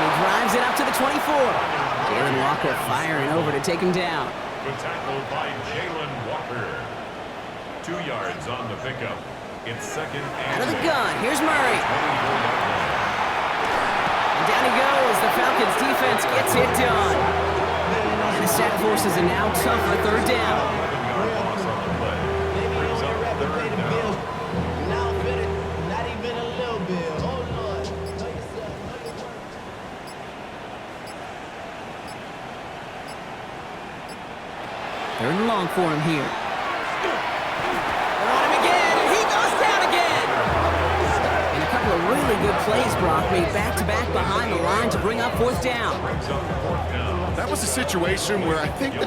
And he drives it up to the 24. Jalen Walker firing over to take him down. Good tackle by Jalen Walker. 2 yards on the pickup. It's 2nd and out of the gun. Here's Murray. And down he goes. The Falcons defense gets it done. And the set forces a now tougher 3rd down. Third and long for him here. They're on him again, and he goes down again. And a couple of really good plays, Brock, made back-to-back behind the line to bring up 4th down. That was a situation where I think the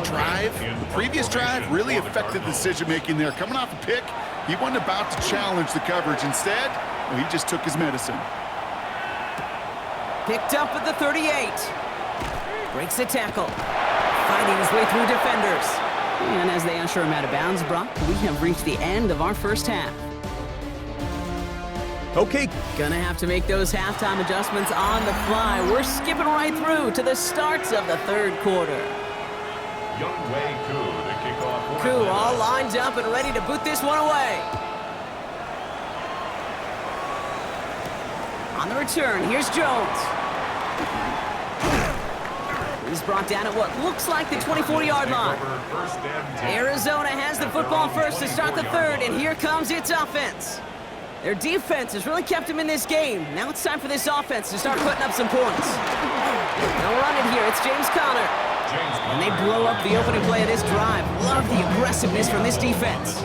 previous drive, really affected the decision-making there. Coming off a pick, he wasn't about to challenge the coverage. Instead, well, he just took his medicine. Picked up at the 38. Breaks the tackle. Fighting his way through defenders. And as they usher him out of bounds, Brock, we have reached the end of our first half. Okay. Gonna have to make those halftime adjustments on the fly. We're skipping right through to the starts of the 3rd quarter. Younghoe Koo to kick off. Koo all lined up and ready to boot this one away. On the return, here's Jones. He's brought down at what looks like the 24-yard line. Arizona has the football first to start the 3rd, and here comes its offense. Their defense has really kept them in this game. Now it's time for this offense to start putting up some points. They'll run it here. It's James Conner. And they blow up the opening play of this drive. Love the aggressiveness from this defense.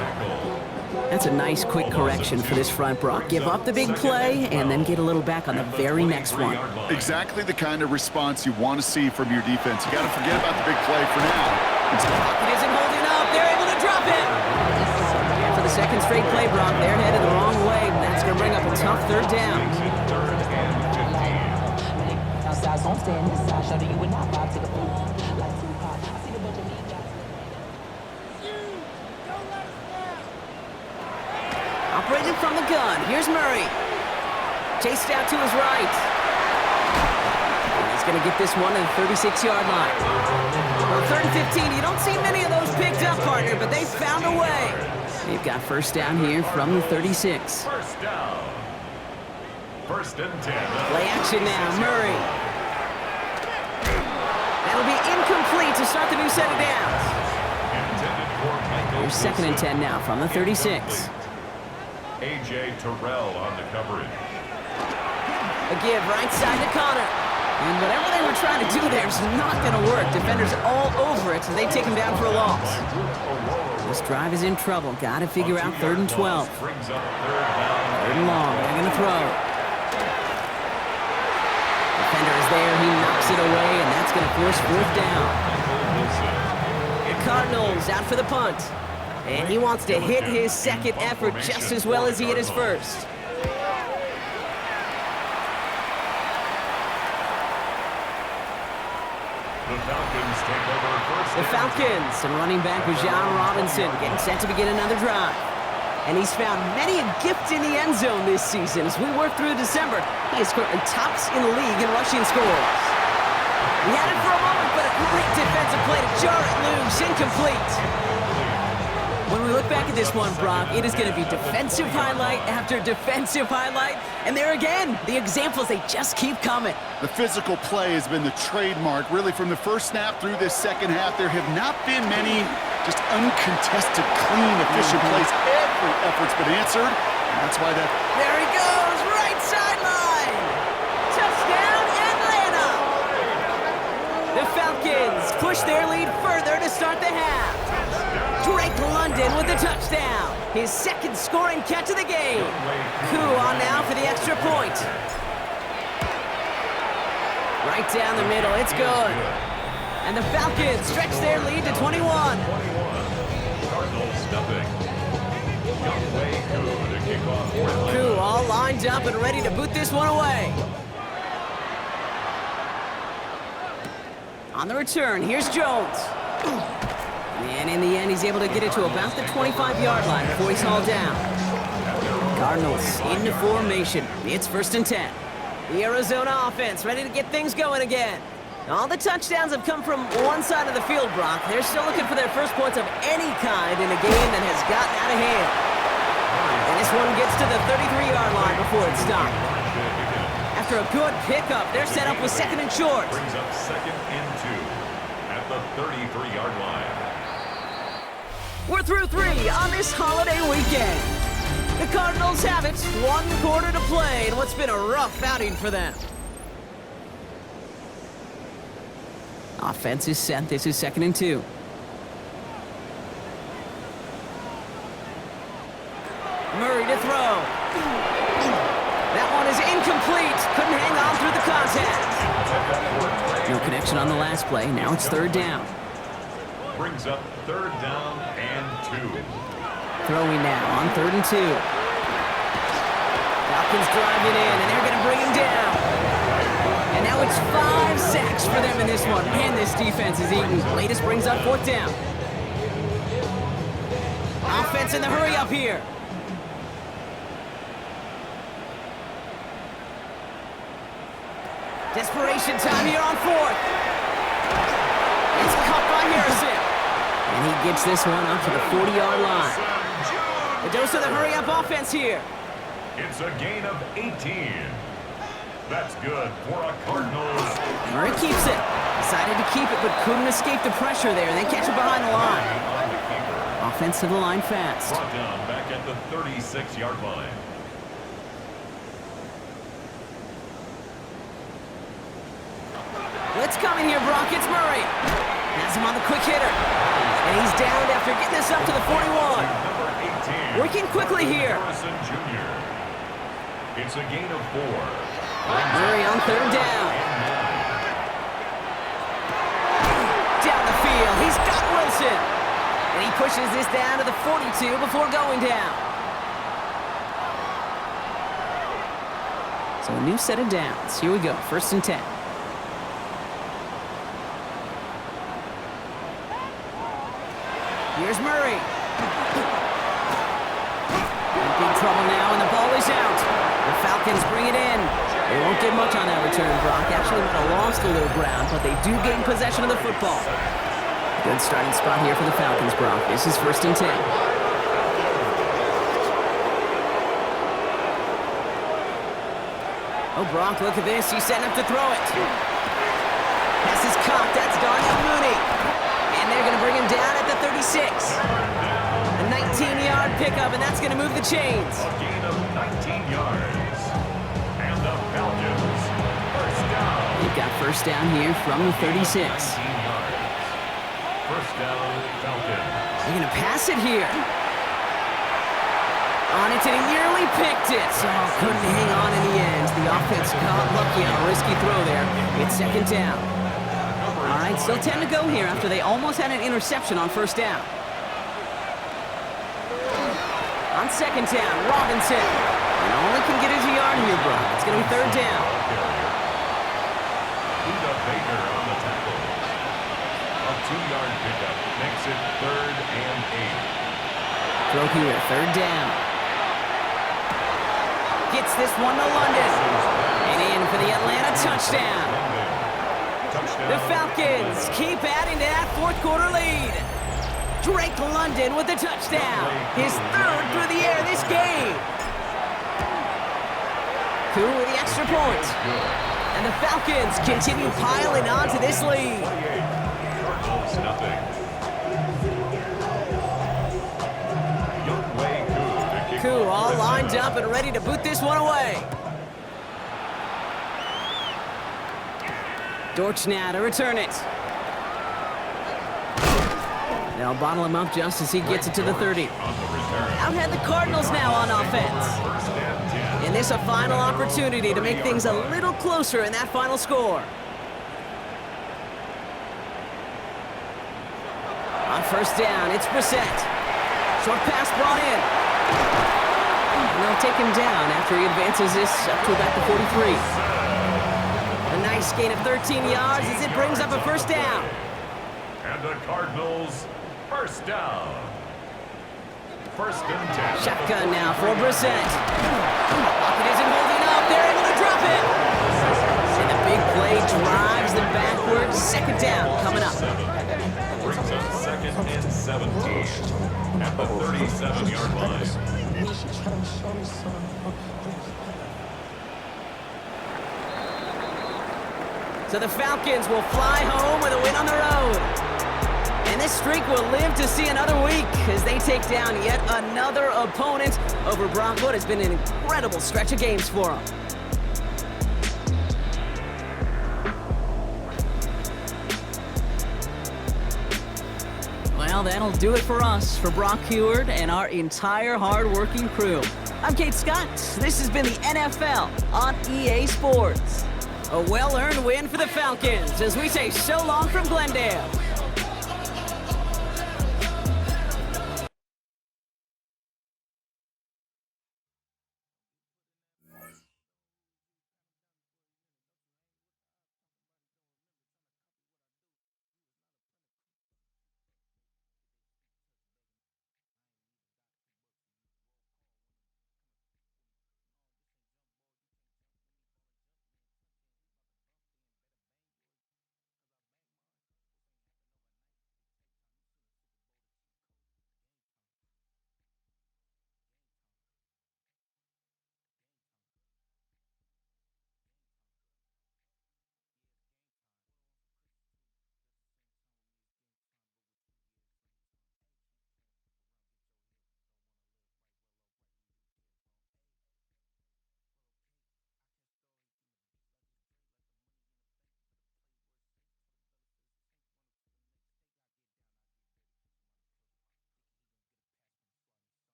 That's a nice quick correction for this front, Brock. Give up the big play and then get a little back on the very next one. Exactly the kind of response you want to see from your defense. You got to forget about the big play for now. It isn't holding up. They're able to drop it. And for the second straight play, Brock, they're headed the wrong way. That's going to bring up a tough third down. Operating from the gun. Here's Murray. Chased out to his right. And he's going to get this one to the 36-yard line. Well, 3rd and 15. You don't see many of those picked up, partner, but they found a way. They've got first down here from the 36. First down. 1st and 10. Play action now. Murray. That'll be incomplete to start the new set of downs. Here's 2nd and 10 now from the 36. A.J. Terrell on the coverage. A give right side to Connor. And whatever they were trying to do there is not going to work. Defenders all over it, so they take him down for a loss. This drive is in trouble. Got to figure out 3rd and 12. 3rd and long. They're going to throw. Defender is there. He knocks it away, and that's going to force 4th down. The Cardinals out for the punt. And he wants to hit his second effort just as well as he hit his first. The Falcons take over first. The Falcons and running back Bijan Robinson getting set to begin another drive. And he's found many a gift in the end zone this season. As we work through December, he is currently tops in the league in rushing scores. He had it for a moment, but a great defensive play to jar it loose, incomplete. When we look back at this one, Brock, it is going to be defensive highlight after defensive highlight. And there again, the examples, they just keep coming. The physical play has been the trademark, really, from the first snap through this second half. There have not been many just uncontested, clean, efficient plays. Every effort's been answered, and that's why that... There he goes, right sideline! Touchdown, Atlanta! The Falcons push their lead further to start the half. Drake London with the touchdown. His 2nd scoring catch of the game. Koo on now for the extra point. Right down the middle, it's good. And the Falcons stretch their lead to 21. Cardinals stuffing. Koo to kick off. Koo all lined up and ready to boot this one away. On the return, here's Jones. And in the end, he's able to get it to about the 25-yard line before he's hauled down. Cardinals into formation. It's 1st and 10. The Arizona offense ready to get things going again. All the touchdowns have come from one side of the field, Brock. They're still looking for their first points of any kind in a game that has gotten out of hand. And this one gets to the 33-yard line before it's stopped. After a good pickup, they're set up with 2nd and short. Brings up 2nd and 2 at the 33-yard line. We're through 3 on this holiday weekend. The Cardinals have it, 1 quarter to play in what's been a rough outing for them. Offense is set. This is 2nd and 2. Murray to throw. That one is incomplete. Couldn't hang on through the contact. No connection on the last play. Now it's 3rd down. Brings up 3rd down and 2. Throwing now on 3rd and 2. Falcons driving in, and they're going to bring him down. And now it's 5 sacks for them in this one. Man, this defense is eating. Latest brings up 4th down. Offense in the hurry up here. Desperation time here on 4th. It's caught by Harrison. And he gets this one up to the 40-yard line. A dose of the hurry-up offense here. It's a gain of 18. That's good for a Cardinals. Murray keeps it. Decided to keep it, but couldn't escape the pressure there. They catch it behind the line. Offense to the line fast. Brought down back at the 36-yard line. Blitz coming here, Brock. It's Murray. Has him on the quick hitter. And he's downed after getting this up to the 41. Number 18. Working quickly here. Harrison Jr. It's a gain of 4. Murray on third down. Down the field. He's got Wilson. And he pushes this down to the 42 before going down. So a new set of downs. Here we go. 1st and 10. Here's Murray. In big trouble now, and the ball is out. The Falcons bring it in. They won't get much on that return, Brock. Actually might have lost a little ground, but they do gain possession of the football. Good starting spot here for the Falcons, Brock. This is 1st and 10. Oh, Brock, look at this. He's setting up to throw it. Pass is caught. That's Darnell Mooney. And they're going to bring him down at the 36. A 19-yard pickup, and that's going to move the chains. A gain of 19 yards. And the Falcons, first down. They've got 1st down here from the 36. 19 yards. First down, Falcons. They're going to pass it here. On it, and he nearly picked it. So couldn't hang on in the end. The offense got lucky on a risky throw there. It's 2nd down. All right, still 10 to go here after they almost had an interception on 1st down. On 2nd down, Robinson. And only can get his yard here, bro. It's going to be 3rd down. Buda Baker on the tackle. A 2-yard pickup makes it 3rd and 8. Throw here, 3rd down. Gets this one to London. And in for the Atlanta touchdown. The Falcons keep adding to that 4th quarter lead. Drake London with the touchdown. His 3rd through the air this game. Cool with the extra point. And the Falcons continue piling on to this lead. Cardinals, nothing. Koo all lined up and ready to boot this one away. Dortch now to return it. They'll bottle him up just as he gets it to the 30. Out had the Cardinals now on offense. And this a final opportunity to make things a little closer in that final score. On 1st down, it's Brissett. Short pass brought in. And they'll take him down after he advances this up to about the 43. A nice gain of 13 yards as it brings up a 1st down. And the Cardinals, 1st down. 1st and 10. Shotgun now for Brissett. Pocket isn't holding up. They're able to drop it. And the big play drives them backwards. 2nd down coming up. Brings up 2nd and 17 at the 37-yard line. So the Falcons will fly home with a win on the road. And this streak will live to see another week as they take down yet another opponent over Brock. What has been an incredible stretch of games for them. Well, that'll do it for us, for Brock Huard and our entire hard-working crew. I'm Kate Scott. This has been the NFL on EA Sports. A well-earned win for the Falcons as we say so long from Glendale.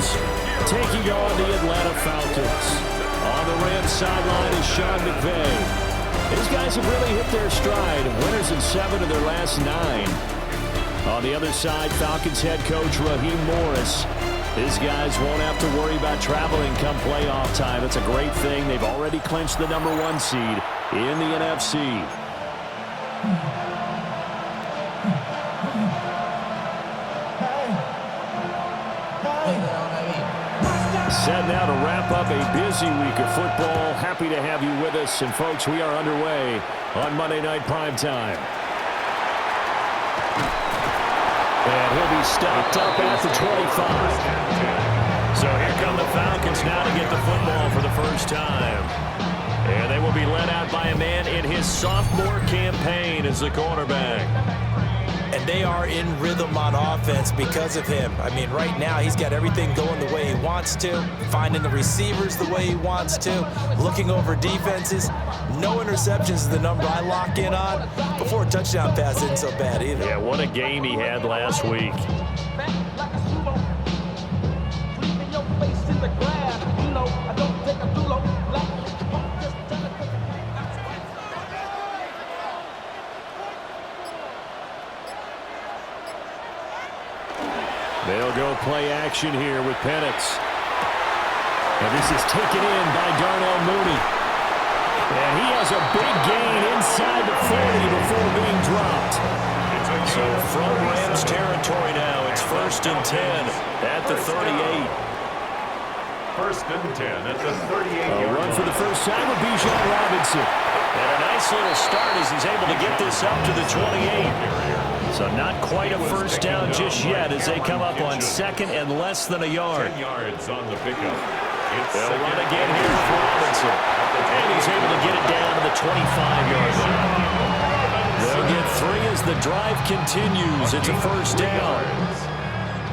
Rams taking on the Atlanta Falcons. On the Rams sideline is Sean McVay. These guys have really hit their stride. Winners in 7 of their last 9. On the other side, Falcons head coach Raheem Morris. His guys won't have to worry about traveling come playoff time. It's a great thing. They've already clinched the #1 seed in the NFC. Set now to wrap up a busy week of football. Happy to have you with us. And, folks, we are underway on Monday Night Primetime. And he'll be stopped up at the 25. So here come the Falcons now to get the football for the first time. And they will be led out by a man in his sophomore campaign as the quarterback. And they are in rhythm on offense because of him. I mean, right now he's got everything going the way he wants to, finding the receivers the way he wants to, looking over defenses. No interceptions is the number I lock in on. Before a touchdown pass isn't so bad either. Yeah, what a game he had last week. They'll go play action here with Penix. And this is taken in by Darnell Mooney. And he has a big gain inside the 40 before being dropped. So from Rams territory now, it's 1st and 10 at the 38. 1st and 10 at the 38-yard A run for the first time with Bijan Robinson. And a nice little start as he's able to get this up to the 28. So not quite a first down just yet as they come up on 2nd and less than a yard. 10 yards on the pickup. They'll run again here with Robinson. And he's able to get it down to the 25-yard line. They'll get 3 as the drive continues. It's a first down.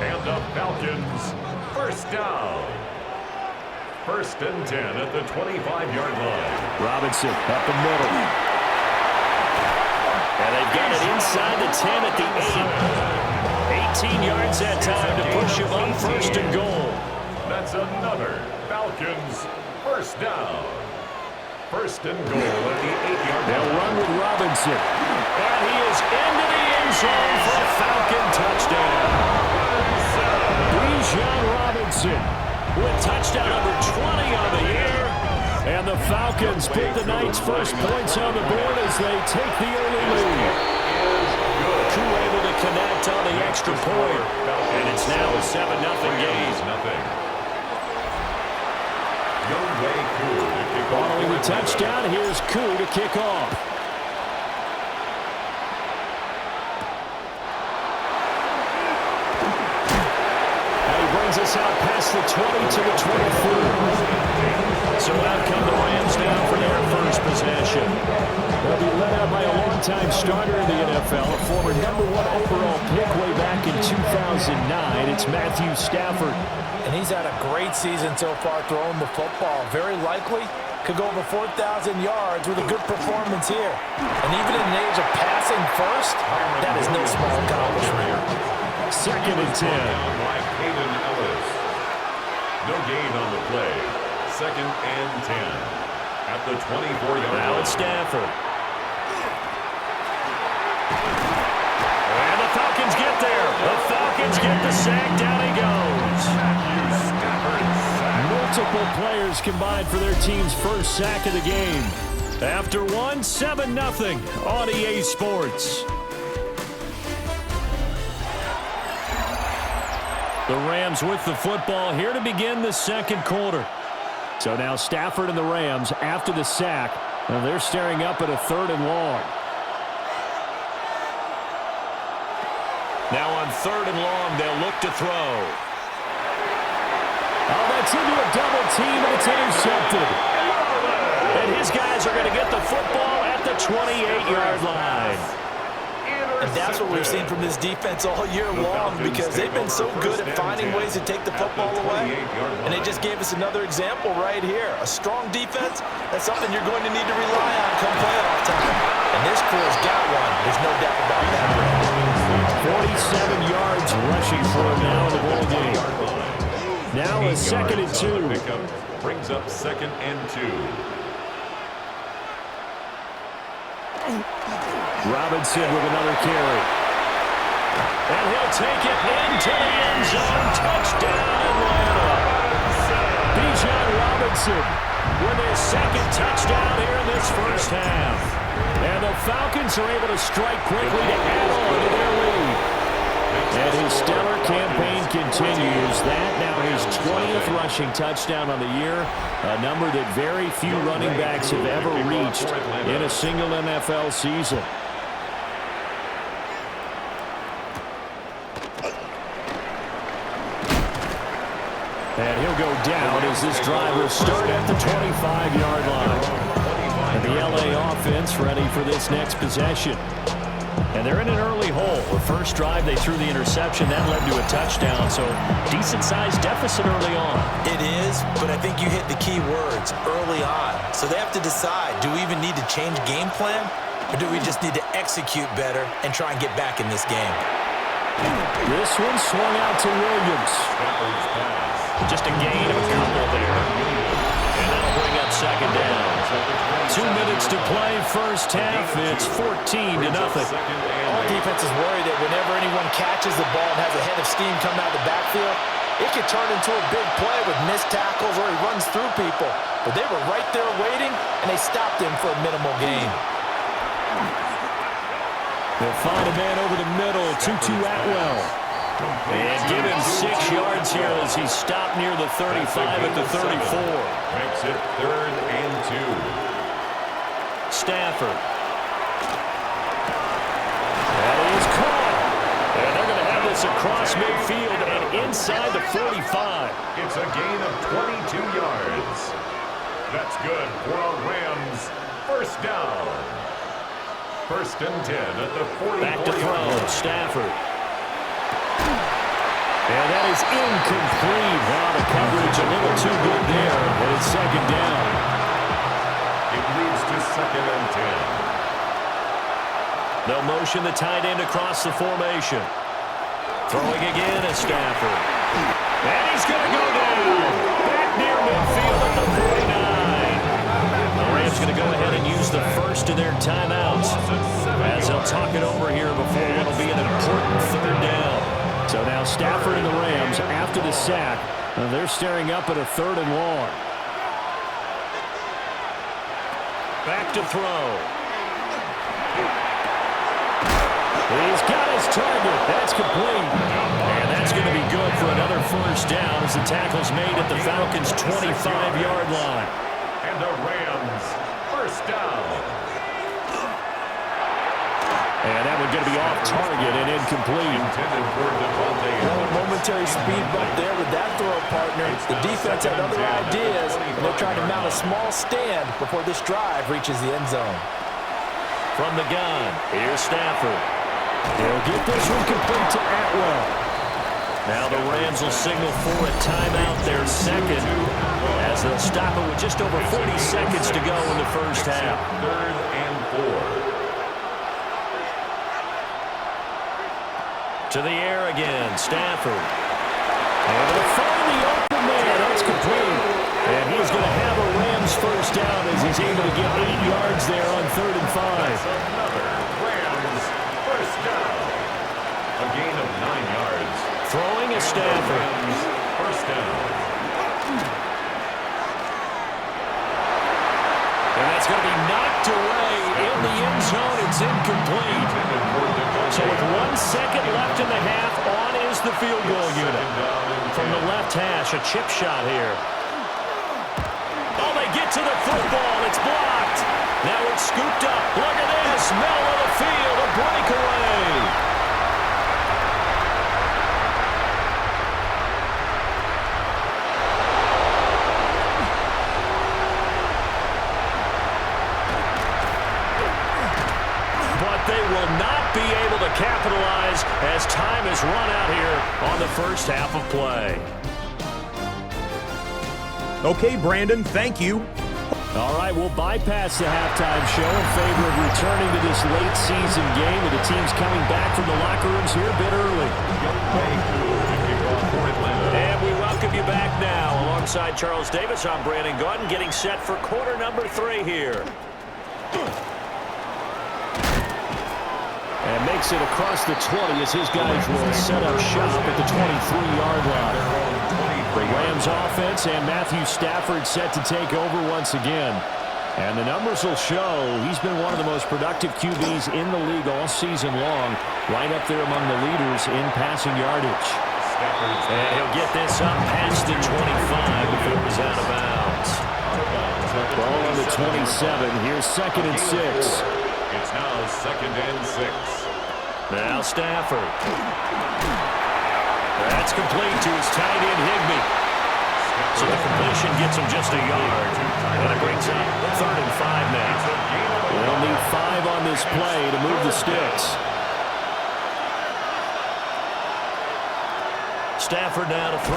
And the Falcons, first down. 1st and 10 at the 25-yard line. Robinson up the middle. And they've got it inside the 10 at the 8. 18 yards that time to push him on 1st and goal. That's another Falcons first down. 1st and goal at the 8-yard line. They'll run with Robinson. And he is into the end zone for a Falcon touchdown. Bijan Robinson with touchdown number 20 on the year. And the Falcons put the night's first points on the board as they take the early lead. Koo able to connect on the extra point. And it's now a 7-0 game. Following the touchdown, here's Koo to kick off. And he brings us out past the 20 to the 24. So out come the Rams now for their first possession. They'll be led out by a longtime starter in the NFL, a former #1 overall pick way back in 2009. It's Matthew Stafford. And he's had a great season so far throwing the football. Very likely could go over 4,000 yards with a good performance here. And even in the age of passing first, that is no small accomplishment. 2nd and 10. No gain on the play. 2nd and 10 at the 24-yard line. Now it's Stafford. And the Falcons get there. The Falcons get the sack. Down he goes. Multiple players combined for their team's first sack of the game. After one, 7-0 on EA Sports. The Rams with the football here to begin the second quarter. So now Stafford and the Rams after the sack. And they're staring up at a 3rd and long. Now on 3rd and long, they'll look to throw. Oh, that's into a double team, and it's intercepted. And his guys are going to get the football at the 28-yard line. And that's what we've seen from this defense all year long because they've been so good at finding ways to take the football away. And they just gave us another example right here. A strong defense, that's something you're going to need to rely on come playoff time. And this crew's got one. There's no doubt about that. 47 yards rushing for him now in the ball game. Now a 2nd and 2. Pickup brings up 2nd and 2. Robinson with another carry. And he'll take it into the end zone. Touchdown, Atlanta. Bijan Robinson with his 2nd touchdown here in this first half. And the Falcons are able to strike quickly to add on to their lead. And his stellar campaign continues. That now his 20th rushing touchdown on the year, a number that very few running backs have ever reached in a single NFL season. And he'll go down as this drive will start at the 25-yard line. And the LA offense ready for this next possession. And they're in an early hole. The first drive, they threw the interception. That led to a touchdown, so decent-sized deficit early on. It is, but I think you hit the key words, early on. So they have to decide, do we even need to change game plan, or do we just need to execute better and try and get back in this game? This one swung out to Williams. Just a gain of a couple there. And that'll bring up 2nd down. 2 minutes to play, first half. It's 14-0. All defense is worried that whenever anyone catches the ball and has a head of steam coming out of the backfield, it could turn into a big play with missed tackles or he runs through people. But they were right there waiting, and they stopped him for a minimal gain. They'll find a man over the middle, Tutu Atwell. And give him 6 yards here as he stopped near the 35 at the 34. Makes it 3rd and 2. Stafford. That is caught. And they're going to have this across midfield and inside the 45. It's a gain of 22 yards. That's good for a Rams first down. 1st and 10 at the 44. Back to throw, Stafford. And that is incomplete. Wow, the coverage a little too good there, but it's 2nd down. It leads to 2nd and 10. They'll motion the tight end across the formation. Throwing again is Stafford. And he's going to go down. Back near midfield at the 49. The Rams going to go ahead and use the first of their timeouts as they'll talk it over here before what will be an important 3rd down. So now Stafford and the Rams, after the sack, they're staring up at a 3rd and long. Back to throw. He's got his target. That's complete. And that's going to be good for another first down as the tackle's made at the Falcons' 25-yard line. And the Rams first down. And that one's going to be off target and incomplete. Well, a momentary speed bump there with that throw partner. The defense had other ideas, and they're trying to mount a small stand before this drive reaches the end zone. From the gun, here's Stafford. They'll get this one complete to Atwell. Now the Rams will signal for a timeout, their 2nd, as they'll stop it with just over 40 seconds to go in the first half. 3rd and 4. To the air again, Stafford. And they'll find the open man. That's complete. And he's going to have a Rams first down as he's able to get 8 yards there on 3rd and 5. Another Rams first down. A gain of 9 yards. Throwing is Stafford. Rams first down. And that's going to be knocked away in the end zone. It's incomplete. So with 1 second left in the half, on is the field goal unit. From the left hash, a chip shot here. Oh, they get to the football. It's blocked. Now it's scooped up. Look at this. Middle of the field, a breakaway. They will not be able to capitalize as time has run out here on the first half of play. Okay, Brandon, thank you. All right, we'll bypass the halftime show in favor of returning to this late season game with the teams coming back from the locker rooms here a bit early. And we welcome you back alongside Charles Davis, I'm Brandon Gaudin, getting set for quarter number 3 here. And makes it across the 20 as his guys will set up shop at the 23-yard line. The Rams offense and Matthew Stafford set to take over once again. And the numbers will show he's been one of the most productive QBs in the league all season long, right up there among the leaders in passing yardage. And he'll get this up past the 25 before it was out of bounds. Ball on the 27. Here's 2nd and 6. It's now 2nd and 6. Now Stafford. That's complete to his tight end, Higbee. So the completion gets him just a yard. And it brings up 3rd and 5 now. They'll need 5 on this play to move the sticks. Stafford now to throw.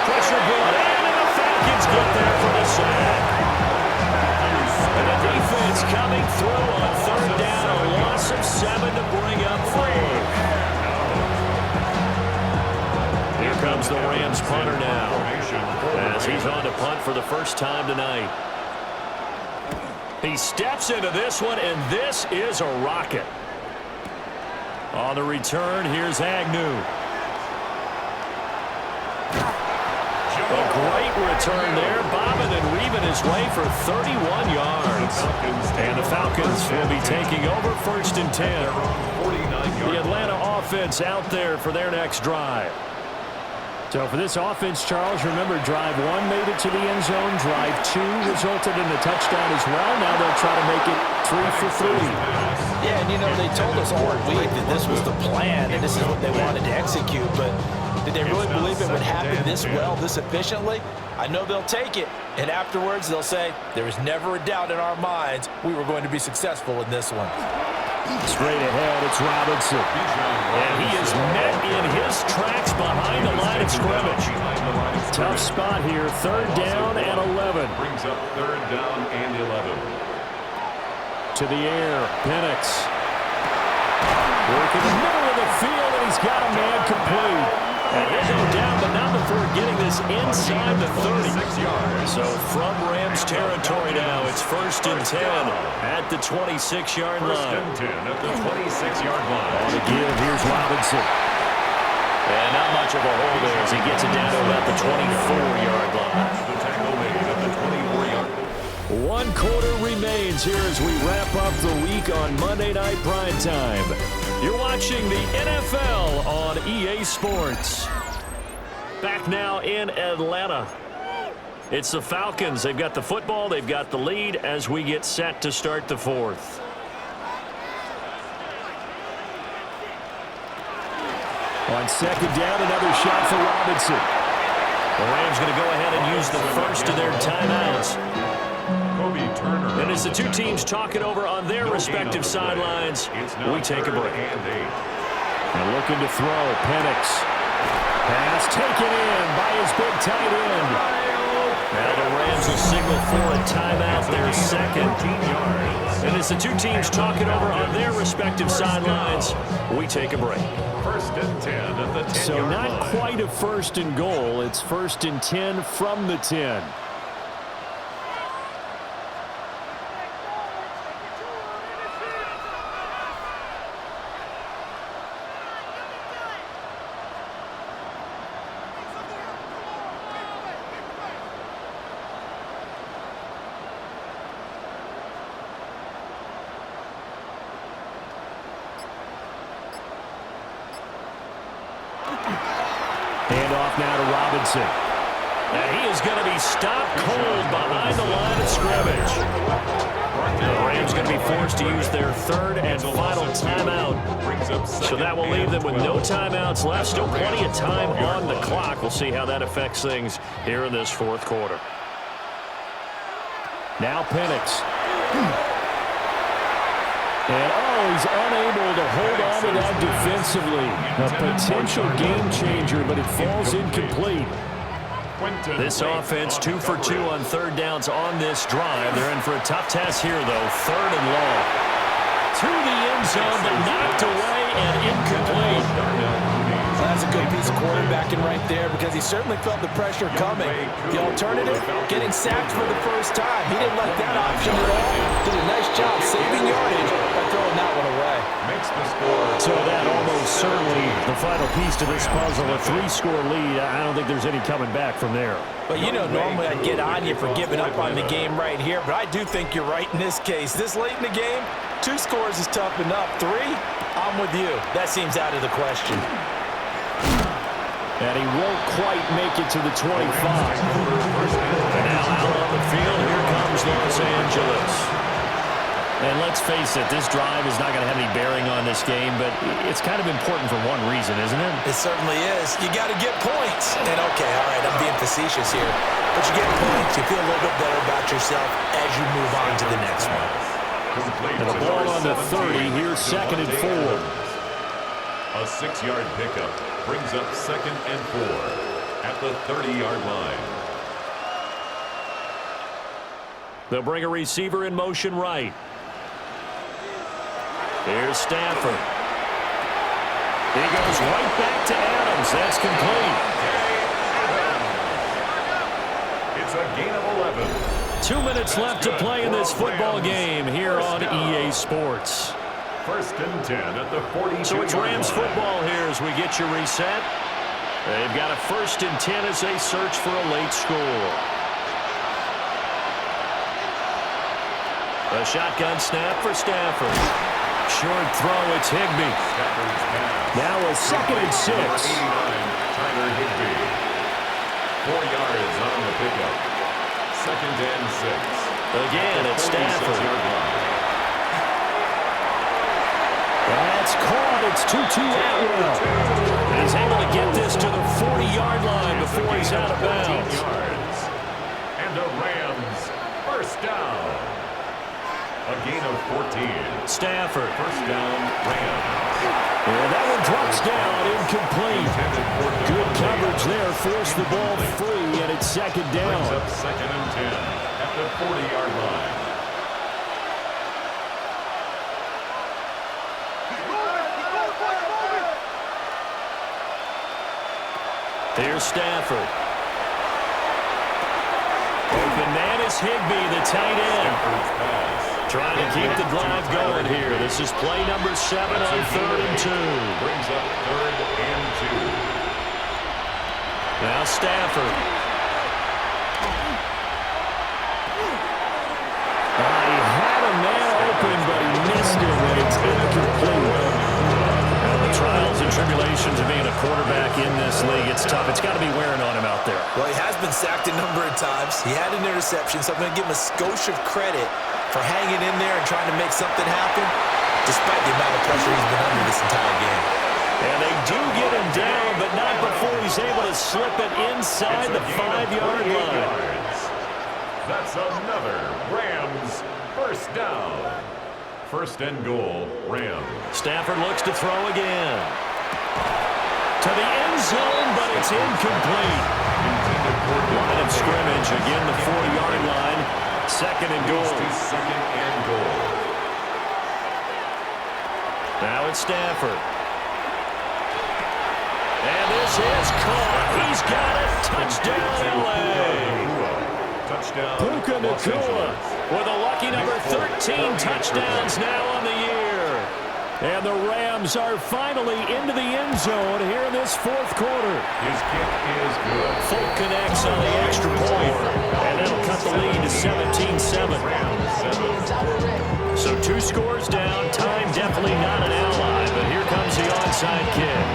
Pressure good, and the Falcons get there for the sack. And the defense coming through on 3rd down, a loss of 7 to bring up 4. Here comes the Rams punter now, as he's on to punt for the first time tonight. He steps into this one, and this is a rocket. On the return, here's Agnew. A great return there, bobbing and weaving his way for 31 yards. And the Falcons will be taking over 1st and 10. The Atlanta offense out there for their next drive. So for this offense, Charles, remember drive 1 made it to the end zone. Drive 2 resulted in a touchdown as well. Now they'll try to make it 3 for 3. Yeah, and they told us all week that this was the plan and this is what they wanted to execute, but did they really believe it would happen this well, this efficiently? I know they'll take it, and afterwards they'll say, there was never a doubt in our minds we were going to be successful in this one. Straight ahead, it's Robinson. And he is met in his tracks behind the line of scrimmage. Tough spot here, 3rd down and 11. Brings up 3rd down and 11. To the air, Penix. Work in the middle of the field, and he's got a man complete. And he'll go down, but not before getting this inside the 30. So from Rams territory now, it's 1st and 10 at the 26-yard line. 1st and 10 at the 26-yard line. On the give, here's Robinson. And not much of a hole there as he gets it down to about the 24-yard line. The tackle made at the 24-yard line. 1 quarter remains here as we wrap up the week on Monday Night Primetime. You're watching the NFL on EA Sports. Back now in Atlanta. It's the Falcons. They've got the football. They've got the lead as we get set to start the 4th. On 2nd down, another shot for Robinson. The Rams going to go ahead and use the first of their timeouts. And as the two teams talk it over on their respective sidelines, we take a break. And looking to throw, Penix. Pass taken in by his big tight end. Now the Rams will signal for a timeout, their 2nd. And as the two teams talk it over on their respective sidelines, we take a break. 1st and 10 at the 10-yard So not line. quite a 1st and goal. It's 1st and 10 from the 10. Handoff now to Robinson. And he is going to be stopped cold behind the line of scrimmage. The Rams going to be forced to use their 3rd and final timeout. So that will leave them with no timeouts left. Still plenty of time on the clock. We'll see how that affects things here in this 4th quarter. Now Penix. And he's unable to hold on to that defensively. A potential game changer, but it falls incomplete. This offense 2 for 2 on 3rd downs on this drive. They're in for a tough task here, though. 3rd and long. To the end zone, but knocked away and incomplete. That's a good piece of quarterbacking right there because he certainly felt the pressure coming. The alternative, getting sacked for the first time. He didn't like that option at all. Did a nice job saving yardage by throwing that one away. Makes the score. So that almost certainly the final piece to this puzzle, a 3-score lead. I don't think there's any coming back from there. But you know, normally I'd get on you for giving up on the game right here, but I do think you're right in this case. This late in the game, 2 scores is tough enough. 3, I'm with you. That seems out of the question. And he won't quite make it to the 25. And now out on the field, here comes Los Angeles. And let's face it, this drive is not going to have any bearing on this game, but it's kind of important for one reason, isn't it? It certainly is. You got to get points. And okay, all right, I'm being facetious here. But you get points, you feel a little bit better about yourself as you move on to the next one. And the ball on the 30, here's 2nd and 4. A 6-yard pickup brings up 2nd and 4 at the 30-yard line. They'll bring a receiver in motion right. Here's Stafford. He goes right back to Adams. That's complete. It's a gain of 11. 2 minutes left to play in this football game here on EA Sports. 1st and 10 at the 42-yard So it's Rams line. football here as we get you reset. They've got a 1st and 10 as they search for a late score. A shotgun snap for Stafford. Short throw, it's Higbee. Now a 2nd and 6. 89, Tyler Higbee. 4 yards on the pickup. 2nd and 6. Again, it's Stafford. 46-yard line. That's caught. It's Tutu Atwell. And he's able to get this to the 40-yard line before he's out of bounds. Yards. And the Rams 1st down. A gain of 14. Stafford. 1st down, Rams. And that one drops down, incomplete. Good coverage there, forced the ball free, and it's 2nd Brings down. up 2nd and 10 at the 40-yard line. Here's Stafford. Open man is Higbee, the tight end. Trying to keep the drive going here. This is play number 7 on 3rd and 2. Brings up 3rd and 2. Now Stafford. He had a man open, but he missed it, and it's incomplete. Well, the trials and tribulations of being a quarterback in this league, it's tough. It's got to be wearing on him out there. Well, he has been sacked a number of times. He had an interception, so I'm going to give him a skosh of credit for hanging in there and trying to make something happen, despite the amount of pressure he's been under this entire game. And they do get him down, but not before he's able to slip it inside the 5-yard line. That's another Rams 1st down. 1st and goal, Rams. Stafford looks to throw again. To the end zone, but it's incomplete. Line of scrimmage, again the 40-yard line. 2nd and goal. 2nd and goal. Now it's Stafford. And this is caught. He's got it. Touchdown, LA. Touchdown. Puka Los Nacua Angeles. with a lucky number 13 touchdowns now on the year. And the Rams are finally into the end zone here in this 4th quarter. His kick is good. Fulk connects on the extra point, and that'll cut the lead to 17-7. So 2 scores down. Time definitely not an ally, but here comes the onside kick.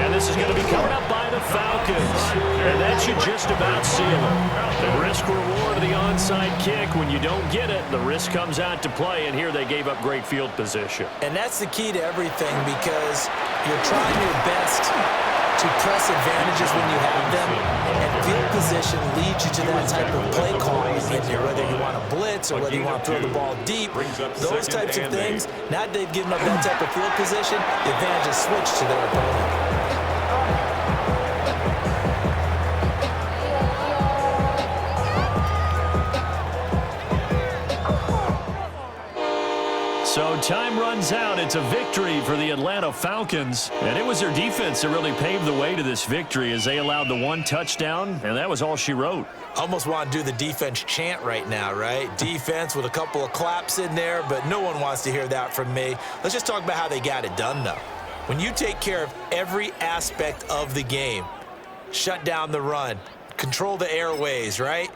And this is going to be covered up by the Falcons. And that should just about seal it. The risk reward of the onside kick, when you don't get it, the risk comes out to play, and here they gave up great field position. And that's the key to everything because you're trying your best to press advantages when you have them, and field position leads you to that type of play calling in there, whether you want to blitz or whether you want to throw the ball deep. Those types of things, now that they've given up that type of field position, the advantage is switched to their opponent. So time runs out. It's a victory for the Atlanta Falcons. And it was their defense that really paved the way to this victory as they allowed the one touchdown, and that was all she wrote. Almost want to do the defense chant right now, right? Defense with a couple of claps in there, but no one wants to hear that from me. Let's just talk about how they got it done, though. When you take care of every aspect of the game, shut down the run, control the airways, right?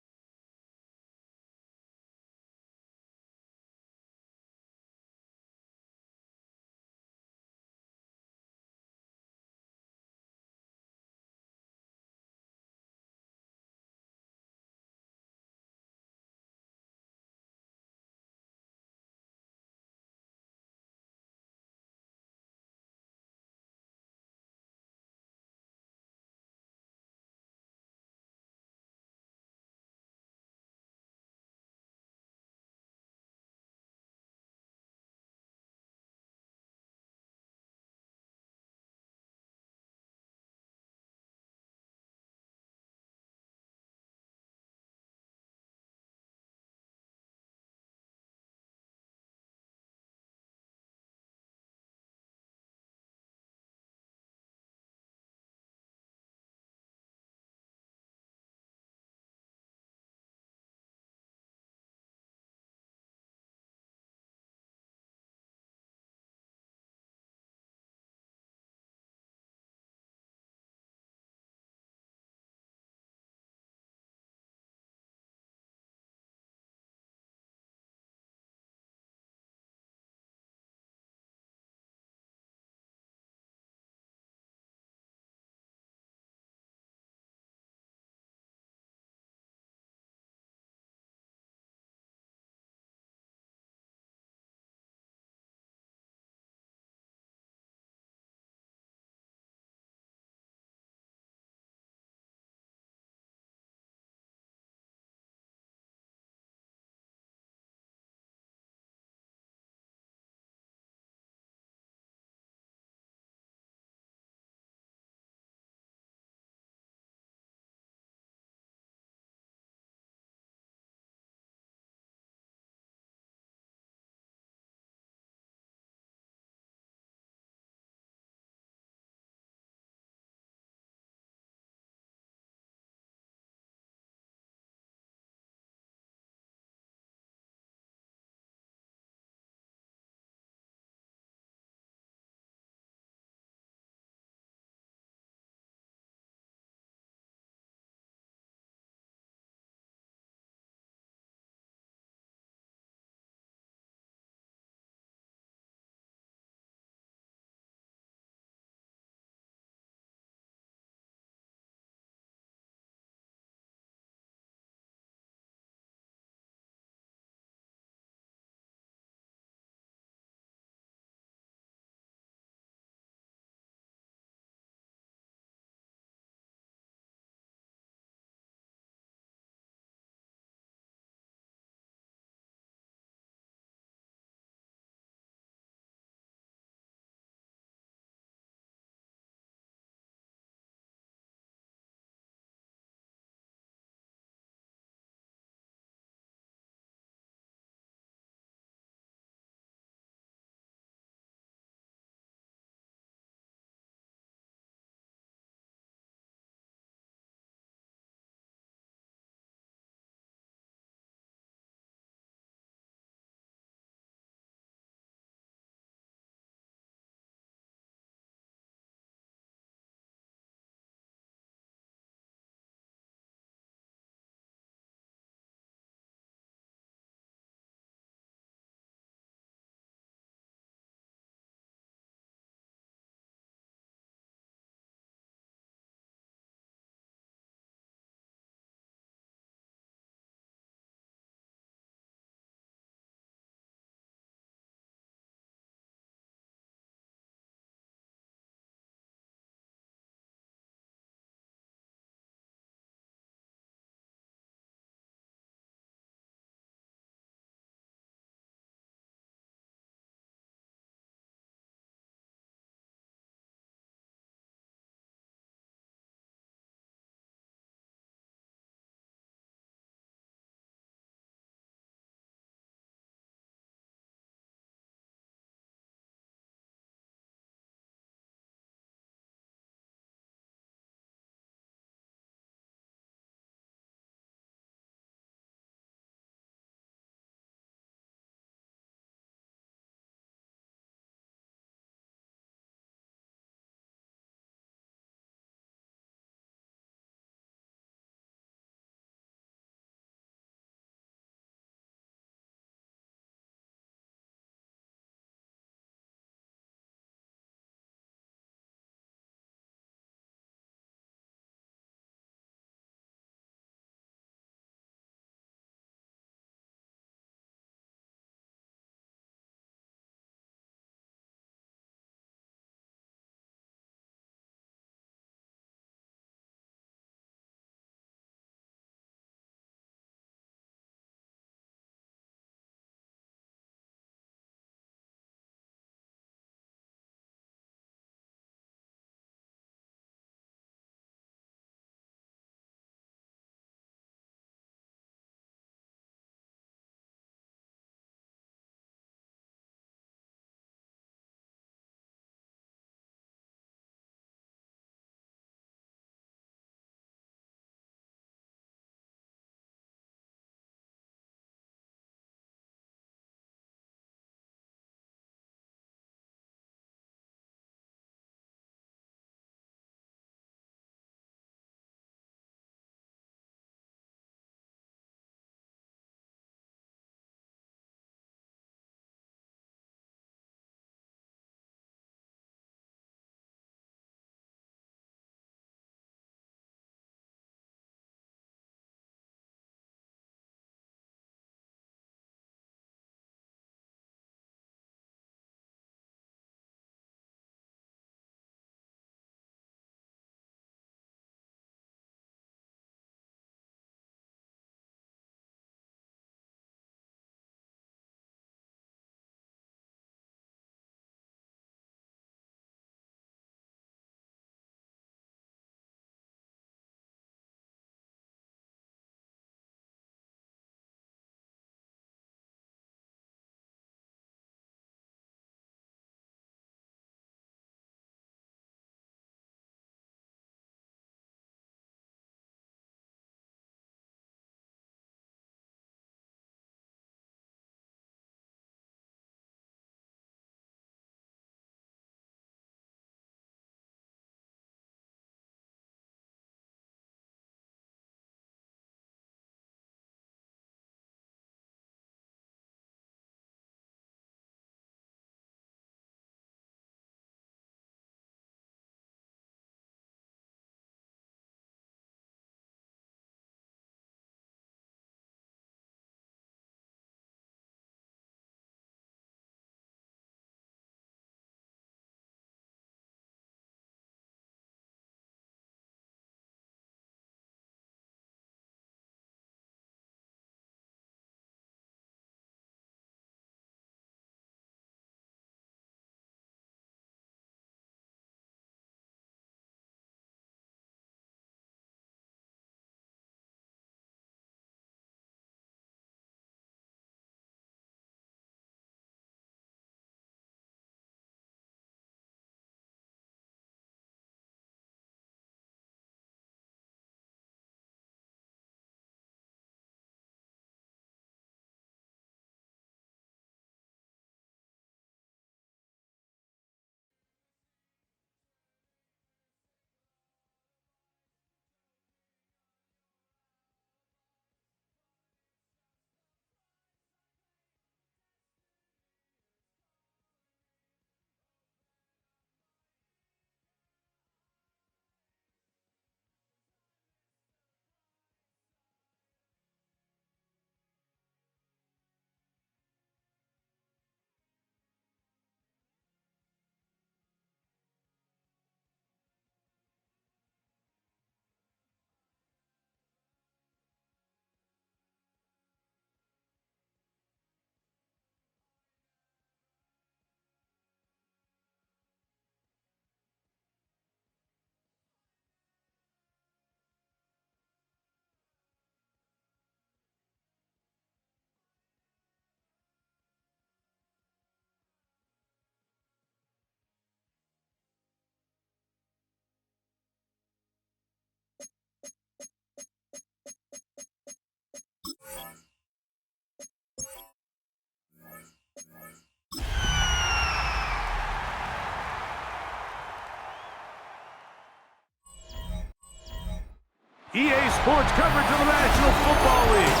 EA Sports coverage of the National Football League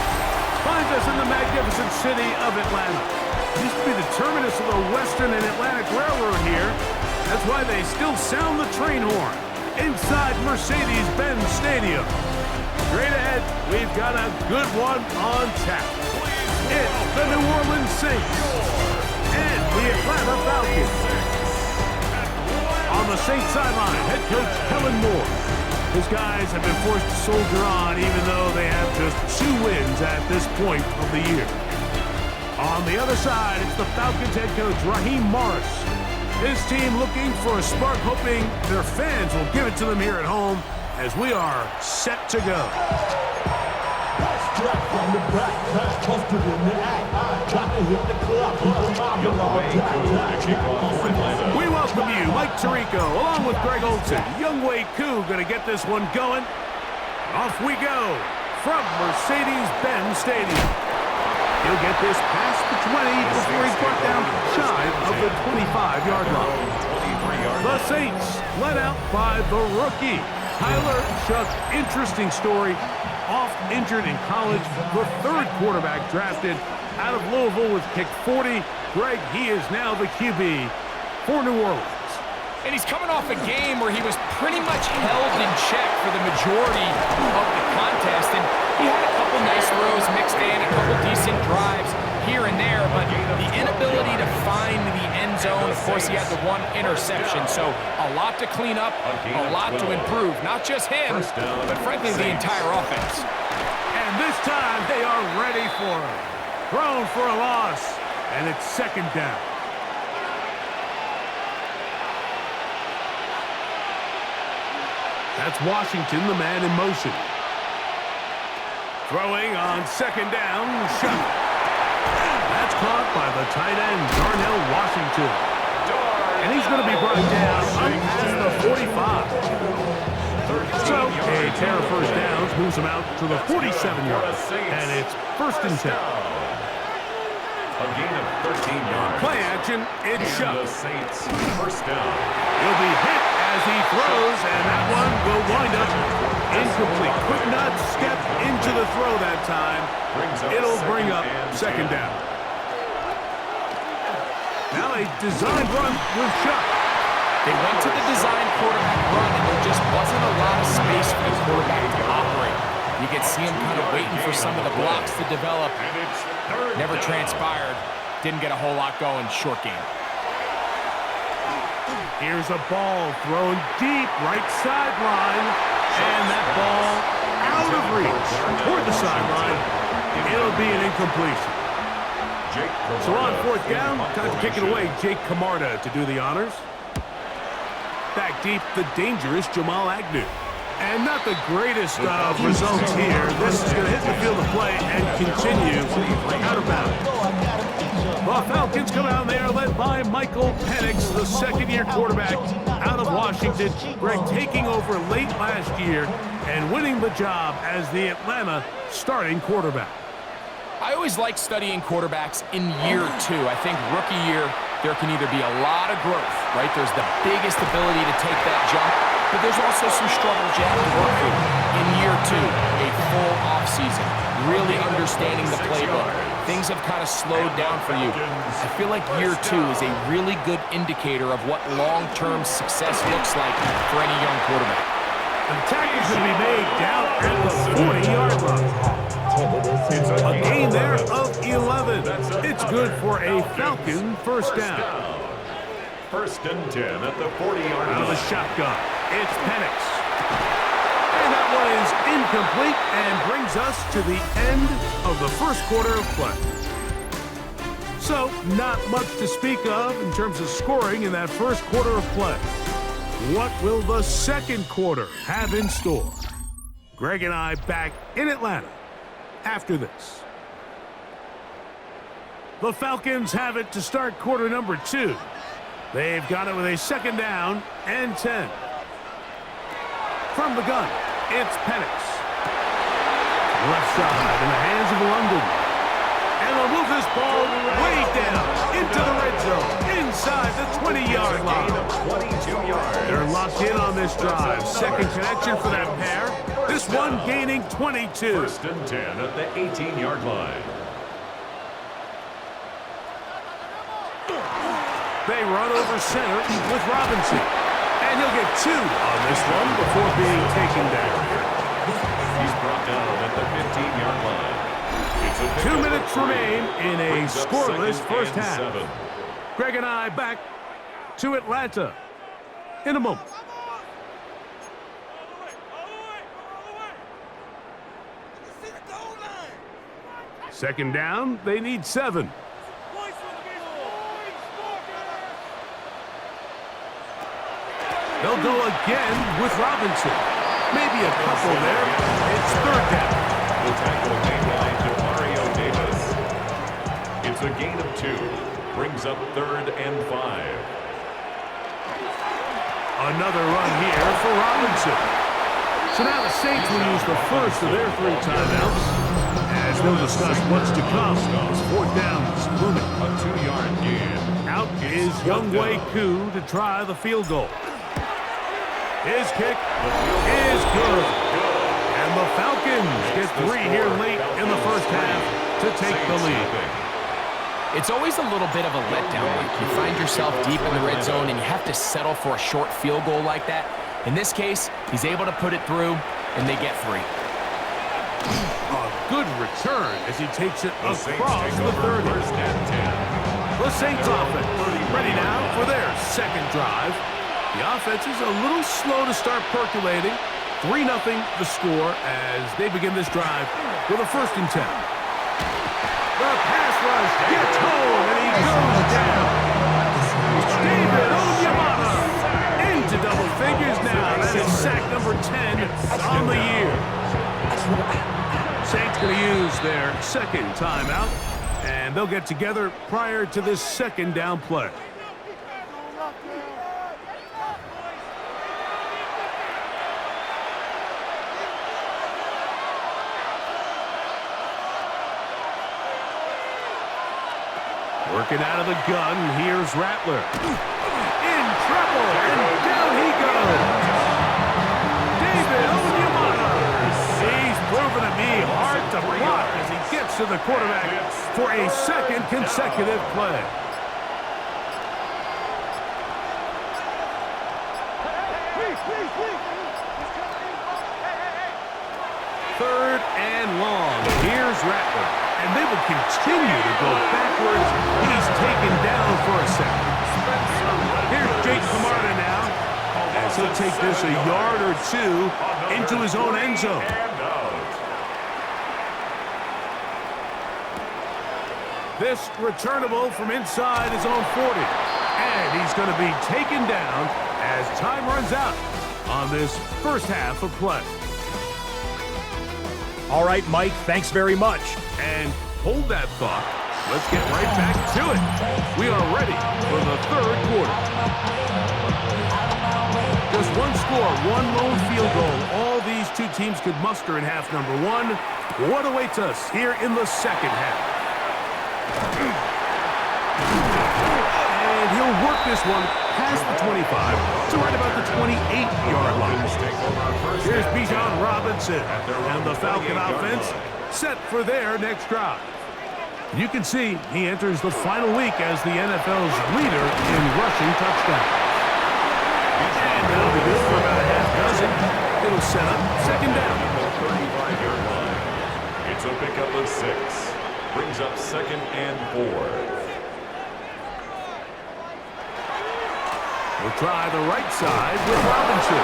finds us in the magnificent city of Atlanta. Used to be the terminus of the Western and Atlantic Railroad here. That's why they still sound the train horn inside Mercedes-Benz Stadium. Straight ahead, we've got a good one on tap. It's the New Orleans Saints and the Atlanta Falcons. On the Saints sideline, head coach Kellen Moore. His guys have been forced to soldier on even though they have just 2 wins at this point of the year. On the other side, it's the Falcons head coach Raheem Morris. His team looking for a spark, hoping their fans will give it to them here at home as we are set to go. We welcome you, Mike Tirico, along with Greg Olson. Young Wei Koo going to get this one going. Off we go from Mercedes-Benz Stadium. He'll get this past the 20 before he's brought down shy of the 25-yard line. The Saints led out by the rookie, Tyler Shough. Interesting story. Oft injured in college, the 3rd quarterback drafted out of Louisville with pick 40. Greg, he is now the QB for New Orleans. And he's coming off a game where he was pretty much held in check for the majority of the contest. And he had a couple nice throws mixed in, a couple decent drives here and there, but the inability to find the end zone, of course, he had the 1 interception. So a lot to clean up, a lot to improve. Not just him, but frankly, the entire offense. And this time, they are ready for it. Thrown for a loss, and it's 2nd down. That's Washington, the man in motion. Throwing on 2nd down, Shough. That's caught by the tight end, Darnell Washington. And he's going to be brought down up at the 45. So, a pair of first downs moves him out to the 47-yard. And it's 1st and 10. A gain of 13 yards. Play action, it's Shough. The Saints, 1st down. He'll be hit as he throws, and that one will wind up incomplete. Could not step into the throw that time. It'll bring up 2nd down. Now a design run with Shough. They went to the design quarterback run, and there just wasn't a lot of space for the quarterback to operate. You could see him kind of waiting for some of the blocks to develop. Never transpired. Didn't get a whole lot going. Short game. Here's a ball thrown deep right sideline, and that ball out of reach toward the sideline. It'll be an incompletion. So on 4th down, time to kick it away. Jake Camarda to do the honors. Back deep, the dangerous Jamal Agnew. And not the greatest of results here. This is going to hit the field of play and continue out of bounds. The Falcons come out there led by Michael Penix, the 2nd-year quarterback out of Washington. Greg taking over late last year and winning the job as the Atlanta starting quarterback. I always like studying quarterbacks in year 2. I think rookie year, there can either be a lot of growth, right? There's the biggest ability to take that jump, but there's also some struggles you have to work through. In year 2, a full offseason, really understanding the playbook. Things have kind of slowed down for you. I feel like year 2 is a really good indicator of what long-term success looks like for any young quarterback. And the tackle's going to be made down at the 40-yard line. A gain there of 11. It's good for a Falcon 1st down. 1st and 10 at the 40-yard line. Out of the shotgun, it's Penix. And that one is incomplete and brings us to the end of the 1st quarter of play. So, not much to speak of in terms of scoring in that 1st quarter of play. What will the 2nd quarter have in store? Greg and I back in Atlanta after this. The Falcons have it to start quarter number 2. They've got it with a 2nd down and 10. From the gun, it's Penix. Left side in the hands of London. And they'll move this ball way down into the red zone, inside the 20-yard line. 22 yards. They're locked in on this drive. 2nd connection for that pair. This one gaining 22. First and 10 at the 18-yard line. They run over center with Robinson. And he'll get 2 on this one before being taken down. He's brought down at the 15-yard line. 2 minutes remain in a scoreless first half. 7. Greg and I back to Atlanta in a moment. Second down, they need 7. They'll go again with Robinson. Maybe a couple there. It's third down. The tackle made by Mario Davis. It's a gain of 2. Brings up 3rd and 5. Another run here for Robinson. So now the Saints will use the first of their 3 timeouts. As we'll discuss what's to come as 4th down is looming. A 2-yard gain. Out is Younghoe Koo to try the field goal. His kick is good. And the Falcons get 3 here late in the first half to take the lead. It's always a little bit of a letdown. Like you find yourself deep in the red zone and you have to settle for a short field goal like that. In this case, he's able to put it through, and they get 3. A good return as he takes it across the 30. The Saints offense ready now for their second drive. The offense is a little slow to start percolating. 3-0 the score as they begin this drive with a 1st and 10. The pass rush gets home and he goes down. David Onyemata into double figures now. That is sack number 10 on the year. Saints going to use their second timeout, and they'll get together prior to this second down play. Working out of the gun, here's Rattler. In trouble, and down he goes. David Onyemata. He's proven to be hard to block as he gets to the quarterback for a second consecutive play. Third and long. Here's Rattler. And they will continue to go backwards. He's taken down for a second. Here's Jake Camarda now, as he'll take this a yard or 2 into his own end zone. This returnable from inside his own 40. And he's going to be taken down as time runs out on this first half of play. All right, Mike, thanks very much. And hold that thought. Let's get right back to it. We are ready for the third quarter. Just one score, one lone field goal. All these 2 teams could muster in half number 1. What awaits us here in the second half? And he'll work this one past the 25 to right about the 28-yard line. Here's Bijan Robinson and the Falcon offense set for their next drive. You can see he enters the final week as the NFL's leader in rushing touchdowns. And that'll be good for about a half dozen. It'll set up second down. The 35-yard line. It's a pickup of 6. Brings up 2nd and 4. We'll try the right side with Robinson.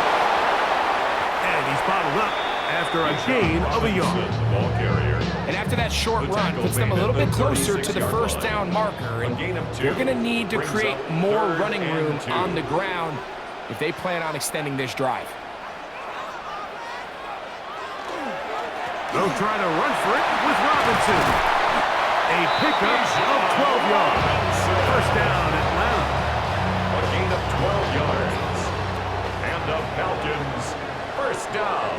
And he's bottled up after a gain of a yard. Ball carrier. And after that short run, puts them a little bit closer to the first down marker. And they're going to need to create more running room on the ground if they plan on extending this drive. They'll try to run for it with Robinson. A pickup of 12 yards. First down, Atlanta. A gain of 12 yards. And the Falcons, first down.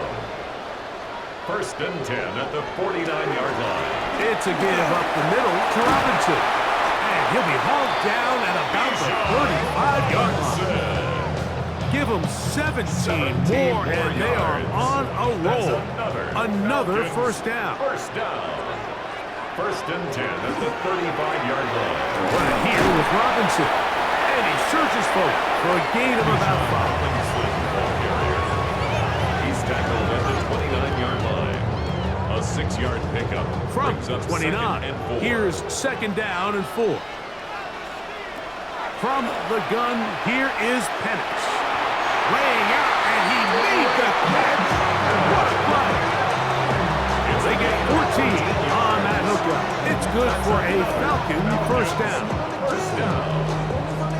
1st and 10 at the 49-yard line. It's a give up the middle to Robinson. And he'll be hauled down at about the 35-yard line. Give him them 17 more, and they are on a roll. Another first down. First down. First and 10 at the 35-yard line. Right here with Robinson. And he surges forward for a gain of about 5. He's tackled at the 29-yard line. A 6-yard pickup. From Brings up 29. 2nd and 4. Here's 2nd down and 4. From the gun, here is Penix. Laying out, and he made the catch. What a play. They get 14 on that hookup. It's good for a Falcon first down. First down.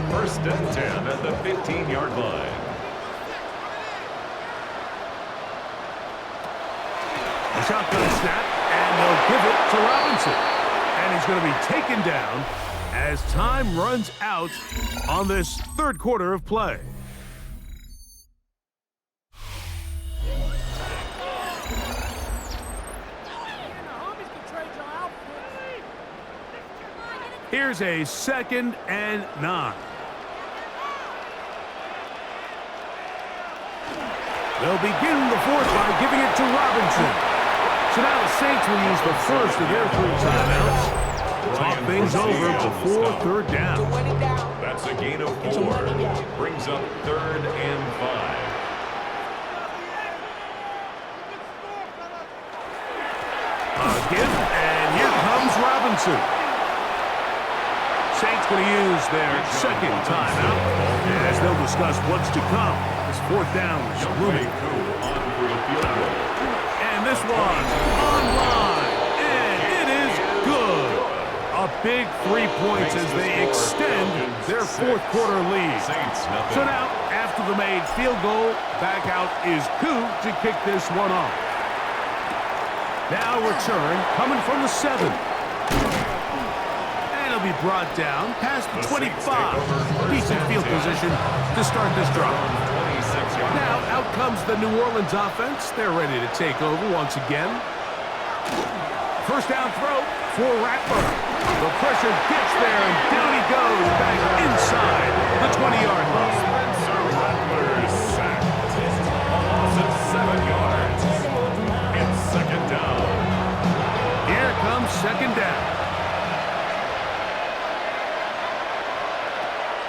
First and 10 at the 15-yard line. A shotgun snap, and they'll give it to Robinson. And he's going to be taken down as time runs out on this third quarter of play. Here's a 2nd and 9. They'll begin the fourth by giving it to Robinson. So now the Saints will use the first of their 3 timeouts. Talk things over before third down. That's a gain of 4. Brings up 3rd and 5. Give, and here comes Robinson. Saints going to use their 2nd timeout as they'll discuss what's to come. This 4th down is looming. And this one's online, and it is good. A big 3 points as they extend their 4th quarter lead. So now, after the made field goal, back out is Koo to kick this one off. Now return coming from the 7. And he'll be brought down past the 25. Decent field position to start this drive. Now out comes the New Orleans offense. They're ready to take over once again. First down throw for Rattler. The pressure gets there, and down he goes back inside the 20-yard line. Spencer Rattler is sacked. Loss of 7 yards. It's 2nd down. Here comes 2nd down.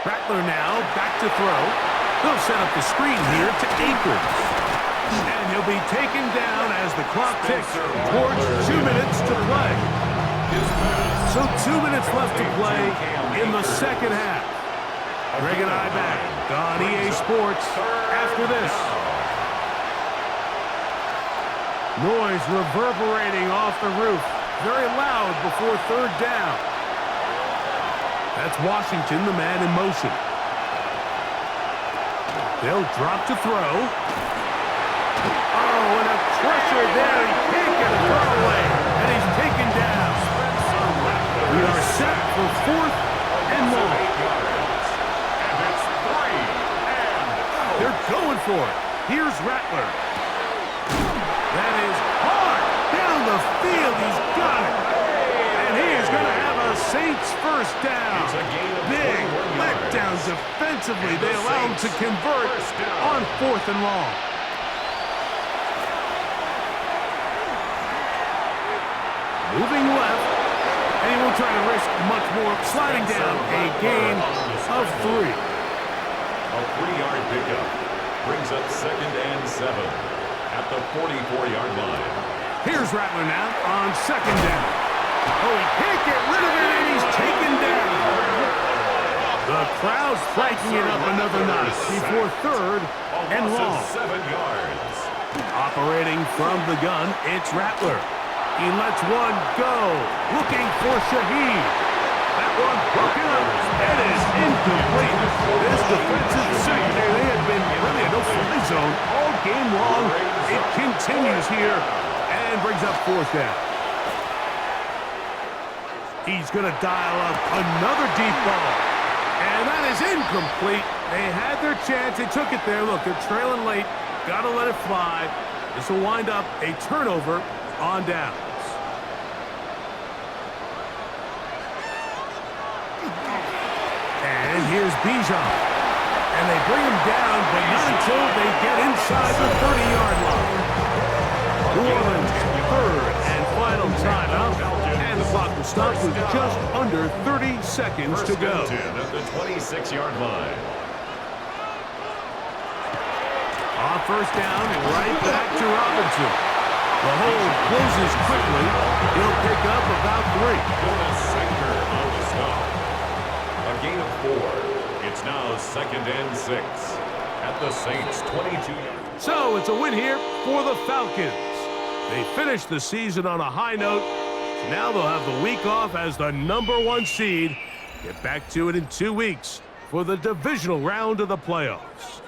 Rattler now back to throw. He'll set up the screen here to Akers. And he'll be taken down as the clock ticks towards 2 minutes to play. So 2 minutes left to play in the 2nd half. Greg and I back on EA Sports after this. Noise reverberating off the roof. Very loud before 3rd down. That's Washington, the man in motion. They'll drop to throw. Oh, and a pressure there. He can't get a throw away. And he's taken down. We are set for 4th and long. They're going for it. Here's Rattler. That is hard down the field. He's got it. And he is going to have a Saints first down. Big letdown defensively. They allow him to convert on 4th and long. Moving left. And he won't try to risk much more. Sliding down a gain of 3. A 3-yard pickup. Brings up 2nd and 7 at the 44-yard line. Here's Rattler now on 2nd down. Oh, he can't get rid of it, and he's taken down. The crowd's cranking it up another notch before 3rd and long. 7 yards. Operating from the gun, it's Rattler. He lets one go, looking for Shaheed. That one broken up. It is incomplete. This defensive secondary, they have been really a no-fly zone all game long. It continues here and brings up 4th down. He's going to dial up another deep ball. And that is incomplete. They had their chance. They took it there. Look, they're trailing late. Got to let it fly. This will wind up a turnover on downs. And here's Bijan. And they bring him down, but not until they get inside the 30-yard line. New Orleans' third and final timeout, and the clock will stop with just under 30 seconds to go. First and 10 at the 26-yard line. On first down, right back to Robinson. The hole closes quickly. He'll pick up about 3. To the center of the stop. A gain of 4. It's now 2nd and 6 at the Saints' 22. So it's a win here for the Falcons. They finished the season on a high note. So now they'll have the week off as the #1 seed. Get back to it in 2 weeks for the divisional round of the playoffs.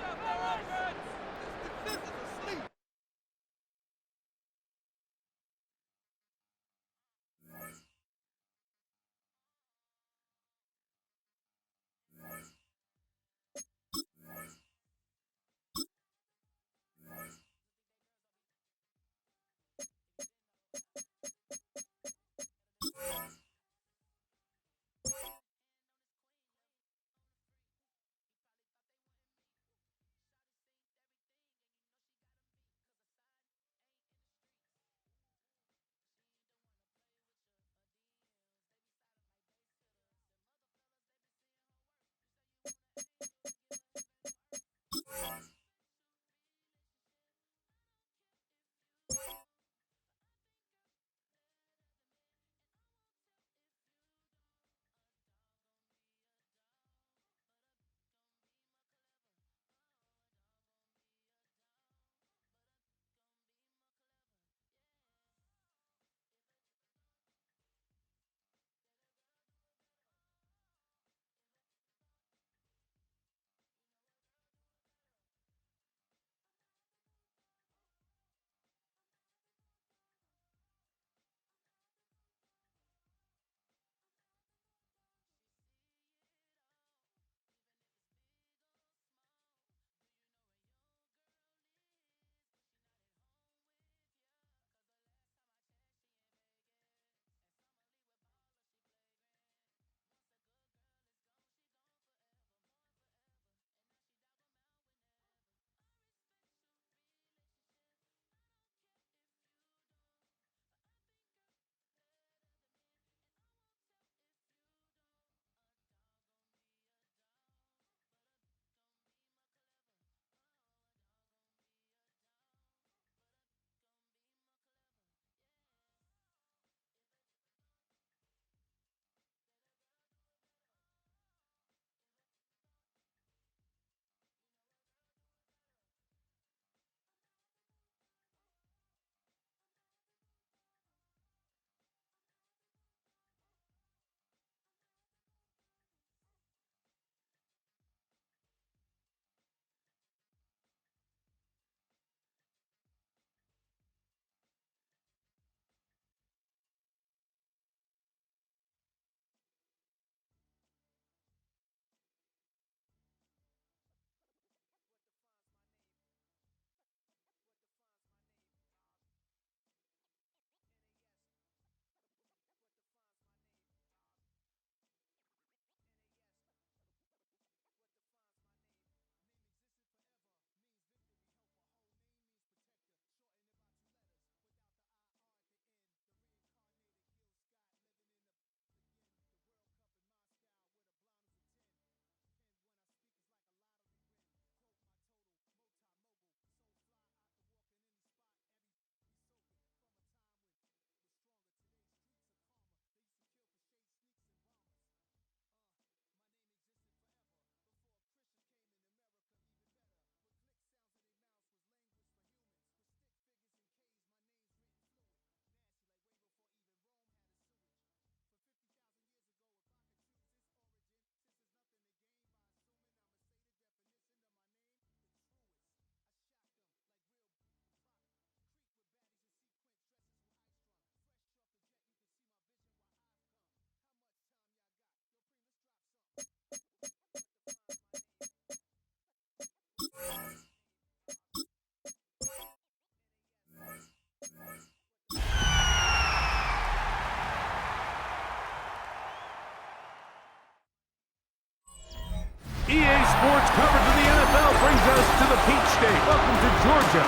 EA Sports coverage of the NFL brings us to the Peach State. Welcome to Georgia,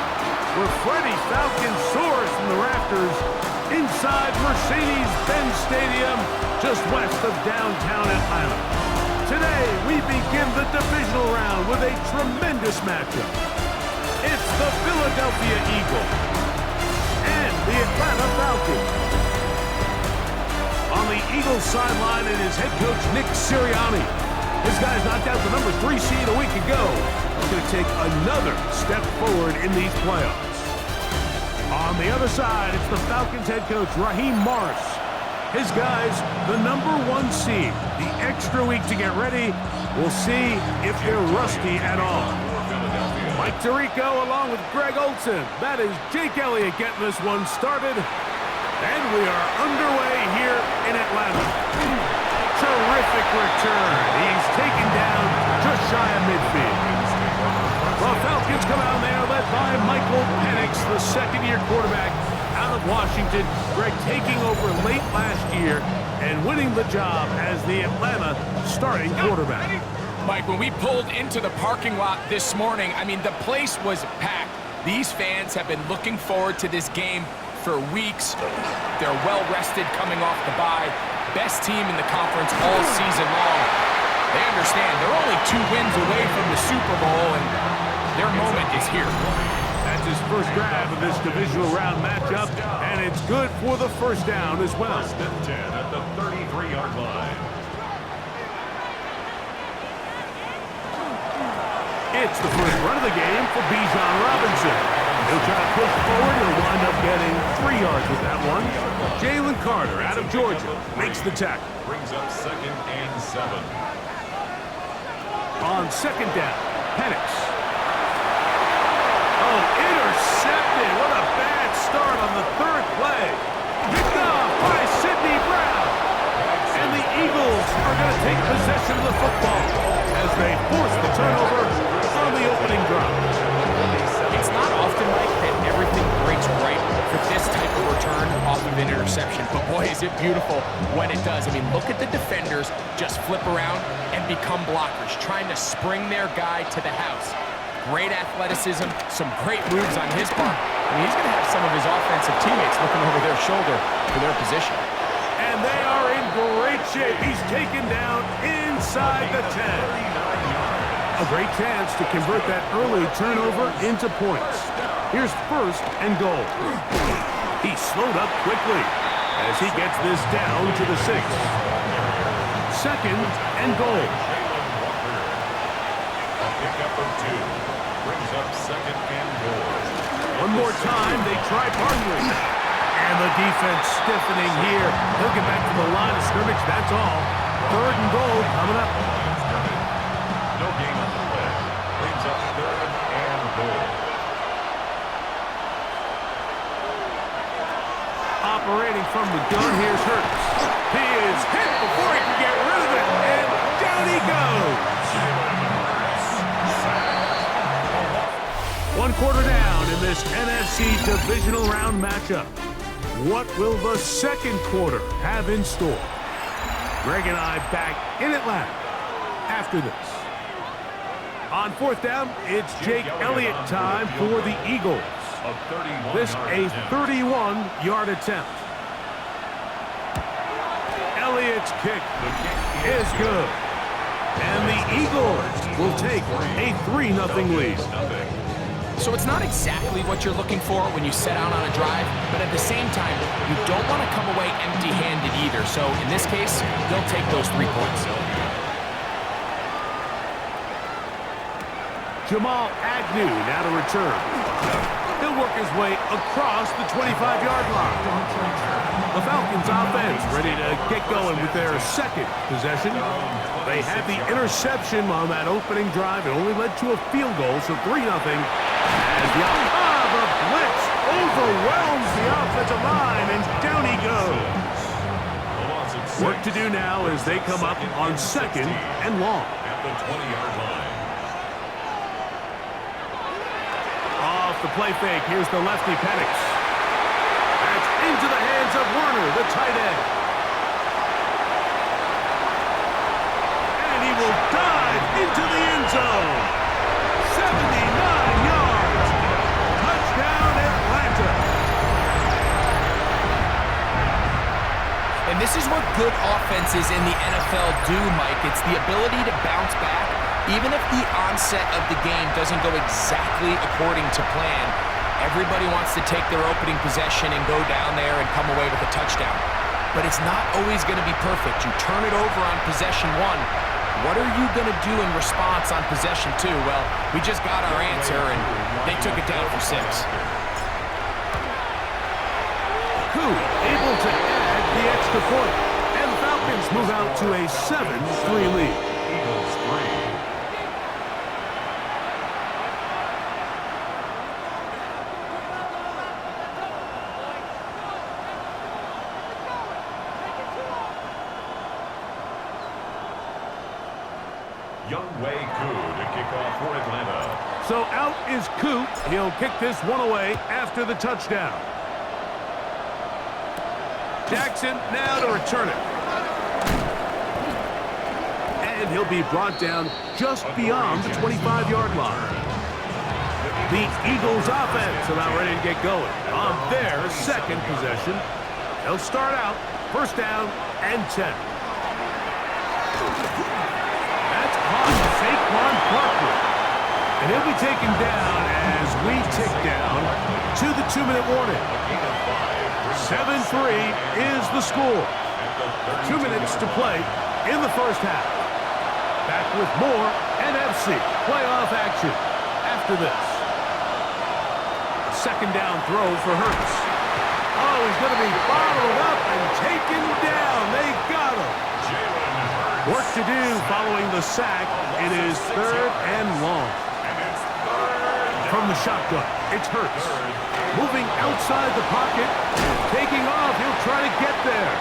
where Freddie Falcon soars from the rafters inside Mercedes-Benz Stadium, just west of downtown Atlanta. Today, we begin the divisional round with a tremendous matchup. It's the Philadelphia Eagles and the Atlanta Falcons. On the Eagles sideline, it is head coach Nick Sirianni. This guy's knocked out the number 3 seed a week ago. He's going to take another step forward in these playoffs. On the other side, it's the Falcons head coach Raheem Morris. His guys, the number 1 seed. The extra week to get ready. We'll see if they're rusty at all. Mike Tirico along with Greg Olson. That is Jake Elliott getting this one started. And we are underway here in Atlanta. Terrific return. He's taken down just shy of midfield. The Falcons come out there led by Michael Penix, the second-year quarterback out of Washington. Greg taking over late last year and winning the job as the Atlanta starting quarterback. Mike, when we pulled into the parking lot this morning, I mean, the place was packed. These fans have been looking forward to this game for weeks. They're well-rested coming off the bye. Best team in the conference all season long. They understand they're only 2 wins away from the Super Bowl, and their moment is here. That's his first grab of this divisional round matchup, and it's good for the first down as well. First and 10 at the 33-yard line. It's the first run of the game for Bijan Robinson. He'll try to push forward. He'll wind up getting 3 yards with that one. Jalen Carter out of Georgia makes the tackle. Brings up 2nd and 7. On second down, Penix. Oh, intercepted. What a bad start on the 3rd play. Picked off by Sidney Brown. And the Eagles are going to take possession of the football as they force the turnover on the opening drive. It's not often, Mike, that everything breaks right for this type of return off of an interception. But boy, is it beautiful when it does. I mean, look at the defenders just flip around and become blockers, trying to spring their guy to the house. Great athleticism, some great moves on his part. I mean, he's going to have some of his offensive teammates looking over their shoulder for their position. And they are in great shape. He's taken down inside the 10. A great chance to convert that early turnover into points. Here's 1st and goal. He slowed up quickly as he gets this down to the 6. 2nd and goal. A pickup of 2. Brings up 2nd and goal. One more time, they try Barkley. And the defense stiffening here. He'll get back to the line of scrimmage, that's all. 3rd and goal coming up. No gain on the play. Brings up 3rd and goal. Operating from the gun, here's Hurts. He is hit before he can get rid of it, and down he goes. 1 quarter down in this NFC divisional round matchup. What will the 2nd quarter have in store? Greg and I back in Atlanta after this. On 4th down, it's Jake Elliott time for the Eagles. This a 31-yard attempt. Elliott's kick is good. And the Eagles will take a 3-0 lead. So it's not exactly what you're looking for when you set out on a drive, but at the same time, you don't want to come away empty-handed either. So in this case, they'll take those 3 points. Jamal Agnew now to return. He'll work his way across the 25-yard line. The Falcons offense ready to get going with their 2nd possession. They had the interception on that opening drive. It only led to a field goal, so 3-0. As the blitz overwhelms the offensive line, and down he goes. Work to do now as they come up on 2nd and long. At the 20-yard line. Off the play fake, here's the lefty Penix. That's into the hands of Werner, the tight end. And he will dive into the end zone. defenses in the NFL do, Mike. It's the ability to bounce back, even if the onset of the game doesn't go exactly according to plan. Everybody wants to take their opening possession and go down there and come away with a touchdown. But it's not always going to be perfect. You turn it over on possession 1. What are you going to do in response on possession 2? Well, we just got our answer, and they took it down for 6. Koo able to add the extra point. And the Falcons move out to a 7-3 lead. Eagles 3. Younghoe Koo to kick off for Atlanta. So out is Koo. He'll kick this one away after the touchdown. Jackson now to return it. And he'll be brought down just beyond the 25-yard line. The Eagles offense about ready to get going on their second possession. They'll start out first down and 10. That's caught Saquon Barkley. And he'll be taken down as we tick down to the 2-minute warning. 7-3 is the score. 2 minutes to play in the first half. Back with more NFC playoff action after this. Second down throw for Hurts. Oh, he's going to be bottled up and taken down. They got him. Work to do following the sack. It is third and long. From the shotgun, it's Hurts. Moving outside the pocket. Taking off. He'll try to get there.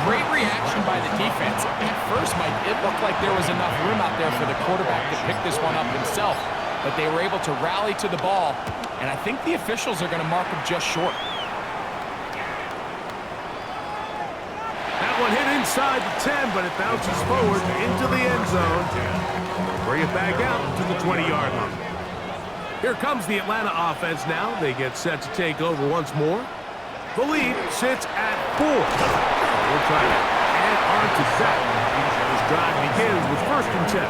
Great reaction by the defense. At first, Mike, it looked like there was enough room out there for the quarterback to pick this one up himself. But they were able to rally to the ball. And I think the officials are going to mark him just short. That one hit inside the 10, but it bounces forward into the end zone. Bring it back out to the 20-yard line. Here comes the Atlanta offense now. They get set to take over once more. The lead sits at 4. We'll try to add on to that. This drive begins with first and 10.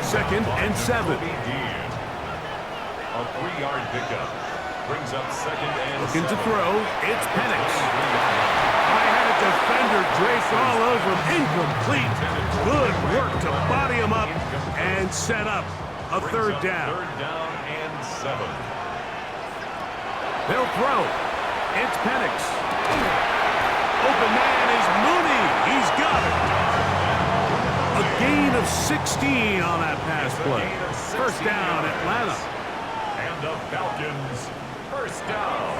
Second and 7. A 3-yard pickup brings up second and Looking 7. to throw, it's Penix. I had a defender draped all over him. Incomplete. Good work to body him up and set up a third down. Third down and 7. They'll throw. It's Penix. Open man is Mooney. He's got it. A gain of 16 on that pass play. First down, Atlanta. And the Falcons, first down.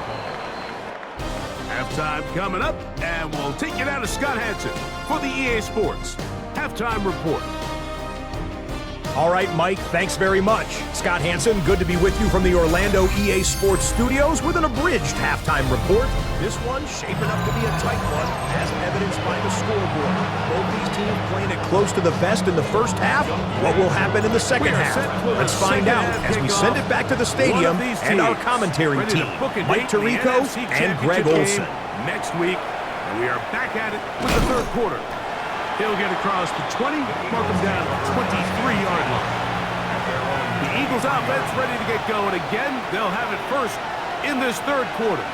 Halftime coming up, and we'll take you down to Scott Hansen for the EA Sports Halftime Report. All right, Mike, thanks very much. Scott Hansen, good to be with you from the Orlando EA Sports Studios with an abridged halftime report. This one shaping up to be a tight one, as evidenced by the scoreboard. Both these teams playing it close to the vest in the first half. What will happen in the second half? Let's find out as we send it back to the stadium and our commentary team, Mike Tirico and Greg Olson. Next week, and we are back at it with the third quarter. He'll get across the 20, mark him down to the 23-yard line. The Eagles offense ready to get going again. They'll have it first in this third quarter.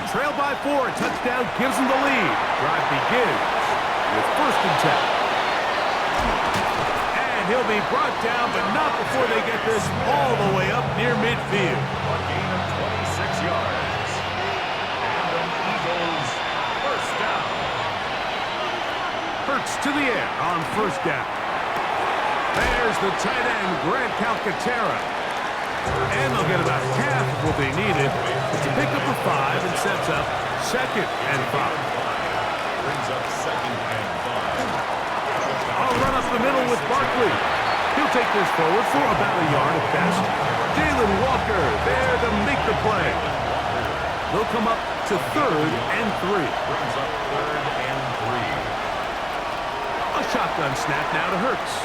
Trail by 4, touchdown gives them the lead. Drive begins with first and 10. And he'll be brought down, but not before they get this all the way up near midfield. A gain of 26 yards. And the Eagles, first down. Hurts to the air on first down. There's the tight end, Grant Calcaterra. And they'll get about half of what they needed to pick up a 5 and sets up second and 5. Brings up second and 5. I'll run up the middle with Barkley. He'll take this forward for about a yard at best. Jalen Walker there to make the play. They'll come up to third and 3. Brings up third and 3. A shotgun snap now to Hurts.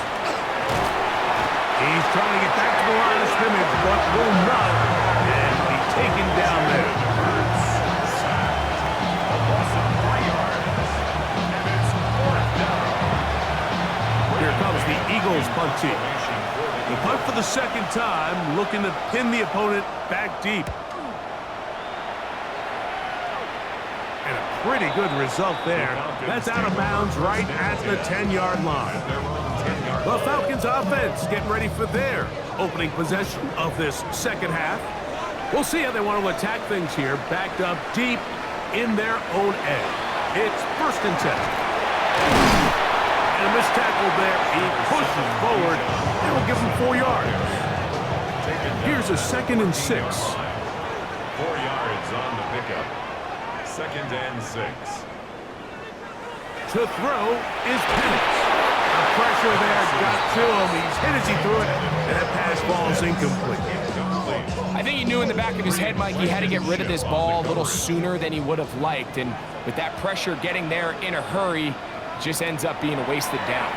He's trying to get back to the line of scrimmage, but will not. And be taken down there. the Eagles punt team. The punt for the second time, looking to pin the opponent back deep. And a pretty good result there. That's out of bounds right at the 10-yard line. The Falcons offense getting ready for their opening possession of this second half. We'll see how they want to attack things here, backed up deep in their own end. It's 1st and 10. And a missed tackle there. He pushes forward. They will give him 4 yards. Here's a 2nd and 6. 4 yards on the pickup. 2nd and 6. To throw is Penix. The pressure there got to him. He's hit as he threw it, and that pass falls incomplete. I think he knew in the back of his head, Mike, he had to get rid of this ball a little sooner than he would have liked. And with that pressure getting there in a hurry, just ends up being a wasted down.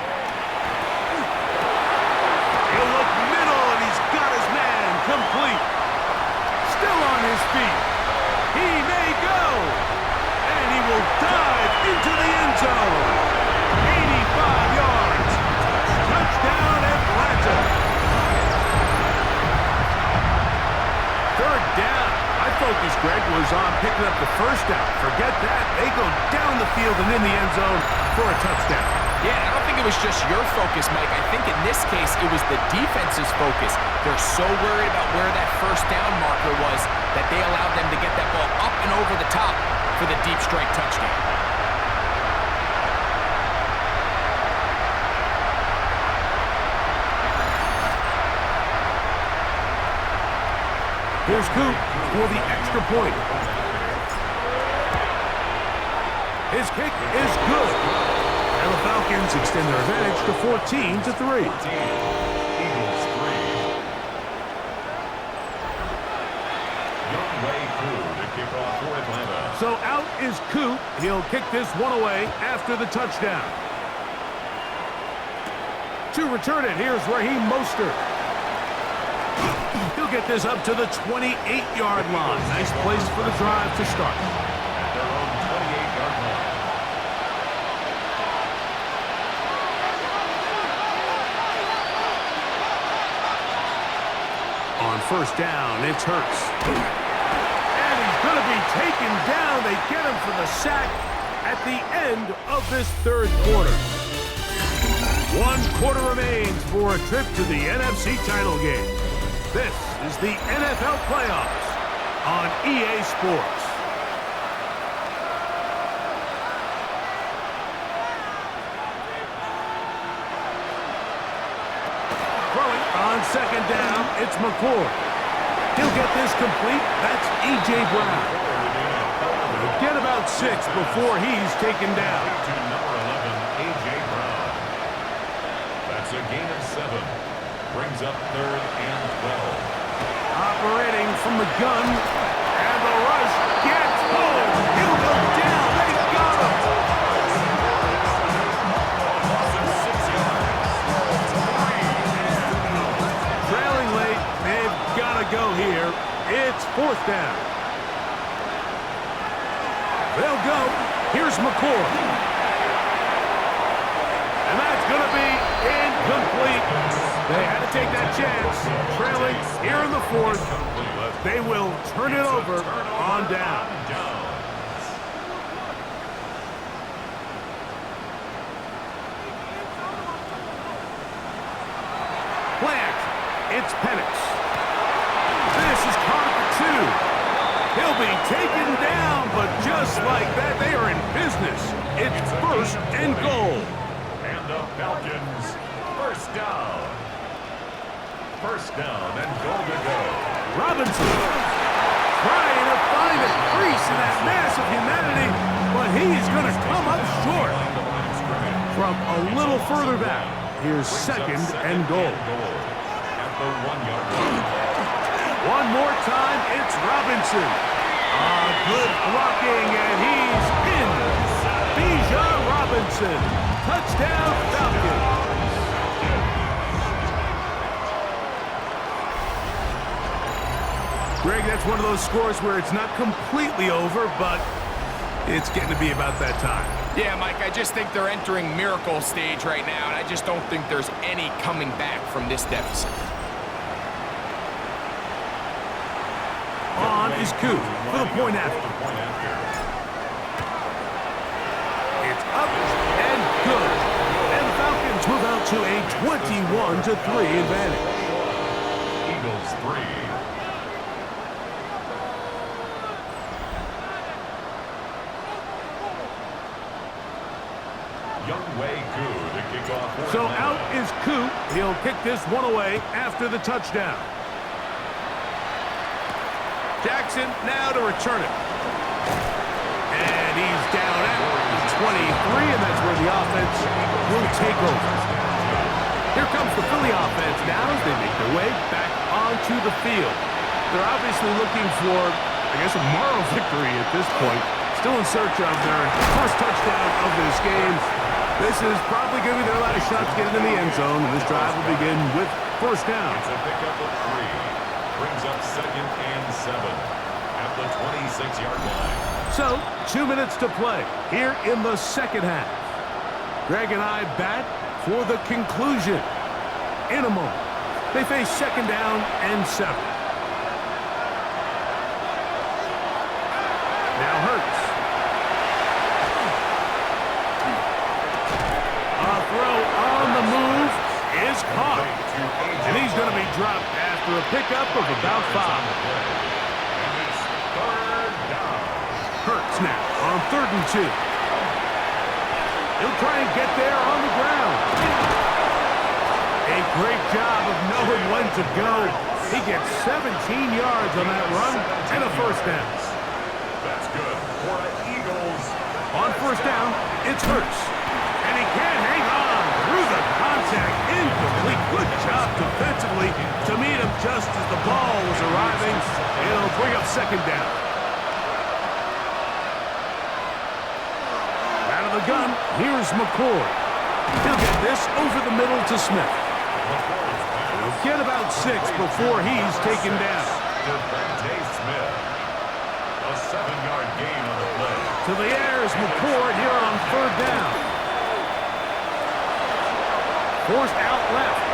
He'll look middle, and he's got his man complete. Still on his feet. He may go. And he will dive into the end zone. 85 yards. Touchdown, Atlanta. 3rd down. My focus, Greg, was on picking up the 1st down. Forget that. They go down the field and in the end zone for a touchdown. Yeah, I don't think it was just your focus, Mike. I think in this case, it was the defense's focus. They're so worried about where that 1st down marker was that they allowed them to get that ball up and over the top for the deep strike touchdown. Here's Coop for the extra point. His kick is good. And the Falcons extend their advantage to 14-3. Eagles 3. Young Way Crew to kick off for Atlanta. So out is Coop. He'll kick this one away after the touchdown. To return it, here's Raheem Mostert. He'll get this up to the 28-yard line. Nice place for the drive to start. At their own 28-yard line. On 1st down, it's Hurts. And he's going to be taken down. They get him for the sack at the end of this 3rd quarter. 1 quarter remains for a trip to the NFC title game. This is the NFL playoffs on EA Sports. Throwing on 2nd down, it's McCord. He'll get this complete. That's A.J. Brown. He'll get about 6 before he's taken down. To number 11, A.J. Brown. That's a gain of 7. Brings up 3rd and 12. Operating from the gun, and the rush gets home. He'll go down. They got him. Trailing late. They've got to go here. It's 4th down. They'll go. Here's McCord. And that's going to be incomplete. They had to take that chance. Trailing here in the 4th. They will turn it over on down. Plant. It's Penix. This is caught for 2. He'll be taken down, but just like that, they are in business. It's 1st and goal. And the Falcons, 1st down. 1st down and goal to go. Robinson trying to find a crease in that mass of humanity, but he's going to come up short. From a little further back, here's 2nd and goal. At the 1-yard line. One more time, it's Robinson. Good blocking, and he's in. Bijan Robinson. Touchdown, Falcons. Greg, that's one of those scores where it's not completely over, but it's getting to be about that time. Yeah, Mike, I just think they're entering miracle stage right now, and I just don't think there's any coming back from this deficit. On is Koo for the point after. It's up and good. And the Falcons move out to a 21-3 advantage. Eagles 3. So out is Koo. He'll kick this one away after the touchdown. Jackson now to return it. And he's down at 23, and that's where the offense will take over. Here comes the Philly offense now as they make their way back onto the field. They're obviously looking for, I guess, a moral victory at this point. Still in search of their first touchdown of this game. This is probably going to be their last shot to get into the end zone, and this drive will begin with first down. It's a pickup of 3. Brings up 2nd and 7 at the 26-yard line. So, 2 minutes to play here in the second half. Greg and I bat for the conclusion in a moment. They face 2nd down and 7. Now Hurts. A throw on the move is caught. And he's going to be dropped after a pickup of about 5. And it's 3rd down. Hurts now on 3rd and 2. He'll try and get there on the ground. A great job of knowing when to go. He gets 17 yards on that run and a first down. That's good for the Eagles. On first down, it's Hurts. And he can't hang on through the contact. Incomplete. Good job defensively to meet him just as the ball was arriving. It'll bring up 2nd down. Out of the gun, here's McCord. He'll get this over the middle to Smith. He'll get about 6 before he's taken down. Smith. A 7-yard gain on the play. To the air is McCord here on 3rd down. Forced out left.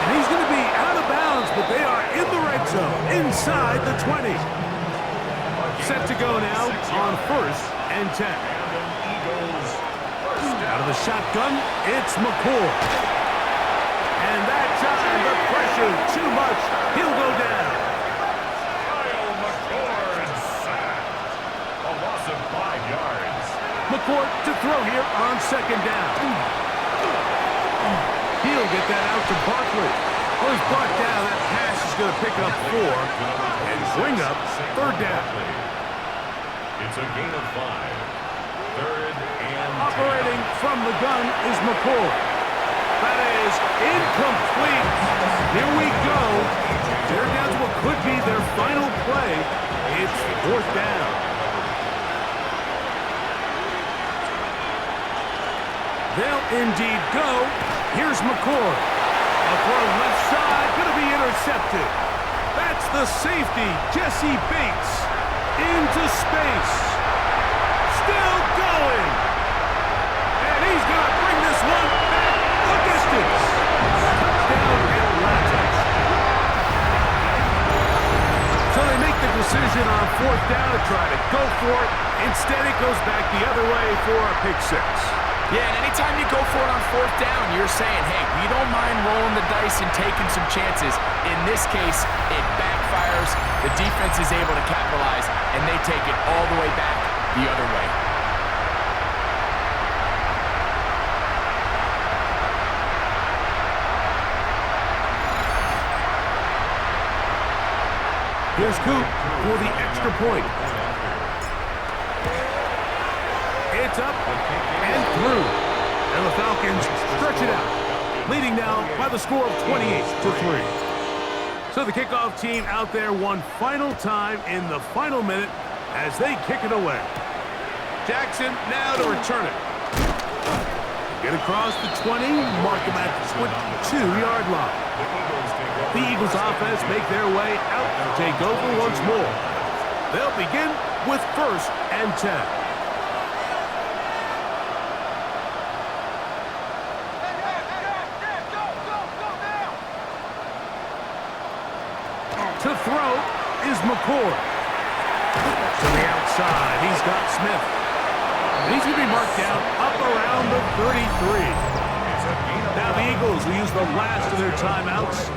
And he's going to be out of bounds, but they are in the red zone, inside the 20. Set to go now on 1st and 10. Out of the shotgun, it's McCord. And that time, the pressure too much. He'll go down. Kyle McCord sacked. A loss of 5 yards. McCord to throw here on 2nd down. He'll get that out to Barkley. Well, he's brought down. That pass is going to pick up 4 and bring up 3rd down. It's a gain of 5. 3rd and 10. Operating from the gun is McCord. That is incomplete. Here we go. They're down to what could be their final play. It's 4th down. They'll indeed go. Here's McCord. A throw left side, going to be intercepted. That's the safety, Jesse Bates. Into space. Still going. And he's going to bring this one back the distance. Touchdown Atlanta. So they make the decision on 4th down to try to go for it. Instead, it goes back the other way for a pick 6. Yeah, and anytime you go for it on 4th down, you're saying, hey, we don't mind rolling the dice and taking some chances. In this case, it backfires. The defense is able to capitalize, and they take it all the way back the other way. Here's Coop for the extra point. It's up and through. And the Falcons stretch it out, leading now by the score of 28-3. So the kickoff team out there one final time in the final minute as they kick it away. Jackson now to return it. Get across the 20, mark him at the 22-yard line. The Eagles offense make their way out and take over once more. They'll begin with 1st and 10. To throw is McCord. To the outside, he's got Smith. And he's going to be marked down up around the 33. Now the Eagles will use the last of their timeouts,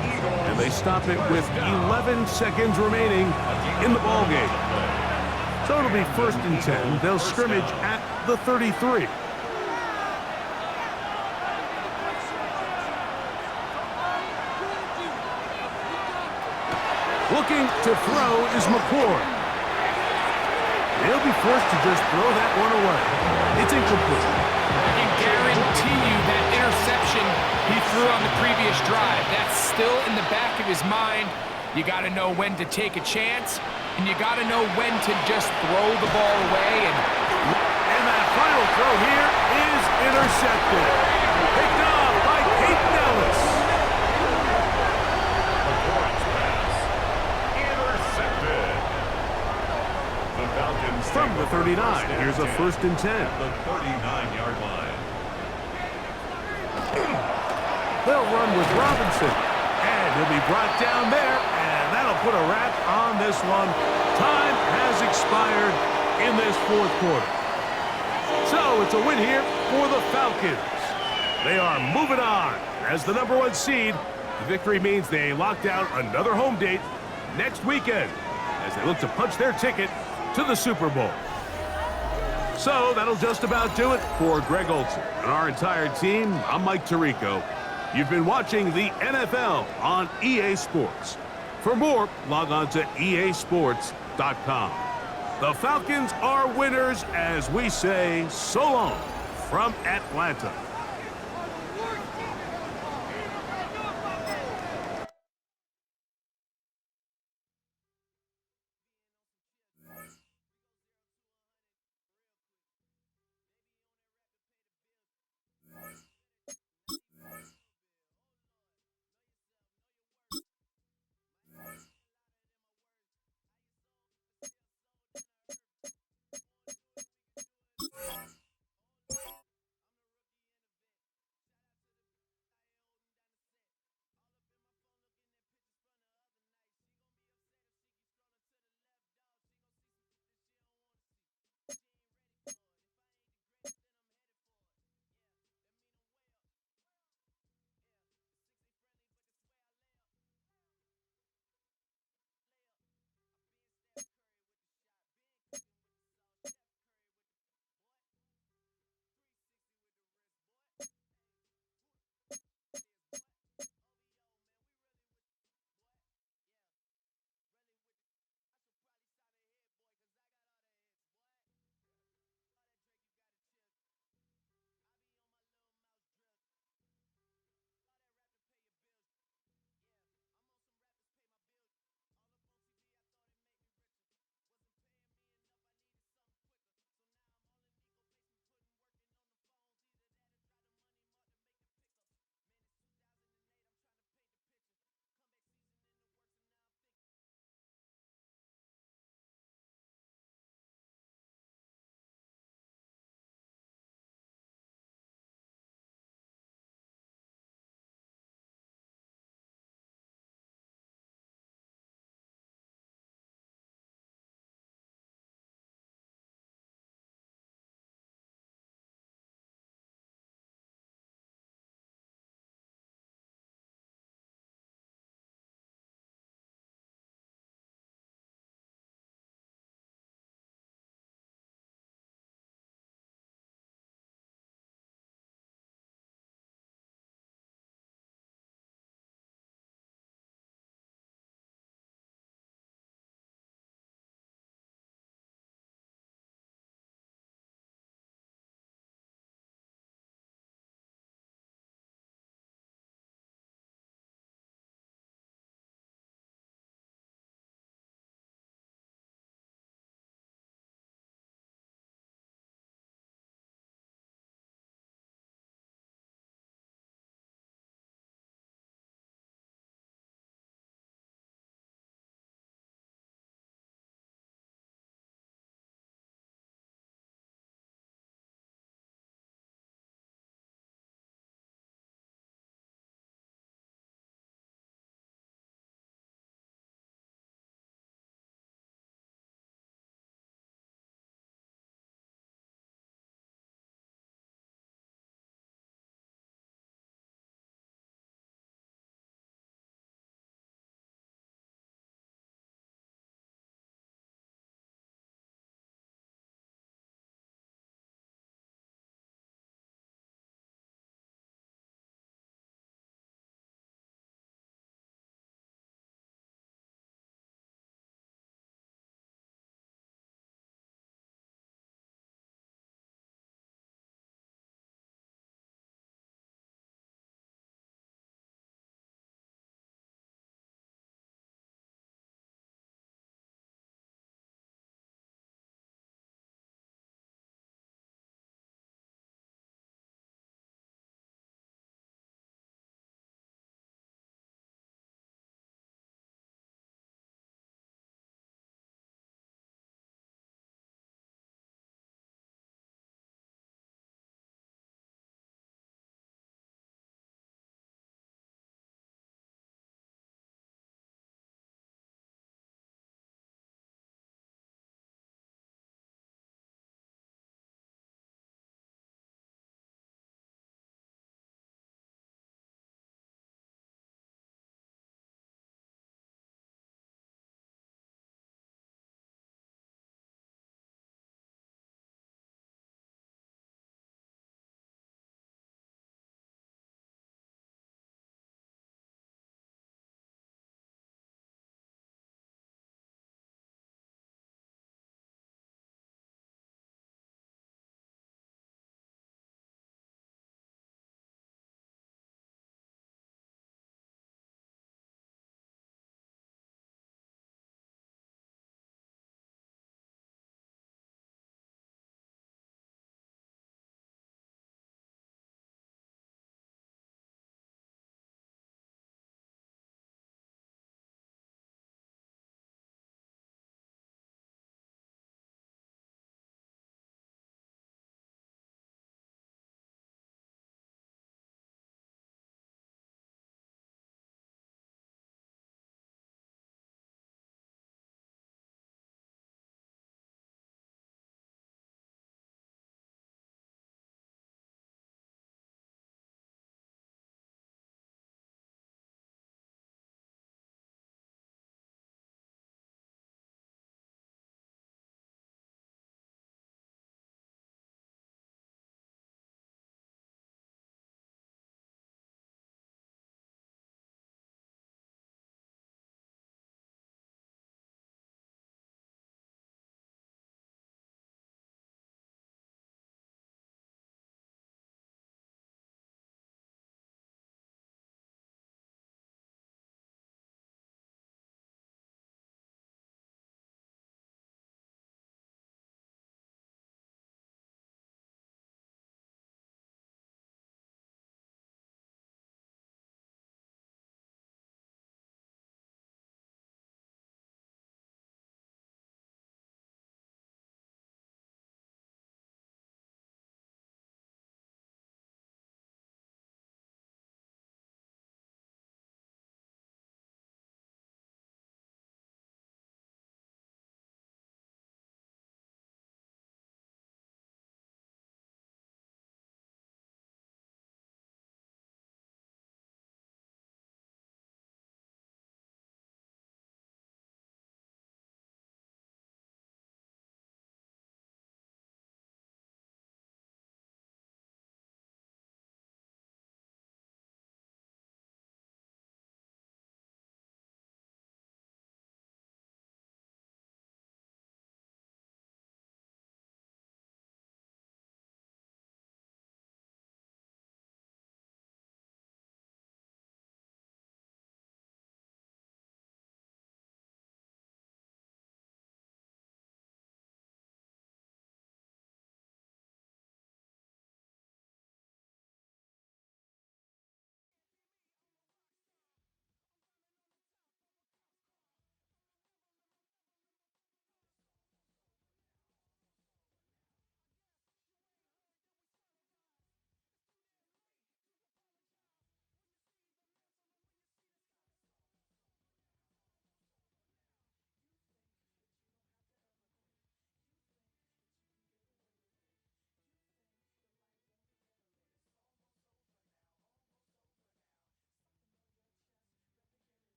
and they stop it with 11 seconds remaining in the ballgame. So it'll be 1st and 10. They'll scrimmage at the 33. Looking to throw is McCord. He'll be forced to just throw that one away. It's incomplete. I can guarantee you that interception he threw on the previous drive, that's still in the back of his mind. You got to know when to take a chance, and you got to know when to just throw the ball away. And that final throw here is intercepted. Picked off by Peyton Ellis. From the 39, here's a 1st and 10. The 39-yard line. They'll run with Robinson, and he'll be brought down there, and that'll put a wrap on this one. Time has expired in this 4th quarter. So it's a win here for the Falcons. They are moving on as the #1 seed. The victory means they locked out another home date next weekend as they look to punch their ticket to the Super Bowl. So that'll just about do it for Greg Olson and our entire team. I'm Mike Tirico. You've been watching the NFL on EA Sports. For more, log on to easports.com. The Falcons are winners as we say so long from Atlanta.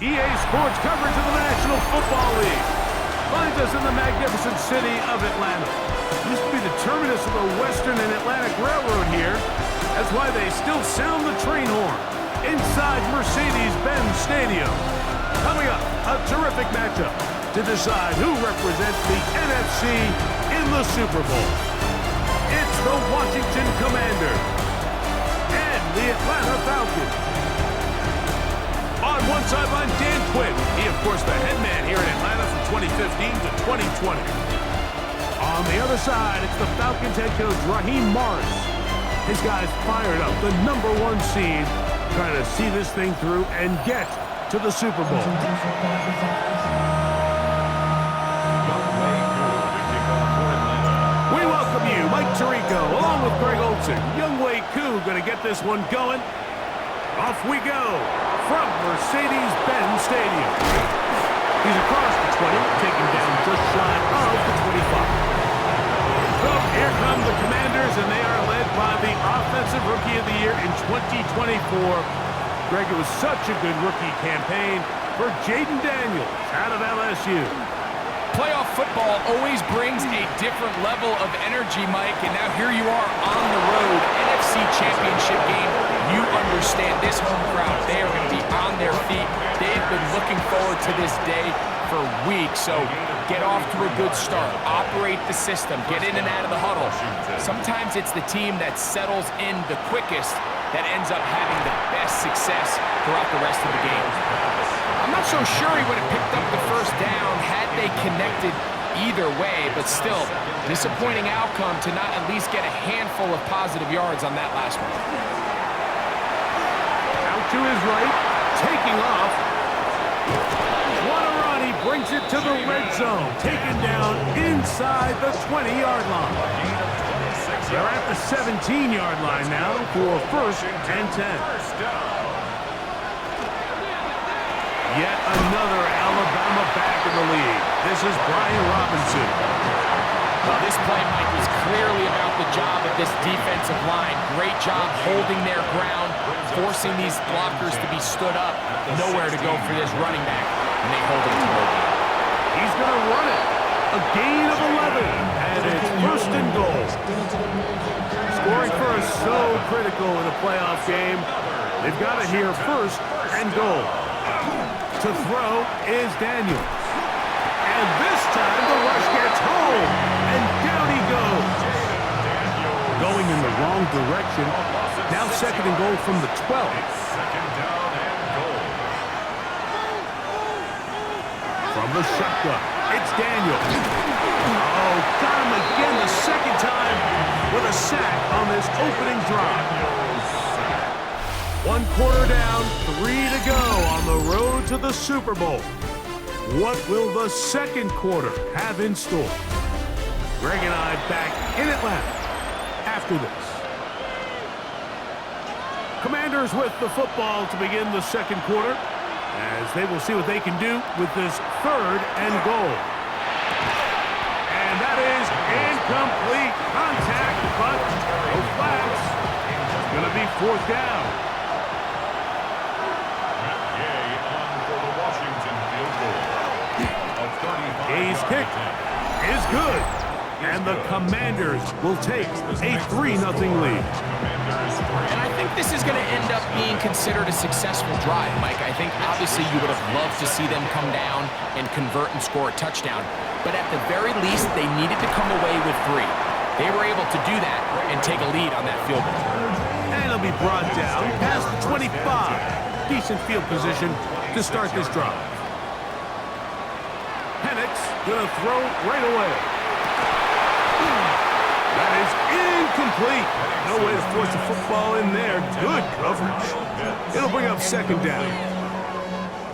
EA Sports coverage of the National Football League finds us in the magnificent city of Atlanta. Used to be the terminus of the Western and Atlantic Railroad here. That's why they still sound the train horn inside Mercedes-Benz Stadium. Coming up, a terrific matchup to decide who represents the NFC in the Super Bowl. It's the Washington Commanders and the Atlanta Falcons. On one sideline, Dan Quinn. He, of course, the head man here in Atlanta from 2015 to 2020. On the other side, it's the Falcons head coach, Raheem Morris. His guys fired up, the #1 seed, trying to see this thing through and get to the Super Bowl. We welcome you, Mike Tirico, along with Greg Olsen. Younghoe Koo going to get this one going. Off we go from Mercedes-Benz Stadium. He's across the 20, taken down just shy of the 25. So here come the Commanders, and they are led by the Offensive Rookie of the Year in 2024. Greg, it was such a good rookie campaign for Jaden Daniels out of LSU. Playoff football always brings a different level of energy, Mike, and now here you are on the road, NFC Championship game. You understand this home crowd. They are going to be on their feet. They've been looking forward to this day for weeks, so get off to a good start. Operate the system. Get in and out of the huddle. Sometimes it's the team that settles in the quickest that ends up having the best success throughout the rest of the game. I'm not so sure he would have picked up the first down had they connected either way, but still, disappointing outcome to not at least get a handful of positive yards on that last one. Out to his right, taking off. Guarani brings it to the red zone, taken down inside the 20-yard line. They're at the 17-yard line now for 1st and 10. Yet another Alabama back in the league. This is Brian Robinson. Well, this play, Mike, was clearly about the job of this defensive line. Great job holding their ground, forcing these blockers to be stood up. Nowhere to go for this running back, and they hold him to no gain. He's going to run it. A gain of 11, and it's 1st and goal. Scoring first, so critical in a playoff game. They've got it here, 1st and goal. To throw is Daniels. And this time the rush gets home. And down he goes. Going in the wrong direction. Now 2nd and goal from the 12. From the shotgun, it's Daniels. Oh, got him again the 2nd time with a sack on this opening drive. 1 quarter down, 3 to go on the road to the Super Bowl. What will the 2nd quarter have in store? Greg and I back in Atlanta after this. Commanders with the football to begin the 2nd quarter, as they will see what they can do with this 3rd and goal. And that is incomplete contact, but no flags. It's going to be 4th down. Hayes' kick is good, and the Commanders will take a 3-0 lead. And I think this is going to end up being considered a successful drive, Mike. I think obviously you would have loved to see them come down and convert and score a touchdown, but at the very least they needed to come away with 3. They were able to do that and take a lead on that field goal. And it'll be brought down past the 25. Decent field position to start this drive. Gonna throw right away. That is incomplete. No way to force the football in there. Good coverage. It'll bring up 2nd down.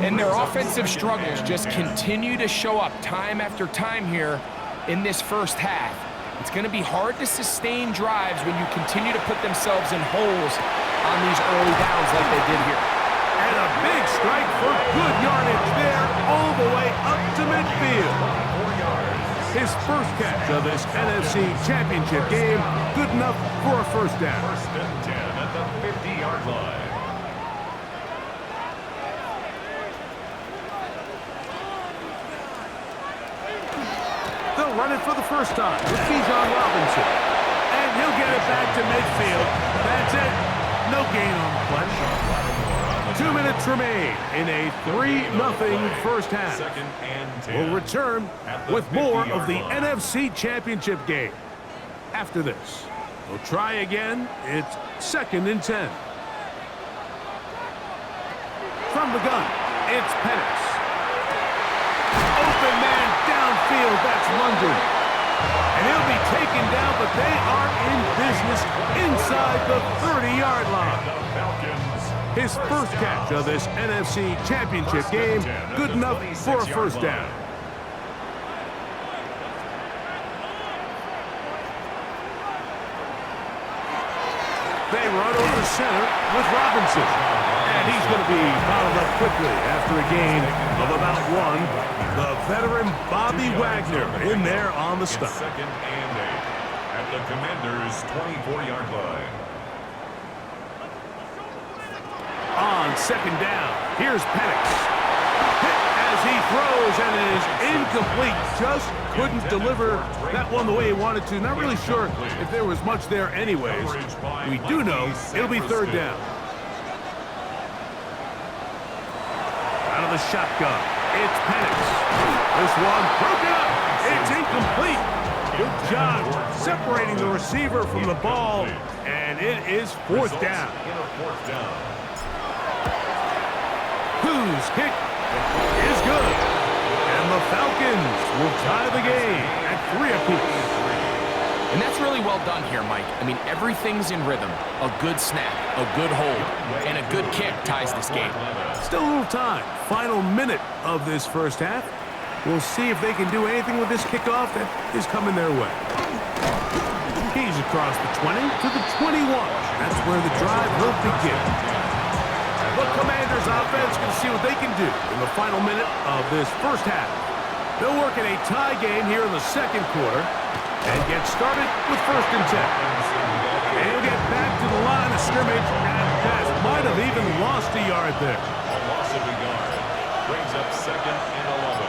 And their offensive struggles just continue to show up time after time here in this first half. It's going to be hard to sustain drives when you continue to put themselves in holes on these early downs like they did here. And a big strike for good yardage there all the way up to midfield. His first catch of this NFC Championship game, good enough for a 1st down. 1st and 10 at the 50-yard line. run it for the first time. It's Bijan Robinson. And he'll get it back to midfield. That's it. No gain on the play. 2 minutes remain in a 3-0 first half. We'll return with more of the NFC Championship game. After this, we'll try again. It's 2nd and 10. From the gun, it's Penix. Open man downfield, that's London. And he'll be taken down, but they are in business inside the 30-yard line. His first catch of this NFC Championship game, good enough for a first down. They run over the center with Robinson. And he's going to be fouled up quickly after a gain of about 1. The veteran Bobby Wagner in there on the stop. 2nd and 8 at the Commanders' 24-yard line. On 2nd down, here's Penix. Hit as he throws, and it is incomplete. Just couldn't deliver that one the way he wanted to. Not really sure if there was much there anyways. We do know it'll be 3rd down. Out of the shotgun, it's Penix. This one broken up. It's incomplete. Good job separating the receiver from the ball, and it is 4th down. Whose kick is good. And the Falcons will tie the game at 3 apiece. And that's really well done here, Mike. I mean, everything's in rhythm. A good snap, a good hold, and a good kick ties this game. Still a little time. Final minute of this first half. We'll see if they can do anything with this kickoff that is coming their way. He's across the 20 to the 21. That's where the drive will begin. The Commanders offense can see what they can do in the final minute of this first half. They'll work in a tie game here in the 2nd quarter and get started with 1st and 10. And he'll get back to the line of scrimmage at best. Might have even lost a yard there. A loss of a yard brings up 2nd and 11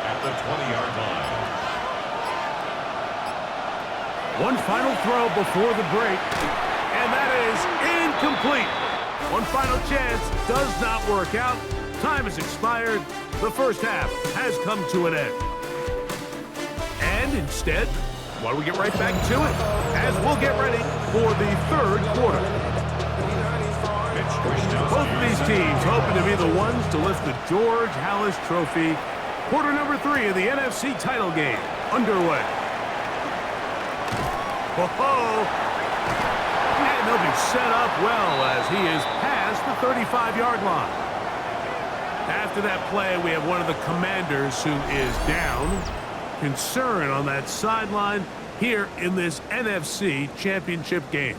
at the 20-yard line. One final throw before the break, and that is incomplete. One final chance does not work out. Time has expired. The first half has come to an end. And instead, why don't we get right back to it as we'll get ready for the 3rd quarter. Both of these teams hoping to be the ones to lift the George Halas Trophy. Quarter number 3 of the NFC title game underway. And they'll be set up well as he is past the 35-yard line. After that play, we have one of the Commanders who is down. Concern on that sideline here in this NFC Championship game.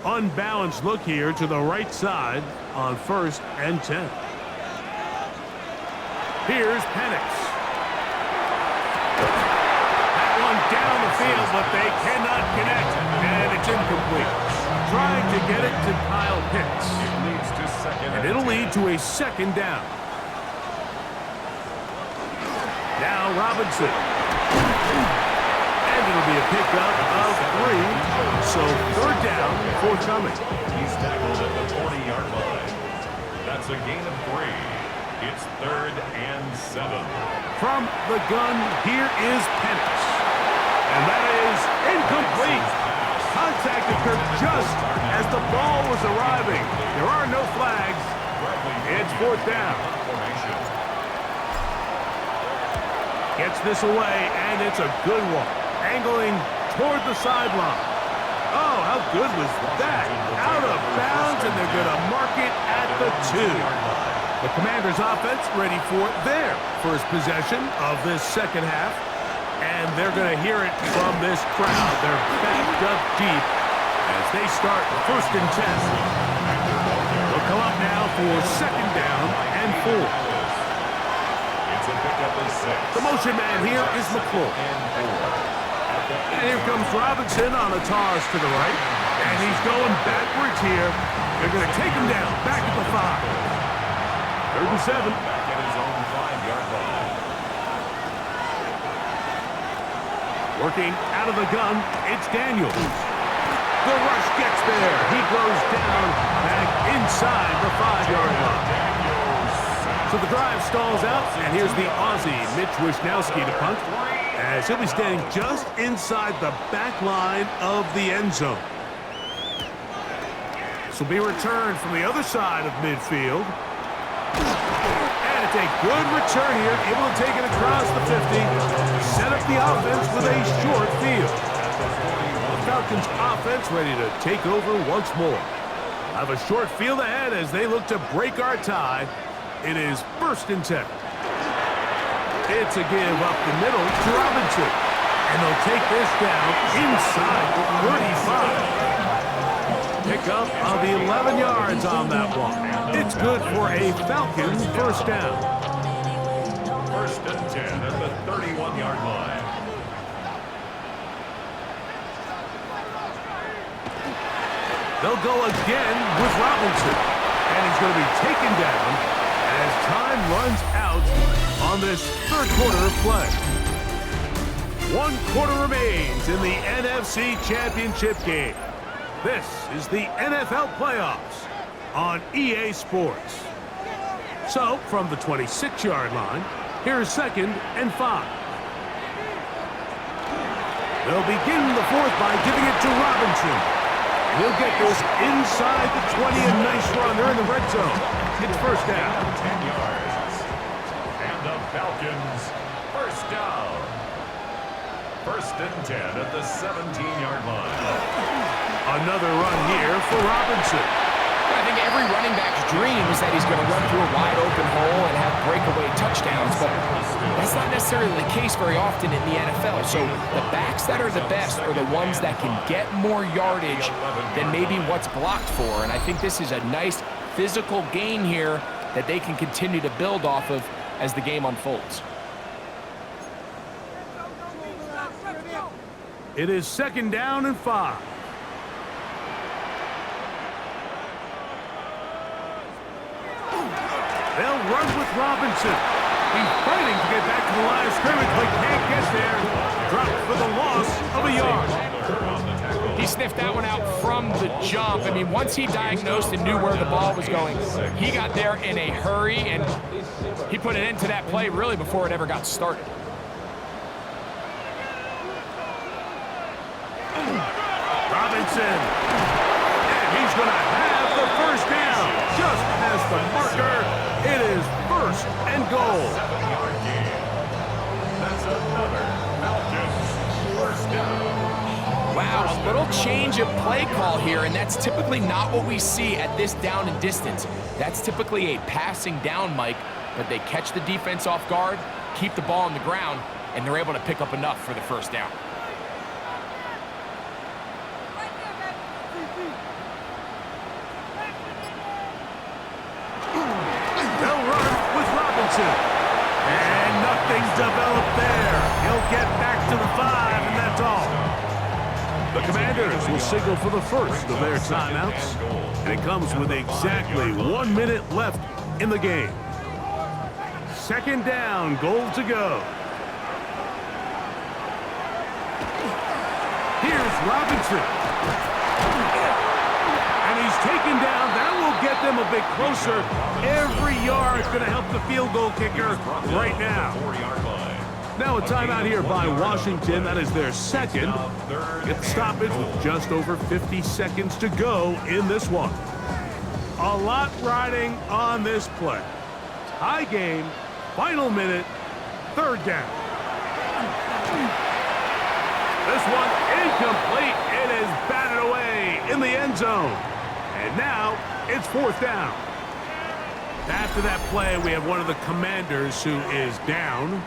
Unbalanced look here to the right side on 1st and 10. Here's Penix. That one down the field, but they cannot connect, and it's incomplete. Trying to get it to Kyle Pitts. It leads to 2nd And it'll lead to a 2nd down. Now Robinson. And it'll be a pickup of 3. So 3rd down forthcoming. He's tackled at the 40-yard line. That's a gain of 3. It's 3rd and 7. From the gun, here is Penix. And that is incomplete. Contact occurred just as the ball was arriving. There are no flags. It's 4th down. Gets this away, and it's a good one. Angling toward the sideline. Oh, how good was that? Out of bounds, and they're going to mark it at the 2. The Commanders' offense ready for their first possession of this second half. And they're going to hear it from this crowd. They're backed up deep as they start 1st and 10. They'll come up now for 2nd down and 4. The motion man here is McClure. And here comes Robinson on a toss to the right. And he's going backwards here. They're going to take him down back at the 5. 3rd and 7. Back at his own 5-yard line. Working out of the gun, it's Daniels. The rush gets there. He goes down back inside the 5-yard line. So the drive stalls out, and here's the Aussie, Mitch Wisnowski, to punt, as he'll be standing just inside the back line of the end zone. This will be returned from the other side of midfield. And it's a good return here, able to take it across the 50, set up the offense with a short field. The Falcons offense ready to take over once more. Have a short field ahead as they look to break our tie. It is 1st and 10. It's a give up the middle to Robinson. And they'll take this down inside the 35. Pickup of 11 yards on that one. It's good for a Falcons 1st down. 1st and 10 at the 31-yard line. They'll go again with Robinson. And he's going to be taken down as time runs out on this 3rd quarter of play. 1 quarter remains in the NFC Championship game. This is the NFL playoffs on EA Sports. So, from the 26-yard line, here's 2nd and 5. They'll begin the 4th by giving it to Robinson. He'll get this inside the 20, a nice run. They're in the red zone. It's 1st down. 10 yards. And the Falcons, 1st down. 1st and 10 at the 17-yard line. Another run here for Robinson. I think every running back's dream is that he's going to run through a wide open hole and have breakaway touchdowns, but that's not necessarily the case very often in the NFL. So the backs that are the best are the ones that can get more yardage than maybe what's blocked for. And I think this is a nice physical gain here that they can continue to build off of as the game unfolds. It is 2nd down and 5. They'll run with Robinson. He's fighting to get back to the line of scrimmage, but can't get there. Dropped for the loss of a yard. He sniffed that one out from the jump. I mean, once he diagnosed and knew where the ball was going, he got there in a hurry, and he put an end to that play really before it ever got started. Robinson. And he's going to have the 1st down. Just past the marker. It is 1st and goal. 7-yard gain. That's another Falcons 1st down. Wow, a little change of play call here, and that's typically not what we see at this down and distance. That's typically a passing down, Mike, but they catch the defense off guard, keep the ball on the ground, and they're able to pick up enough for the 1st down. And nothing's developed there. He'll get back to the 5, and that's all. The Commanders will signal for the first of their timeouts. And it comes with exactly 1 minute left in the game. 2nd down, goal to go. Here's Robinson. And he's taken down. That will get them a bit closer. Every yard is going to help the field goal kicker right now. Now a timeout here by Washington. That is their 2nd. Get the stoppage with just over 50 seconds to go in this one. A lot riding on this play. High game, final minute, 3rd down. This one incomplete. It is batted away in the end zone. And now it's 4th down. After that play, we have one of the Commanders who is down.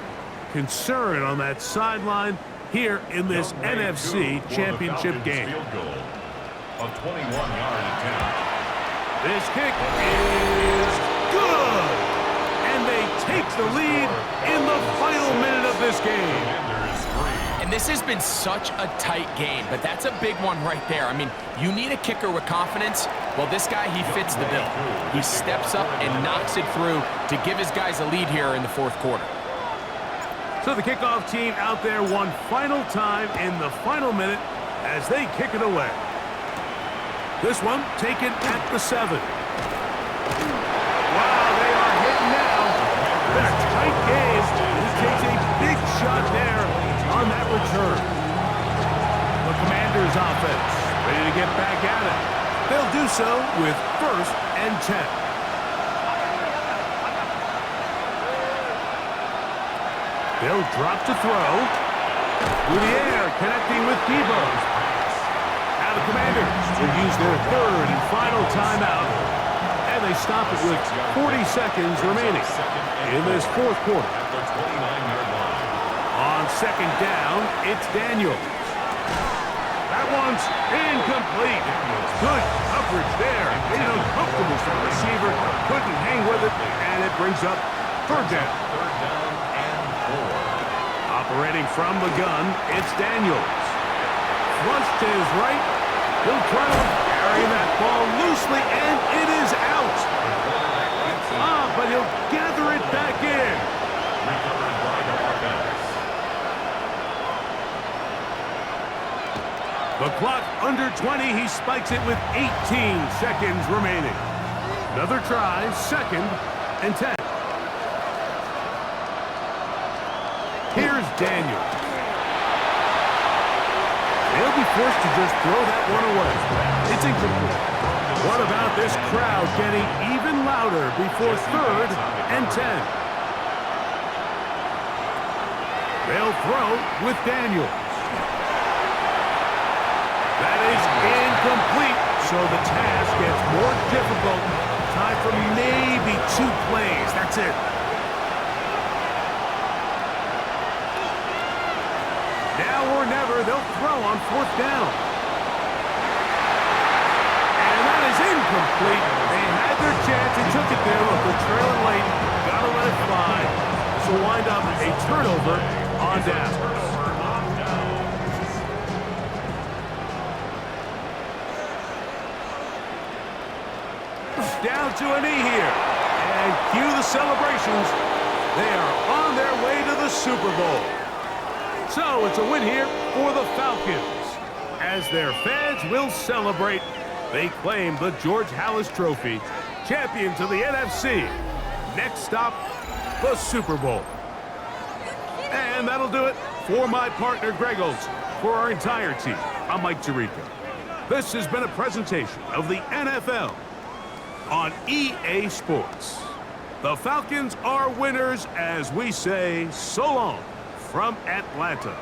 Concern on that sideline here in this NFC Championship game. A 21-yard attempt. This kick is good. And they take the lead in the final minute of this game. And this has been such a tight game, but that's a big one right there. I mean, you need a kicker with confidence. Well, this guy, he fits the bill. He steps up and knocks it through to give his guys a lead here in the 4th quarter. So the kickoff team out there one final time in the final minute as they kick it away. This one taken at the 7. Wow, they are hitting now. Been a tight game. He takes a big shot there on that return. The Commanders offense ready to get back at it. They'll do so with 1st and 10. They'll drop to throw. Through the air, connecting with Debo. Now the Commanders will use their 3rd and final timeout. And they stop it with 40 seconds remaining in this 4th quarter. On 2nd down, it's Daniels. That one's incomplete. Good coverage there. Made it uncomfortable for the receiver. Couldn't hang with it, and it brings up 3rd down. Operating from the gun, it's Daniels. Flush to his right. He'll try to carry that ball loosely, and it is out. But he'll gather it back in. The clock under 20. He spikes it with 18 seconds remaining. Another try, 2nd and 10. Here's Daniel. They'll be forced to just throw that one away. It's incomplete. What about this crowd getting even louder before 3rd and 10? They'll throw with Daniels. That is incomplete, so the task gets more difficult. Time for maybe 2 plays. That's it. Now or never, they'll throw on 4th down. And that is incomplete. They had their chance and took it there. Look, they're trailing late. Gotta let it fly. This will wind up a turnover on down. Down to a knee here. And cue the celebrations. They are on their way to the Super Bowl. So it's a win here for the Falcons. As their fans will celebrate, they claim the George Halas Trophy, champions of the NFC. Next stop, the Super Bowl. And that'll do it for my partner, Greg Olson. For our entire team, I'm Mike Tirico. This has been a presentation of the NFL on EA Sports. The Falcons are winners as we say so long from Atlanta.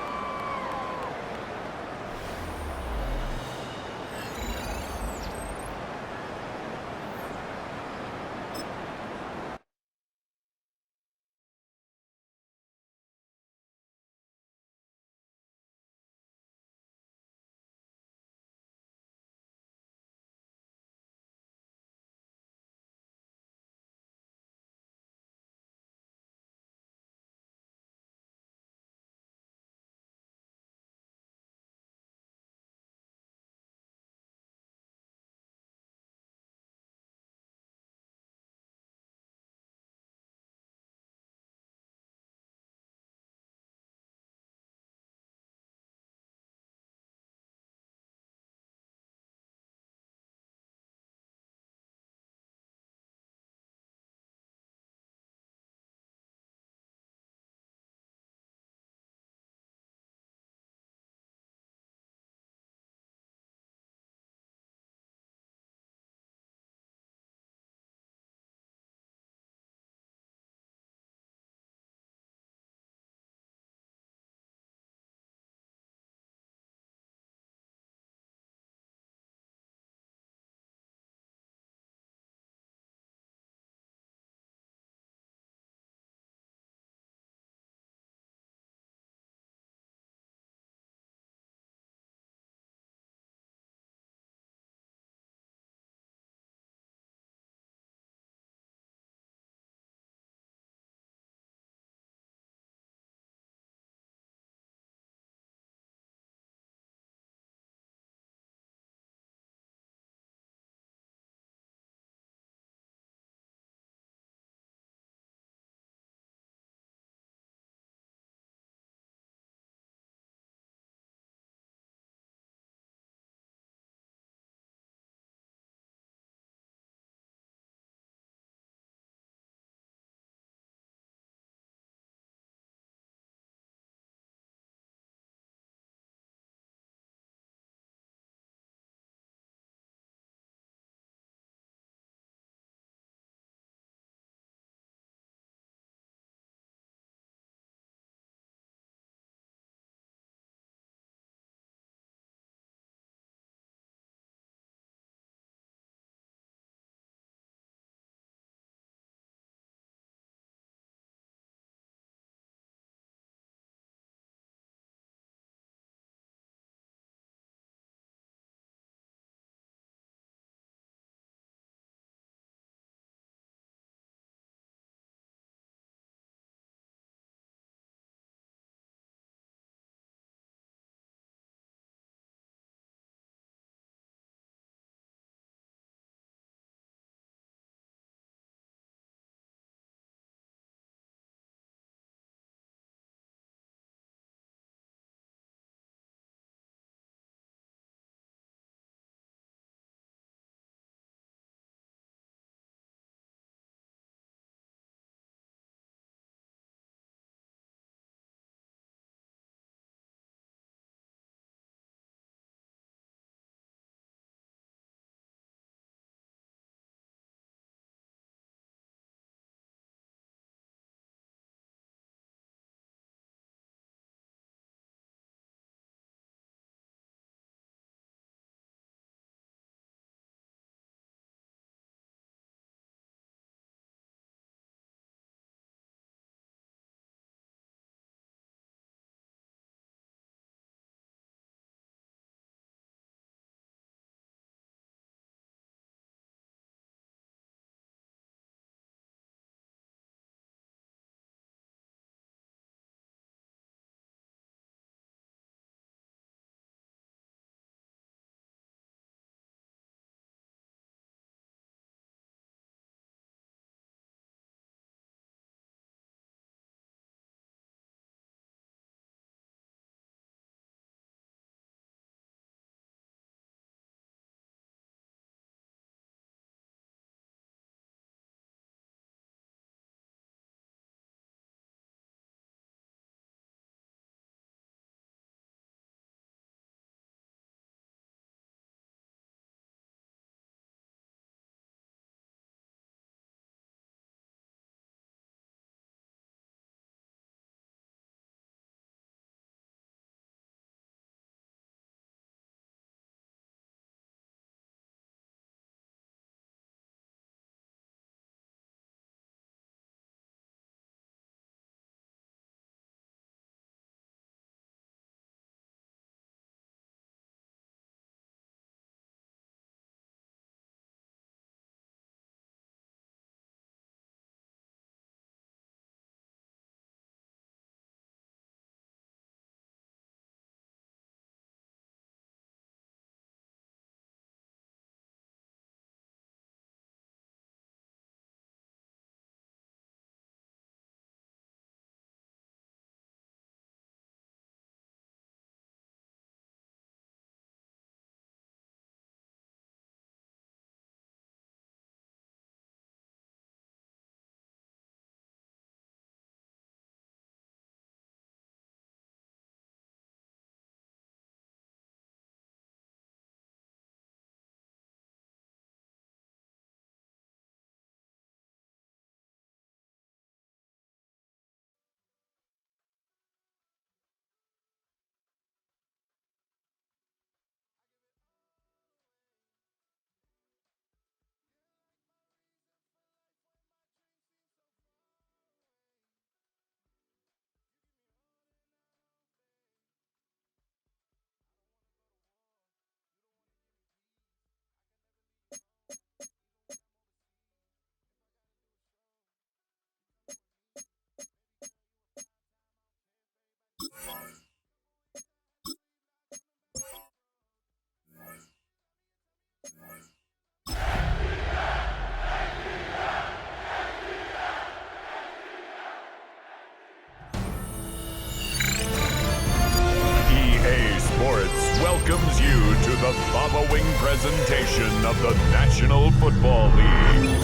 presentation of the National Football League.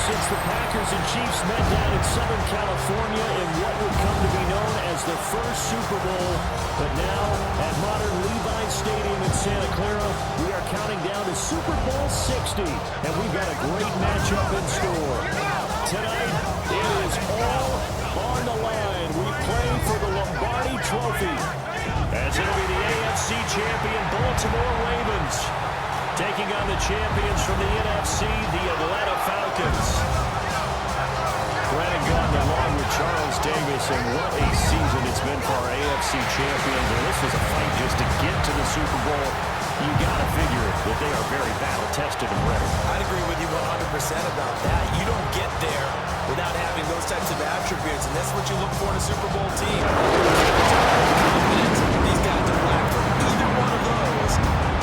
Since the Packers and Chiefs met down in Southern California in what would come to be known as the first Super Bowl. But now, at modern Levi Stadium in Santa Clara, we are counting down to Super Bowl 60. And we've got a great matchup in store. Tonight, it is all on the line. We play for the Lombardi Trophy, as it'll be the AFC champion Baltimore Ravens taking on the champions from the NFC, the Atlanta Falcons. Brandon Gauntner along with Charles Davis, and what a season it's been for our AFC champions. And this was a fight just to get to the Super Bowl. You got to figure that they are very battle-tested and ready. I'd agree with you 100% about that. You don't get there without having those types of attributes, and that's what you look for in a Super Bowl team. Confidence. These guys don't lack for either one of those.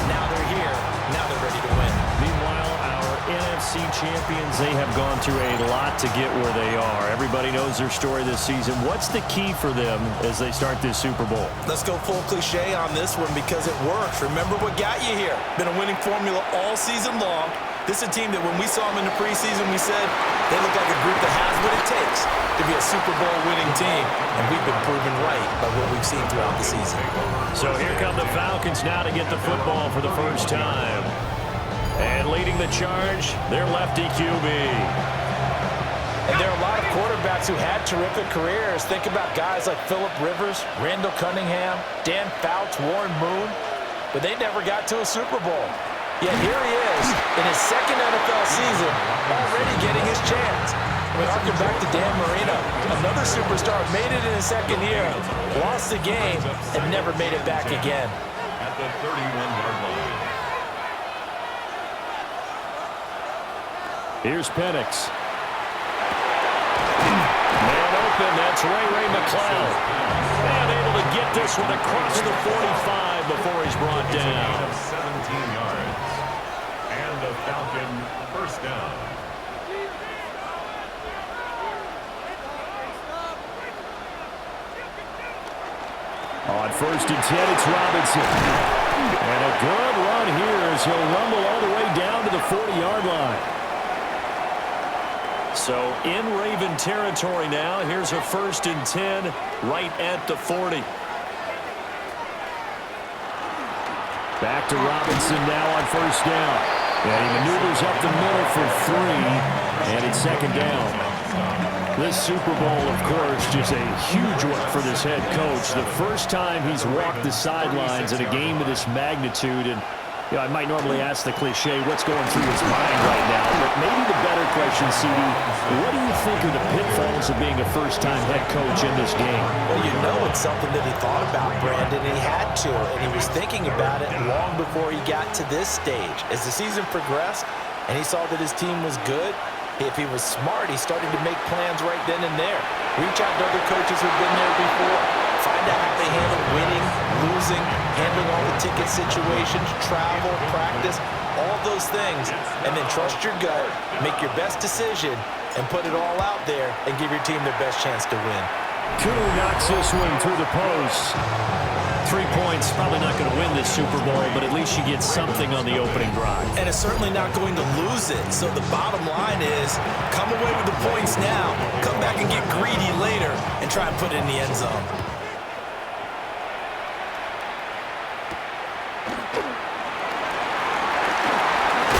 Now they're here. Now they're ready to win. Meanwhile, our NFC champions, they have gone through a lot to get where they are. Everybody knows their story this season. What's the key for them as they start this Super Bowl? Let's go full cliche on this one because it works. Remember what got you here. Been a winning formula all season long. This is a team that when we saw them in the preseason, we said they look like a group that has what it takes to be a Super Bowl winning team. And we've been proven right by what we've seen throughout the season. So here come the Falcons now to get the football for the first time. And leading the charge, their lefty QB. And there are a lot of quarterbacks who had terrific careers. Think about guys like Phillip Rivers, Randall Cunningham, Dan Fouts, Warren Moon. But they never got to a Super Bowl. Yet here he is in his second NFL season, already getting his chance. We harken back to Dan Marino. Another superstar made it in his second year, lost the game, and never made it back again. At the 31-yard line. Here's Penix. Man open, that's Ray McCloud. And able to get this one across the 45 before he's brought down. 17 yards. And the Falcon first down. On 1st and 10, it's Robinson. And a good run here as he'll rumble all the way down to the 40-yard line. So in Raven territory now. Here's a 1st and 10 right at the 40. Back to Robinson now on 1st down. And he maneuvers up the middle for 3. And it's 2nd down. This Super Bowl, of course, just a huge one for this head coach. The first time he's walked the sidelines in a game of this magnitude. And you know, I might normally ask the cliche, what's going through his mind right now? But maybe the better question, CD, what do you think are the pitfalls of being a first-time head coach in this game? Well, you know it's something that he thought about, Brandon, and he had to. And he was thinking about it long before he got to this stage. As the season progressed and he saw that his team was good, if he was smart, he started to make plans right then and there. Reach out to other coaches who've been there before. Find out how they handle winning, losing, handling all the ticket situations, travel, practice, all those things. And then trust your gut, make your best decision, and put it all out there and give your team their best chance to win. Koo knocks this one through the post. 3 points, probably not going to win this Super Bowl, but at least you get something on the opening drive. And it's certainly not going to lose it. So the bottom line is, come away with the points now, come back and get greedy later, and try and put it in the end zone.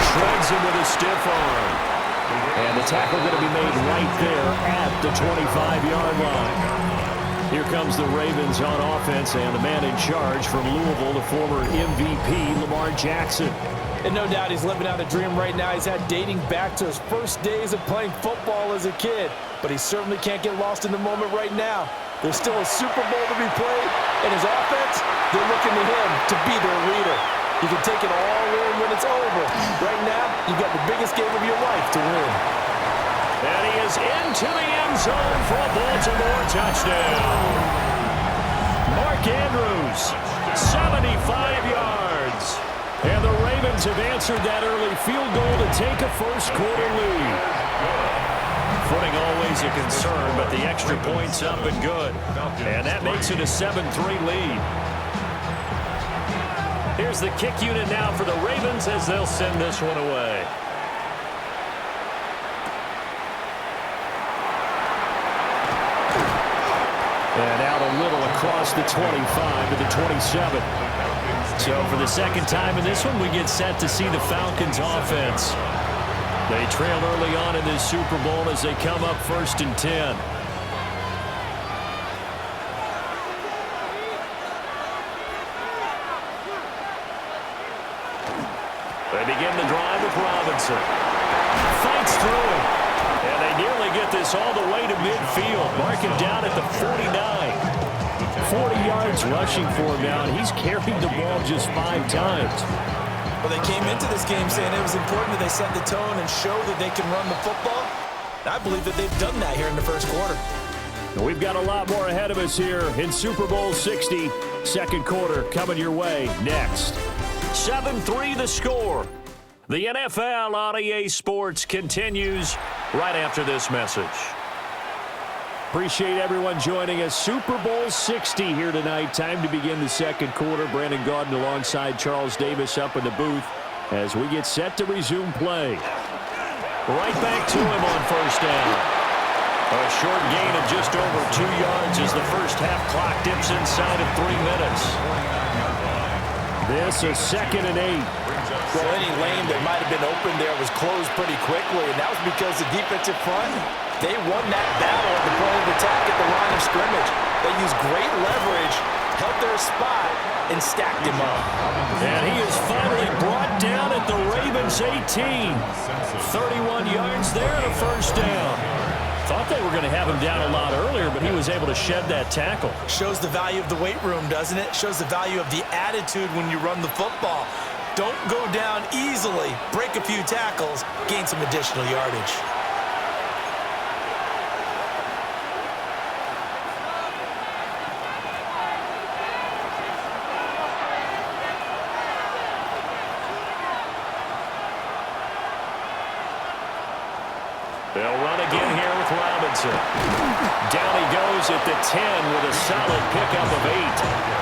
Shreds him with a stiff arm. And the tackle going to be made right there at the 25-yard line. Here comes the Ravens on offense, and the man in charge from Louisville, the former MVP, Lamar Jackson. And no doubt he's living out a dream right now. He's had dating back to his first days of playing football as a kid. But he certainly can't get lost in the moment right now. There's still a Super Bowl to be played, and his offense, they're looking to him to be their leader. You can take it all in when it's over. Right now, you've got the biggest game of your life to win. And he is into the end zone for a Baltimore touchdown. Mark Andrews, 75 yards. And the Ravens have answered that early field goal to take a first quarter lead. Footing always a concern, but the extra point's up and good. And that makes it a 7-3 lead. Here's the kick unit now for the Ravens as they'll send this one away. And out a little across the 25 to the 27. So for the second time in this one, we get set to see the Falcons offense. They trail early on in this Super Bowl as they come up 1st and 10. They begin the drive with Robinson. Fights through it. And they nearly get this all the way to midfield. Mark him down at the 49. 40 yards rushing for him now, and he's carried the ball just 5 times. Well, they came into this game saying it was important that they set the tone and show that they can run the football. And I believe that they've done that here in the first quarter. We've got a lot more ahead of us here in Super Bowl 60. Second quarter coming your way next. 7-3 the score. The NFL on EA Sports continues right after this message. Appreciate everyone joining us. Super Bowl 60 here tonight. Time to begin the second quarter. Brandon Gaudin alongside Charles Davis up in the booth as we get set to resume play. Right back to him on first down. A short gain of just over 2 yards as the first half clock dips inside of 3 minutes. This is 2nd and 8. Well, any lane that might have been open there was closed pretty quickly, and that was because the defensive front, they won that battle at the point of attack at the line of scrimmage. They used great leverage, held their spot, and stacked him up. And he is finally brought down at the Ravens 18. 31 yards there and a first down. Thought they were going to have him down a lot earlier, but he was able to shed that tackle. Shows the value of the weight room, doesn't it? Shows the value of the attitude when you run the football. Don't go down easily. Break a few tackles. Gain some additional yardage. They'll run again here with Robinson. Down he goes at the 10 with a solid pickup of 8.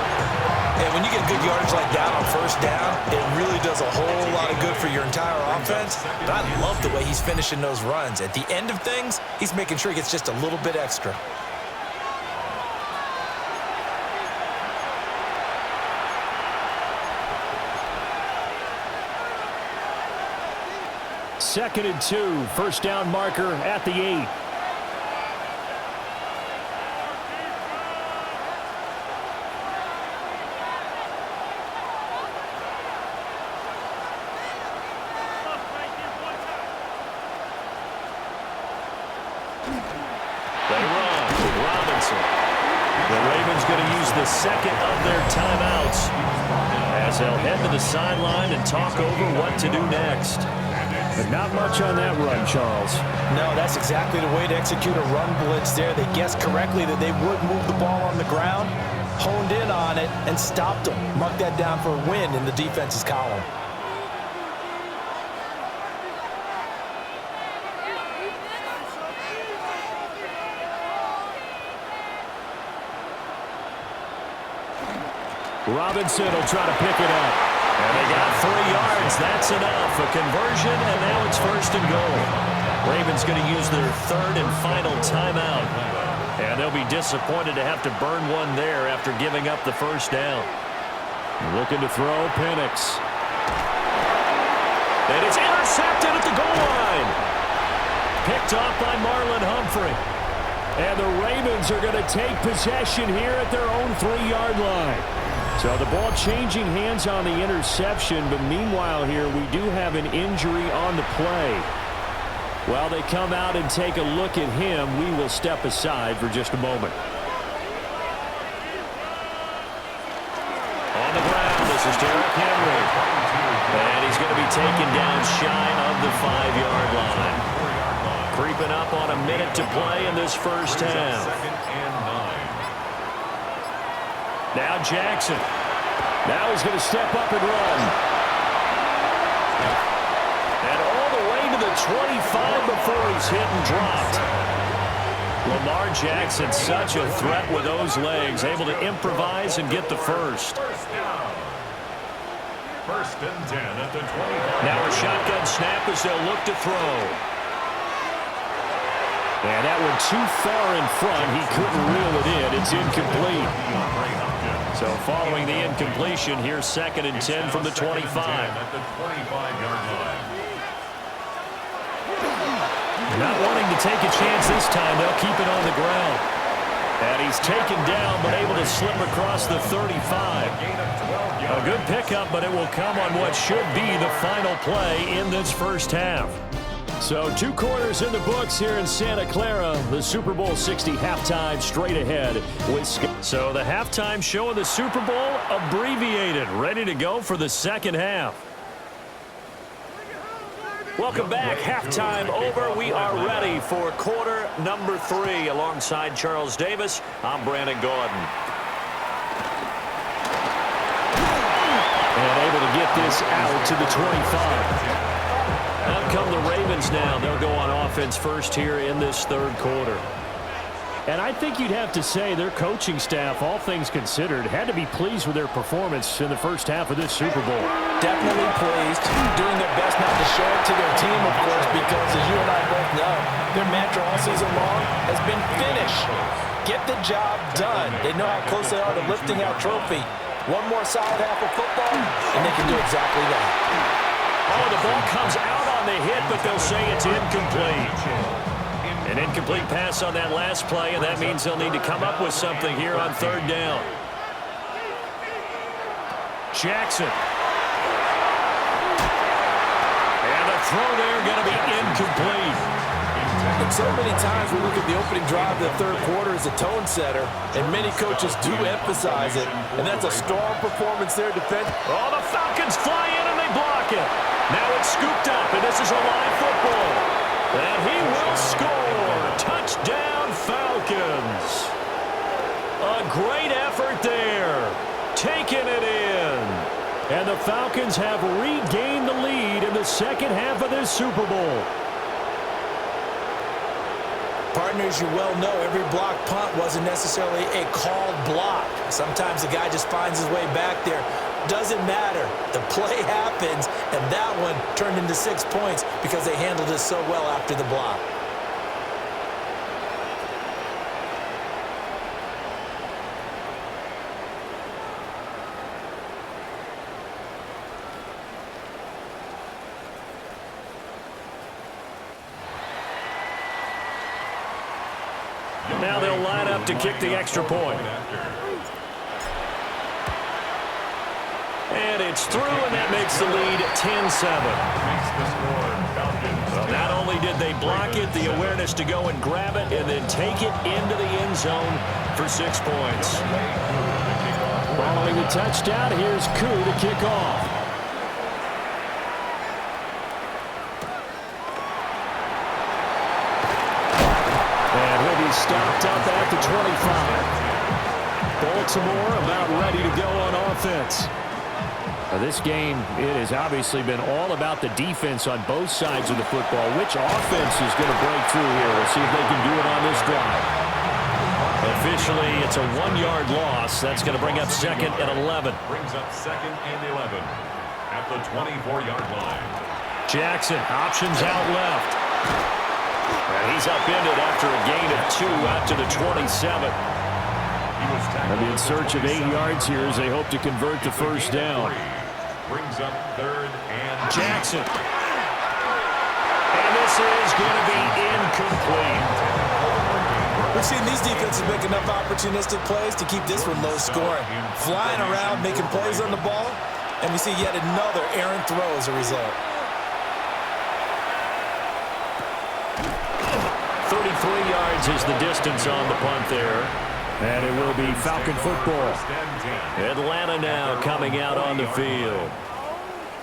And when you get good yardage like that on first down, it really does a whole lot of good for your entire offense. But I love the way he's finishing those runs. At the end of things, he's making sure he gets just a little bit extra. Second and 2, first down marker at the 8. They run with Robinson. The Ravens going to use the second of their timeouts as they'll head to the sideline and talk over what to do next. But not much on that run, Charles. No, that's exactly the way to execute a run blitz there. They guessed correctly that they would move the ball on the ground, honed in on it, and stopped them. Mark that down for a win in the defense's column. Robinson will try to pick it up. And they got 3 yards. That's enough. A conversion, and now it's 1st and goal. Ravens going to use their 3rd and final timeout. And they'll be disappointed to have to burn one there after giving up the first down. Looking to throw, Penix. And it's intercepted at the goal line. Picked off by Marlon Humphrey. And the Ravens are going to take possession here at their own 3-yard line. So the ball changing hands on the interception, but meanwhile here we do have an injury on the play. While they come out and take a look at him, we will step aside for just a moment. On the ground, this is Derrick Henry. And he's going to be taken down shy of the 5-yard line. Creeping up on a minute to play in this first half. Now Jackson. Now he's going to step up and run. And all the way to the 25 before he's hit and dropped. Lamar Jackson, such a threat with those legs, able to improvise and get the first. First and 10 at the 25. Now a shotgun snap as they'll look to throw. And that one too far in front. He couldn't reel it in. It's incomplete. So following the incompletion, here's 2nd and 10 from the 25. At the 25-yard line. Not wanting to take a chance this time, they'll keep it on the ground. And he's taken down, but able to slip across the 35. A good pickup, but it will come on what should be the final play in this first half. So 2 quarters in the books here in Santa Clara. The Super Bowl 60 halftime straight ahead with Scott. So the halftime show of the Super Bowl abbreviated, ready to go for the second half. Welcome back. Halftime over. We are ready for quarter number 3. Alongside Charles Davis, I'm Brandon Gordon. And able to get this out to the 25. Out come the Ravens now. They'll go on offense first here in this third quarter. And I think you'd have to say their coaching staff, all things considered, had to be pleased with their performance in the first half of this Super Bowl. Definitely pleased, doing their best not to show it to their team, of course, because as you and I both know, their mantra all season long has been finish. Get the job done. They know how close they are to lifting that trophy. One more solid half of football, and they can do exactly that. Oh, the ball comes out on the hit, but they'll say it's incomplete. An incomplete pass on that last play, and that means they'll need to come up with something here on third down. Jackson. And the throw there going to be incomplete. And so many times we look at the opening drive of the third quarter as a tone setter, and many coaches do emphasize it, and that's a strong performance there defense. Oh, the Falcons fly in and they block it. Now it's scooped up, and this is a live football. And he will score. Touchdown, Falcons. A great effort there. Taking it in. And the Falcons have regained the lead in the second half of this Super Bowl. Partners, you well know every block punt wasn't necessarily a called block. Sometimes the guy just finds his way back there. Doesn't matter. The play happens, and that one turned into 6 points because they handled it so well after the block. Now they'll line up to kick the extra point. And it's through, and that makes the lead 10-7. So not only did they block it, the awareness to go and grab it and then take it into the end zone for 6 points. Following the touchdown, here's Koo to kick off. And he'll be stopped up at the 25. Baltimore about ready to go on offense. Now this game, it has obviously been all about the defense on both sides of the football. Which offense is going to break through here? We'll see if they can do it on this drive. Officially, it's a 1-yard loss. That's going to bring up 2nd and 11. Brings up 2nd and 11 at the 24-yard line. Jackson, options out left. And he's upended after a gain of 2 out to the 27. They'll be in search of 8 yards here as they hope to convert the first down. Brings up 3rd and Jackson. And this is going to be incomplete. We've seen these defenses make enough opportunistic plays to keep this one low scoring. Flying around, making plays on the ball, and we see yet another errant throw as a result. 33 yards is the distance on the punt there. And it will be Falcon football. Atlanta now coming out on the field.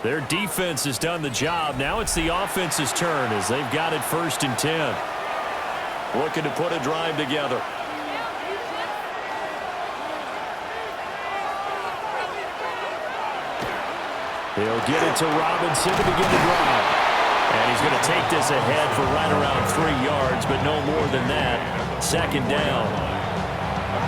Their defense has done the job. Now it's the offense's turn as they've got it 1st and 10. Looking to put a drive together. They'll get it to Robinson to begin the drive. And he's going to take this ahead for right around 3 yards, but no more than that. Second down.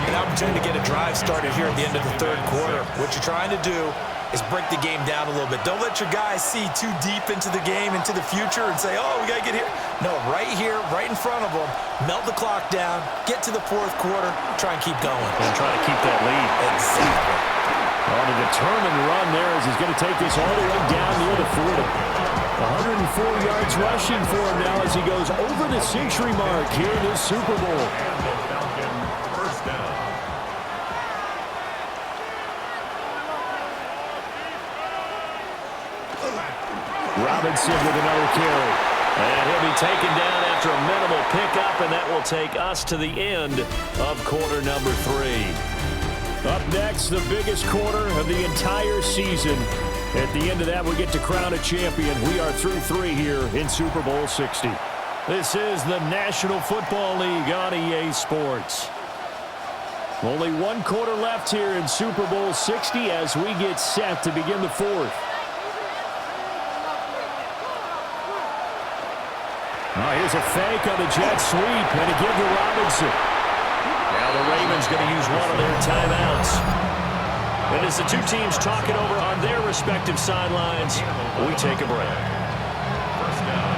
An opportunity to get a drive started here at the end of the third quarter. What you're trying to do is break the game down a little bit. Don't let your guys see too deep into the game, into the future, and say, oh, we got to get here. No, right here, right in front of them, melt the clock down, get to the fourth quarter, try and keep going. And try to keep that lead. Exactly. On a determined run there as he's going to take this all the way down near the 40. 104 yards rushing for him now as he goes over the century mark here in this Super Bowl. And the Falcon first down. Robinson with another carry. And he'll be taken down after a minimal pickup, and that will take us to the end of quarter number 3. Up next, the biggest quarter of the entire season. At the end of that, we get to crown a champion. We are through 3 here in Super Bowl 60. This is the National Football League on EA Sports. Only 1 quarter left here in Super Bowl 60 as we get set to begin the 4th. Here's a fake on the jet sweep, and a give to Robinson. Now the Ravens going to use one of their timeouts. And as the two teams talk it over on their respective sidelines, we take a break. First down.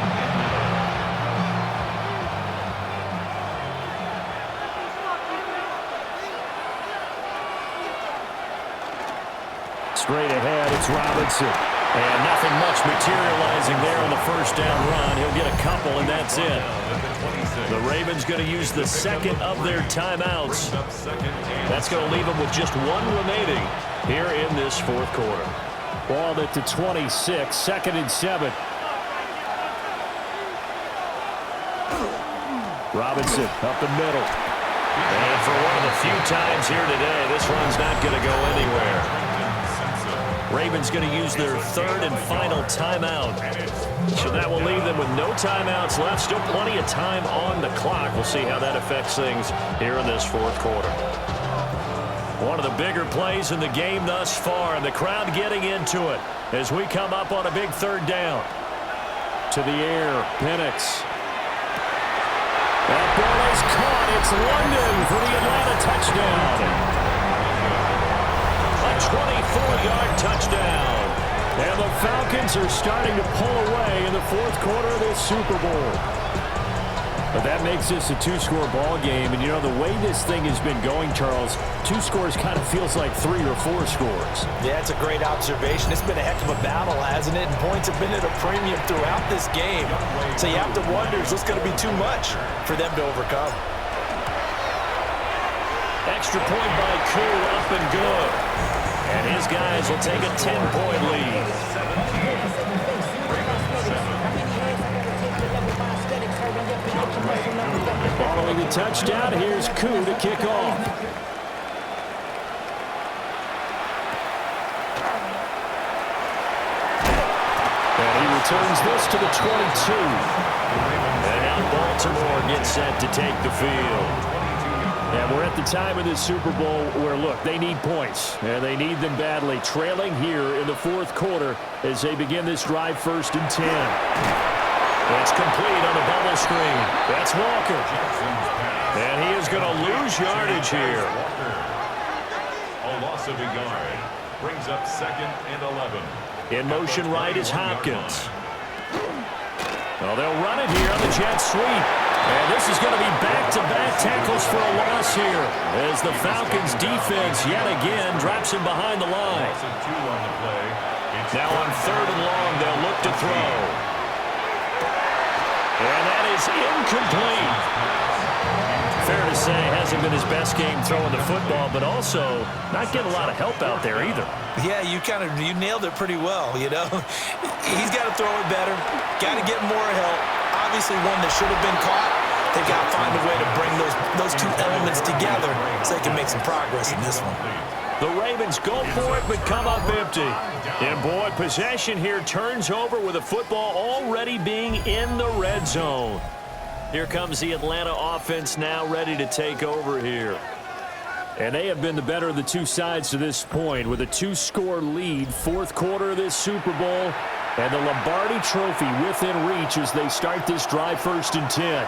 Straight ahead, it's Robinson. And nothing much materializing there on the first down run. He'll get a couple, and that's it. The Ravens going to use the second of their timeouts. That's going to leave them with just 1 remaining here in this 4th quarter. Ball at the 26, 2nd and 7. Robinson up the middle. And for one of the few times here today, this run's not going to go anywhere. Ravens going to use their 3rd and final timeout. So that will leave them with no timeouts left. Still plenty of time on the clock. We'll see how that affects things here in this 4th quarter. One of the bigger plays in the game thus far, and the crowd getting into it as we come up on a big 3rd down. To the air, Penix. That ball is caught. It's London for the Atlanta touchdown. 24-yard touchdown. And the Falcons are starting to pull away in the 4th quarter of this Super Bowl. But that makes this a 2-score ball game. And, you know, the way this thing has been going, Charles, 2 scores kind of feels like 3 or 4 scores. Yeah, it's a great observation. It's been a heck of a battle, hasn't it? And points have been at a premium throughout this game. So you have to wonder, is this going to be too much for them to overcome? Extra point by Koo, up and good. And his guys will take a 10-point lead. Following the touchdown, here's Koo to kick off. And he returns this to the 22. And now Baltimore gets set to take the field. And we're at the time of this Super Bowl where, look, they need points, and they need them badly. Trailing here in the 4th quarter as they begin this drive 1st and 10. It's complete on the bubble screen. That's Walker. And he is going to lose yardage here. A loss of a yard. Brings up 2nd and 11. In motion right is Hopkins. Well, they'll run it here on the jet sweep. And this is going to be back-to-back tackles for a loss here as the Falcons defense yet again drops him behind the line. Now on 3rd and long, they'll look to throw. And that is incomplete. Fair to say, hasn't been his best game throwing the football, but also not getting a lot of help out there either. Yeah, you nailed it pretty well, you know. He's got to throw it better, got to get more help. Obviously one that should have been caught. They've got to find a way to bring those 2 elements together so they can make some progress in this one. The Ravens go for it but come up empty. And boy, possession here turns over with the football already being in the red zone. Here comes the Atlanta offense now ready to take over here. And they have been the better of the 2 sides to this point with a 2-score lead. 4th quarter of this Super Bowl. And the Lombardi Trophy within reach as they start this drive 1st and 10.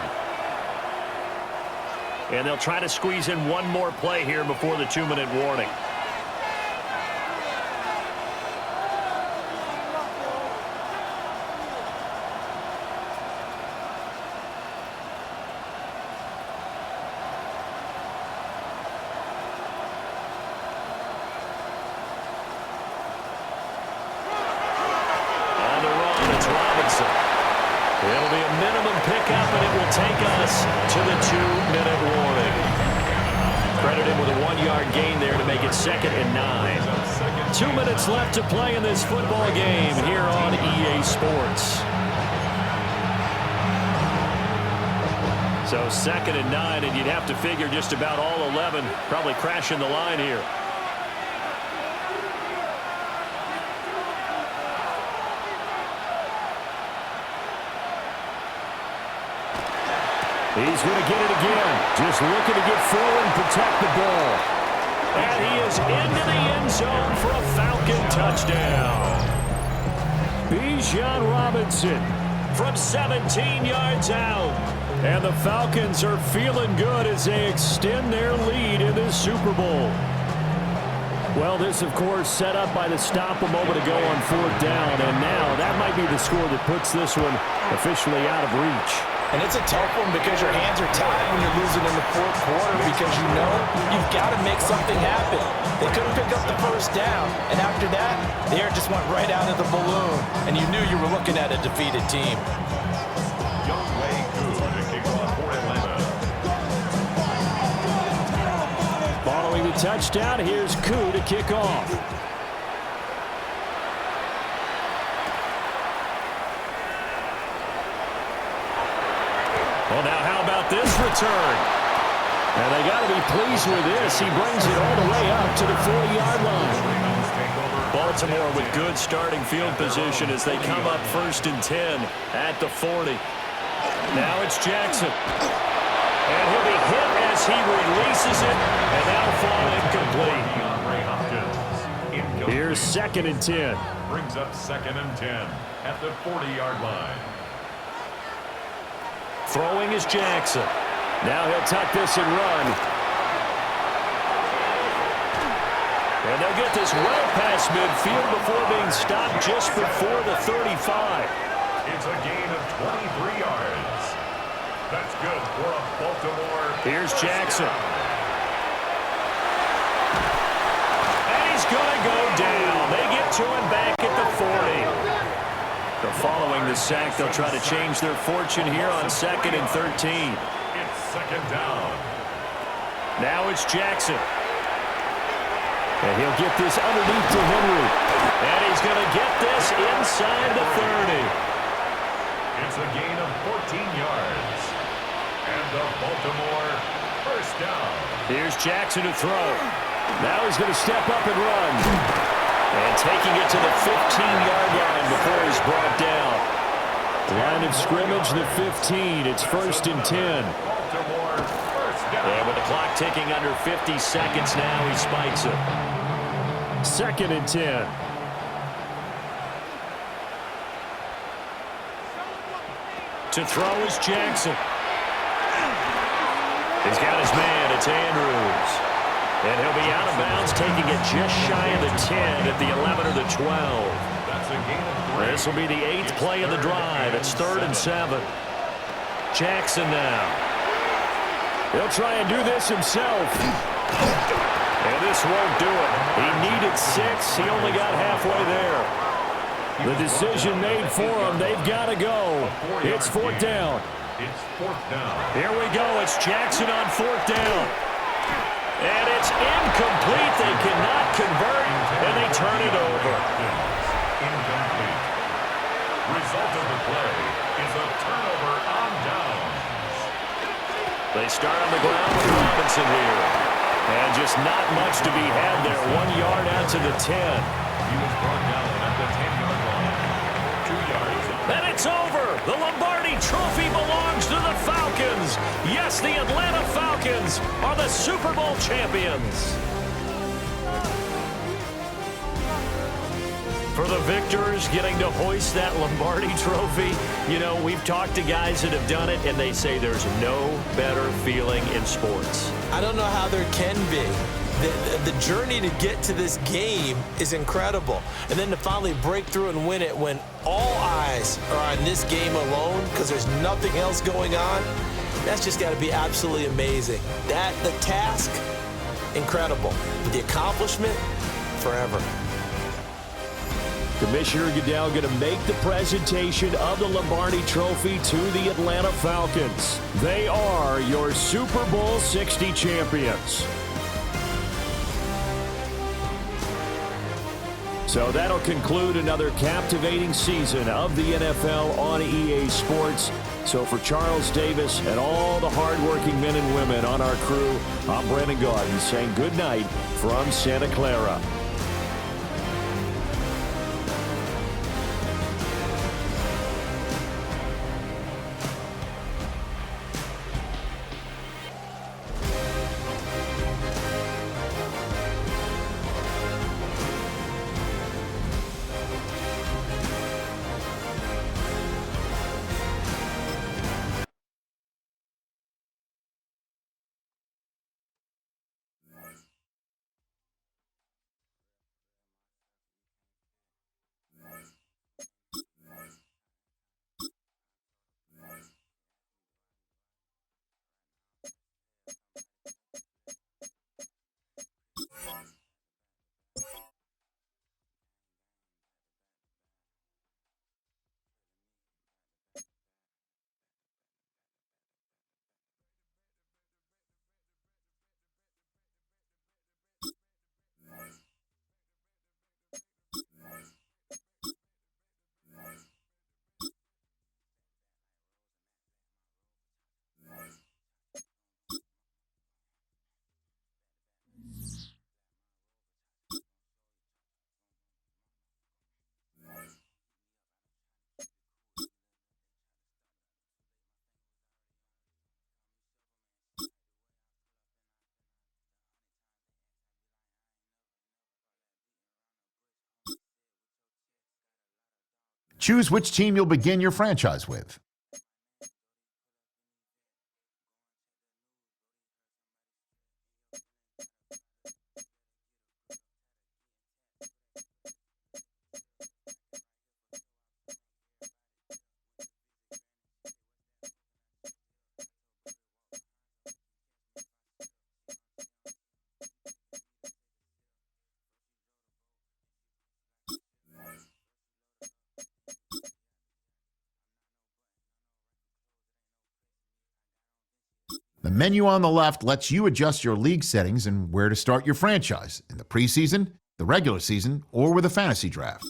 And they'll try to squeeze in one more play here before the 2-minute warning. It'll be a minimum pickup, and it will take us to the 2-minute warning. Credit him with a 1-yard gain there to make it 2nd and 9. 2 minutes left to play in this football game here on EA Sports. So 2nd and 9, and you'd have to figure just about all 11 probably crashing the line here. He's going to get it again. Just looking to get forward and protect the ball. And he is into the end zone for a Falcon touchdown. Bijan Robinson from 17 yards out. And the Falcons are feeling good as they extend their lead in this Super Bowl. Well, this, of course, set up by the stop a moment ago on 4th down. And now that might be the score that puts this one officially out of reach. And it's a tough one because your hands are tied when you're losing in the 4th quarter because you know you've got to make something happen. They couldn't pick up the 1st down, and after that, the air just went right out of the balloon, and you knew you were looking at a defeated team. Following the touchdown, here's Koo to kick off. Well, now how about this return? And they got to be pleased with this. He brings it all the way up to the 40-yard line. Baltimore with good starting field position as they come up 1st and 10 at the 40. Now it's Jackson. And he'll be hit as he releases it, and that'll fall incomplete. Here's 2nd and 10. Brings up 2nd and 10 at the 40-yard line. Throwing is Jackson. Now he'll tuck this and run. And they'll get this well past midfield before being stopped just before the 35. It's a gain of 23 yards. That's good for a Baltimore. Here's Jackson. And he's going to go down. They get to him back at the 40. Following the sack, they'll try to change their fortune here on 2nd and 13. It's 2nd down. Now it's Jackson. And he'll get this underneath to Henry. And he's going to get this inside the 30. It's a gain of 14 yards. And the Baltimore 1st down. Here's Jackson to throw. Now he's going to step up and run. And taking it to the 15-yard line before he's brought down. Line of scrimmage, the 15. It's 1st and 10. And with the clock ticking under 50 seconds now, he spikes it. 2nd and 10. To throw is Jackson. He's got his man. It's Andrews. And he'll be out of bounds, taking it just shy of the 10 at the 11 or the 12. That's a gain of 3. This will be the 8th play of the drive. It's 3rd and 7. Jackson now. He'll try and do this himself. And this won't do it. He needed 6. He only got halfway there. The decision made for him. They've got to go. It's 4th down. It's 4th down. Here we go. It's Jackson on 4th down. And it's incomplete. They cannot convert, and they turn it over. Incomplete. Result of the play is a turnover on downs. They start on the ground with Robinson here. And just not much to be had there. 1 yard out to the 10. He was brought down at the 10-yard line. 2 yards. And it's over. The Lombardi Trophy belongs to the Falcons. Yes, the Atlanta Falcons are the Super Bowl champions. For the victors getting to hoist that Lombardi trophy, you know, we've talked to guys that have done it, and they say there's no better feeling in sports. I don't know how there can be. The journey to get to this game is incredible. And then to finally break through and win it when all eyes are on this game alone because there's nothing else going on, that's just got to be absolutely amazing. The task, incredible. But the accomplishment, forever. Commissioner Goodell going to make the presentation of the Lombardi Trophy to the Atlanta Falcons. They are your Super Bowl 60 champions. So that'll conclude another captivating season of the NFL on EA Sports. So for Charles Davis and all the hardworking men and women on our crew, I'm Brandon Gaudin saying good night from Santa Clara. Choose which team you'll begin your franchise with. The menu on the left lets you adjust your league settings and where to start your franchise in the preseason, the regular season, or with a fantasy draft.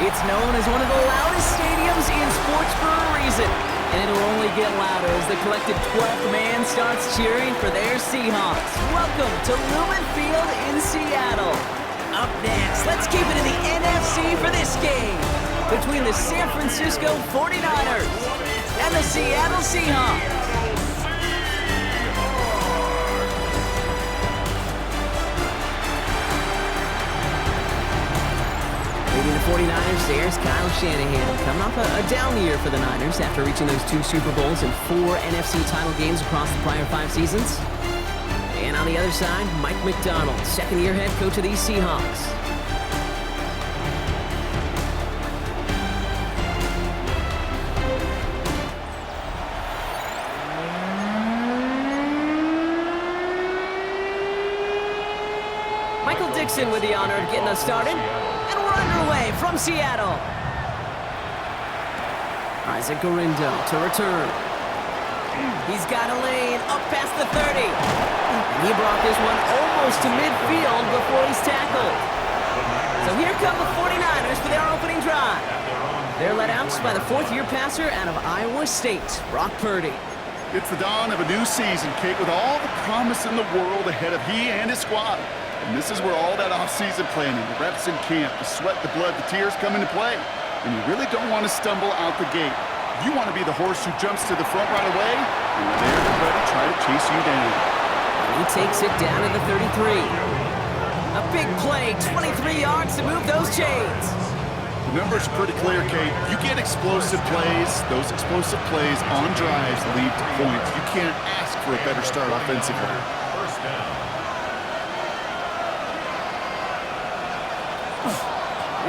It's known as one of the loudest stadiums in sports for a reason, and it'll only get louder as the collective 12th man starts cheering for their Seahawks. Welcome to Lumen Field in Seattle. Up next, let's keep it in the NFC for this game. between the San Francisco 49ers and the Seattle Seahawks. Leading the 49ers, there's Kyle Shanahan. Coming off a down year for the Niners after reaching those 2 Super Bowls and 4 NFC title games across the prior 5 seasons. And on the other side, Mike McDonald, second-year head coach of these Seahawks. Michael Dixon with the honor of getting us started. And we're underway from Seattle. Isaac Gorindo to return. He's got a lane up past the 30. And he brought this one almost to midfield before he's tackled. So here come the 49ers for their opening drive. They're led out by the 4th-year passer out of Iowa State, Brock Purdy. It's the dawn of a new season, Kate, with all the promise in the world ahead of he and his squad. And this is where all that off-season planning, the reps in camp, the sweat, the blood, the tears come into play. And you really don't want to stumble out the gate. You want to be the horse who jumps to the front right away, and they're ready to try to chase you down. He takes it down to the 33. A big play, 23 yards to move those chains. The numbers are pretty clear, Kate. You get explosive plays. Those explosive plays on drives lead to points. You can't ask for a better start offensively. First down.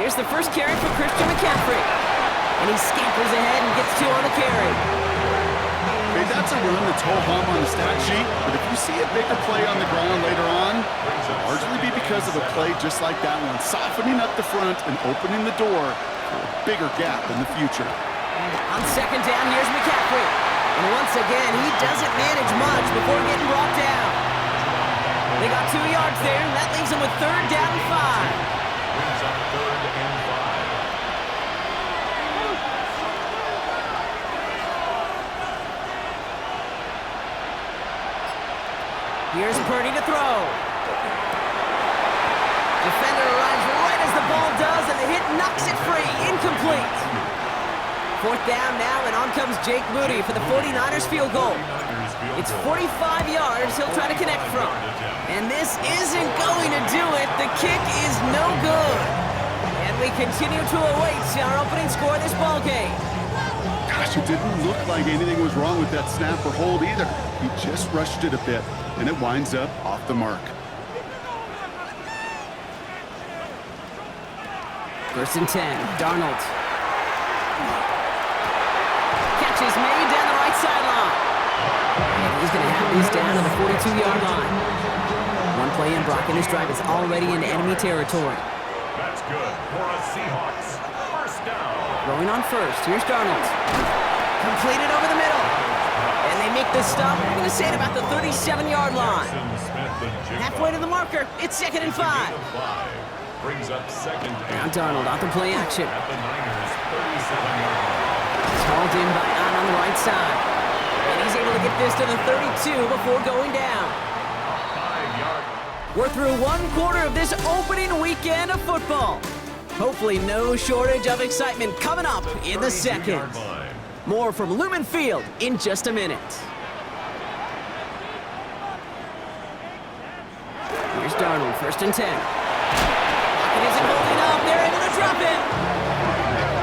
Here's the first carry for Christian McCaffrey. And he scampers ahead and gets 2 on the carry. Okay, that's a run that's ho-hum on the stat sheet, but if you see a bigger play on the ground later on, it'll largely be because of a play just like that one, softening up the front and opening the door for a bigger gap in the future. On second down, here's McCaffrey. And once again, he doesn't manage much before getting brought down. They got 2 yards there, and that leaves them with 3rd down and 5. Brings up 3rd and 5. Here's Purdy to throw. Defender arrives right as the ball does, and the hit knocks it free. Incomplete. 4th down now, and on comes Jake Moody for the 49ers field goal. It's 45 yards he'll try to connect from. And this isn't going to do it. The kick is no good. And we continue to await our opening score of this ball game. Gosh, it didn't look like anything was wrong with that snap or hold either. He just rushed it a bit, and it winds up off the mark. 1st and 10, Darnold. Catch is made down the right sideline. And he's going to have these down to the 42-yard line. One play in, Brock in his drive is already in enemy territory. That's good for a Seahawks. First down. Throwing on first, here's Darnold. Completed over the middle. And they make this stop, we're going to say it about the 37-yard line. Halfway to the marker, it's 2nd and 5. Brings up 2nd Now and Darnold out the play action. at the Niners' 37-yard line. He's hauled in by Ahn on the right side. And he's able to get this to the 32 before going down. 5-yard. We're through 1/4 of this opening weekend of football. Hopefully no shortage of excitement coming up in the second. Line. More from Lumen Field in just a minute. Here's Darnold, 1st and 10. Pocket isn't holding up, they're able to drop it.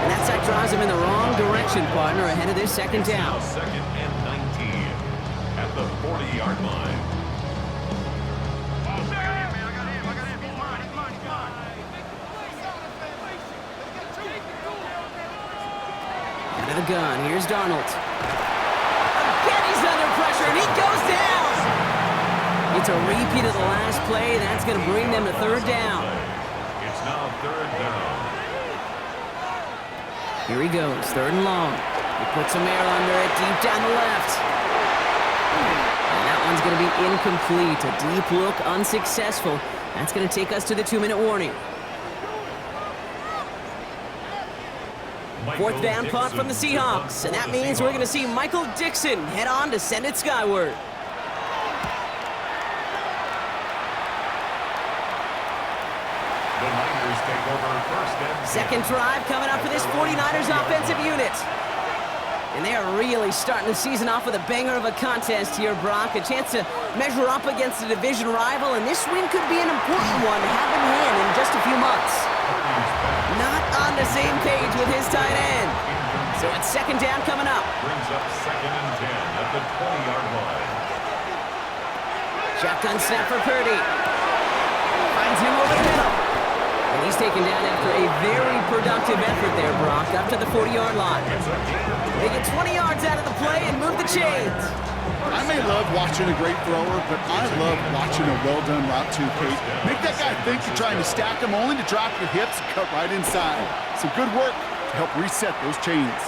And that sack drives him in the wrong direction, partner, ahead of this 2nd down. 2nd and 19 at the 40-yard line. Out of the gun, here's Darnold. Again, he's under pressure, and he goes down. It's a repeat of the last play. That's going to bring them to 3rd down. It's now 3rd down. Here he goes, 3rd and long. He puts some air under it, deep down the left. And that one's going to be incomplete. A deep look, unsuccessful. That's going to take us to the 2-minute warning. 4th down punt from the Seahawks, and that means we're going to see Michael Dixon head on to send it skyward. The Niners take over 1st and Second drive coming up for this 49ers offensive unit. And they are really starting the season off with a banger of a contest here, Brock. A chance to measure up against a division rival, and this win could be an important one to have in hand in just a few months. Not on the same page with his tight end. So it's second down coming up. Brings up 2nd and 10 at the 20-yard line. Shotgun snap for Purdy. Finds him over the middle. And he's taken down after a very productive effort there, Brock, up to the 40-yard line. They get 20 yards out of the play and move the chains. I may love watching a great thrower, but I love watching a well-done route too, Kate. Make that guy think you're trying to stack him only to drop your hips and cut right inside. Some good work to help reset those chains.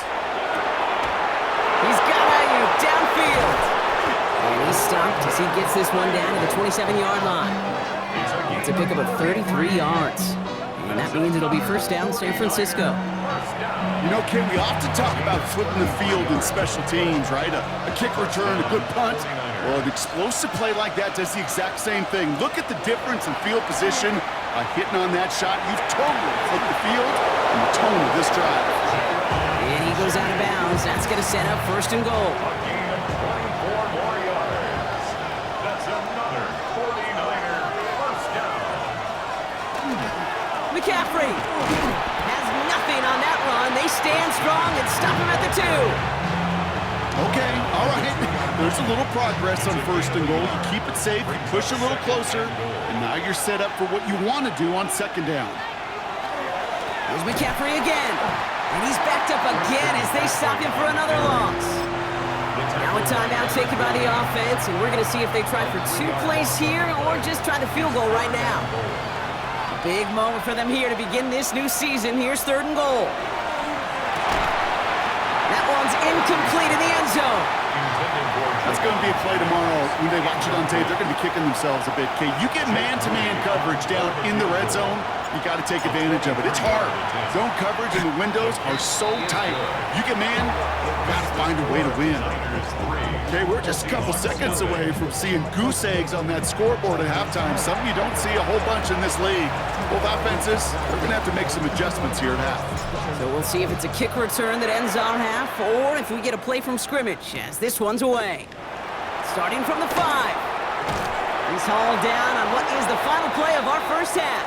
He's got Ayuk downfield. And he's stopped as he gets this one down to the 27-yard line. It's a pickup of 33 yards. And that means it'll be first down San Francisco. You know, Kate, we often talk about flipping the field in special teams, right? A kick return, a good punt. Well, an explosive play like that does the exact same thing. Look at the difference in field position. By hitting on that shot, you've totally flipped the field and the tone of this drive. And he goes out of bounds. That's going to set up first and goal. A gain of 24 more yards. That's another 49er first down. McCaffrey has nothing on that run. They stand strong and stop him at the 2. Okay, all right. There's a little progress on first and goal. You keep it safe, you push a little closer, and now you're set up for what you want to do on second down. Here's McCaffrey again. And he's backed up again as they stop him for another loss. Now a timeout taken by the offense, and we're going to see if they try for 2 plays here or just try the field goal right now. Big moment for them here to begin this new season. Here's third and goal. That one's incomplete in the end zone. That's going to be a play tomorrow. When they watch it on tape, they're going to be kicking themselves a bit. Kate, you get man-to-man coverage down in the red zone, you got to take advantage of it. It's hard. Zone coverage and the windows are so tight. You get man, you got to find a way to win. Okay, we're just a couple seconds away from seeing goose eggs on that scoreboard at halftime. Something you don't see a whole bunch in this league. Both offenses, they're going to have to make some adjustments here at half. So we'll see if it's a kick return that ends our half or if we get a play from scrimmage as this one's away. Starting from the 5. He's hauled down on what is the final play of our first half.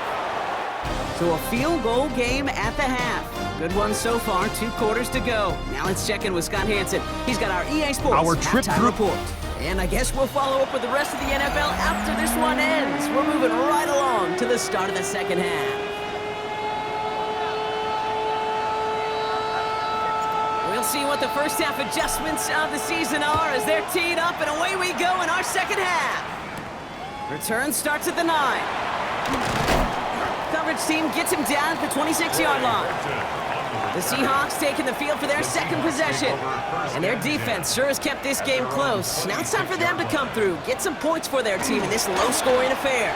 So a field goal game at the half. Good one so far, 2 quarters to go. Now let's check in with Scott Hanson. He's got our EA Sports halftime report. And I guess we'll follow up with the rest of the NFL after this one ends. We're moving right along to the start of the second half. We'll see what the first half adjustments of the season are as they're teed up, and away we go in our second half. Return starts at the 9. Coverage team gets him down at the 26-yard line. The Seahawks taking the field for their second possession. And their defense sure has kept this game close. Now it's time for them to come through, get some points for their team in this low-scoring affair.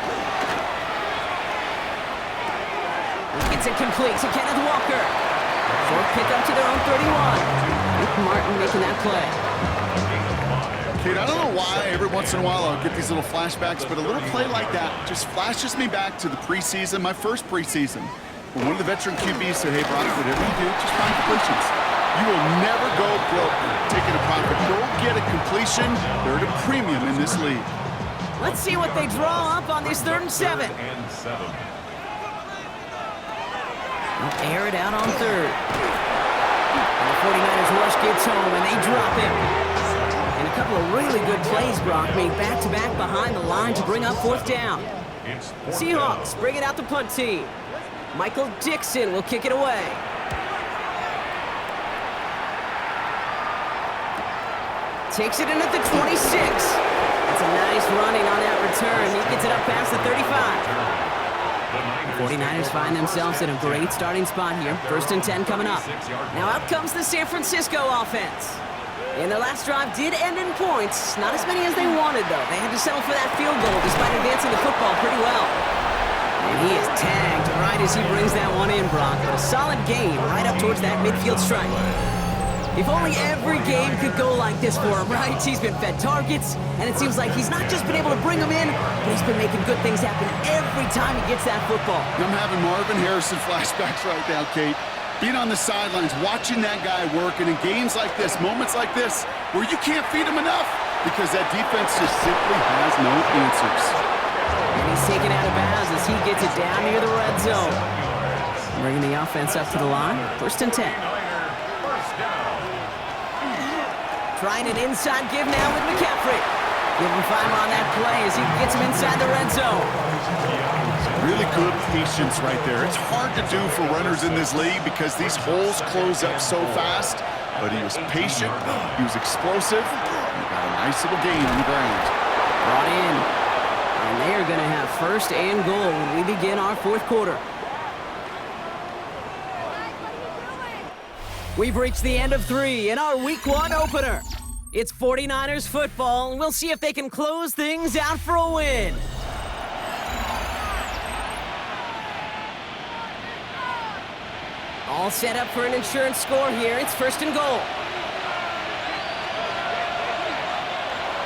Gets it complete to Kenneth Walker. Short pickup to their own 31. Nick Martin making that play. Kate, I don't know why every once in a while I'll get these little flashbacks, but a little play like that just flashes me back to the preseason, my first preseason. When one of the veteran QBs said, hey, Brock, whatever you do, just find completions. You will never go broke taking a profit. Go get a completion. They're at a premium in this league. Let's see what they draw up on this 3rd and 7. They'll air it out on 3rd. And the 49ers rush gets home, and they drop him. And a couple of really good plays, Brock, made back-to-back behind the line to bring up 4th down. Seahawks bring it out the punt team. Michael Dixon will kick it away. Takes it in at the 26. That's a nice running on that return. He gets it up past the 35. The 49ers find themselves in a great starting spot here. 1st and 10 coming up. Now out comes the San Francisco offense. And their last drive did end in points. Not as many as they wanted, though. They had to settle for that field goal despite advancing the football pretty well. And he is tagged right as he brings that one in, Brock. But a solid gain right up towards that midfield stripe. If only every game could go like this for him, right? He's been fed targets, and it seems like he's not just been able to bring them in, but he's been making good things happen every time he gets that football. I'm having Marvin Harrison flashbacks right now, Kate. Being on the sidelines, watching that guy work, and in games like this, moments like this, where you can't feed him enough because that defense just simply has no answers. And he's taken out of bounds as he gets it down near the red zone. Bringing the offense up to the line, 1st and 10. Trying an inside give now with McCaffrey. Give him 5 on that play as he gets him inside the red zone. Really good patience right there. It's hard to do for runners in this league because these holes close up so fast. But he was patient, he was explosive, and he got a nice little gain on the ground. Brought in. And they are going to have 1st and goal when we begin our 4th quarter. We've reached the end of 3 in our Week 1 opener. It's 49ers football, and we'll see if they can close things out for a win. All set up for an insurance score here. It's 1st and goal.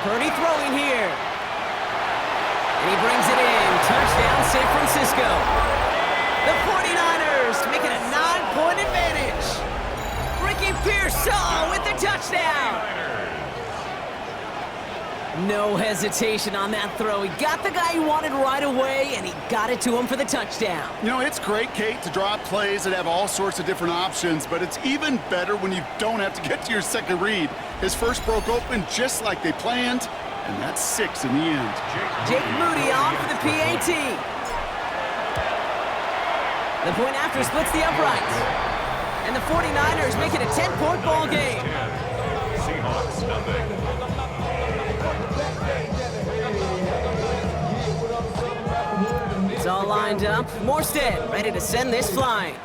Purdy throwing here. And he brings it in. Touchdown, San Francisco. The 49ers make it a 9-point advantage. Ricky Pearsall with the touchdown. No hesitation on that throw. He got the guy he wanted right away, and he got it to him for the touchdown. You know, it's great, Kate, to draw up plays that have all sorts of different options, but it's even better when you don't have to get to your second read. His first broke open just like they planned, and that's 6 in the end. Jake Moody on for the PAT. The point after splits the uprights. And the 49ers make it a 10-point ball game. Seahawks, nothing. It's all lined up. Morstead ready to send this flying.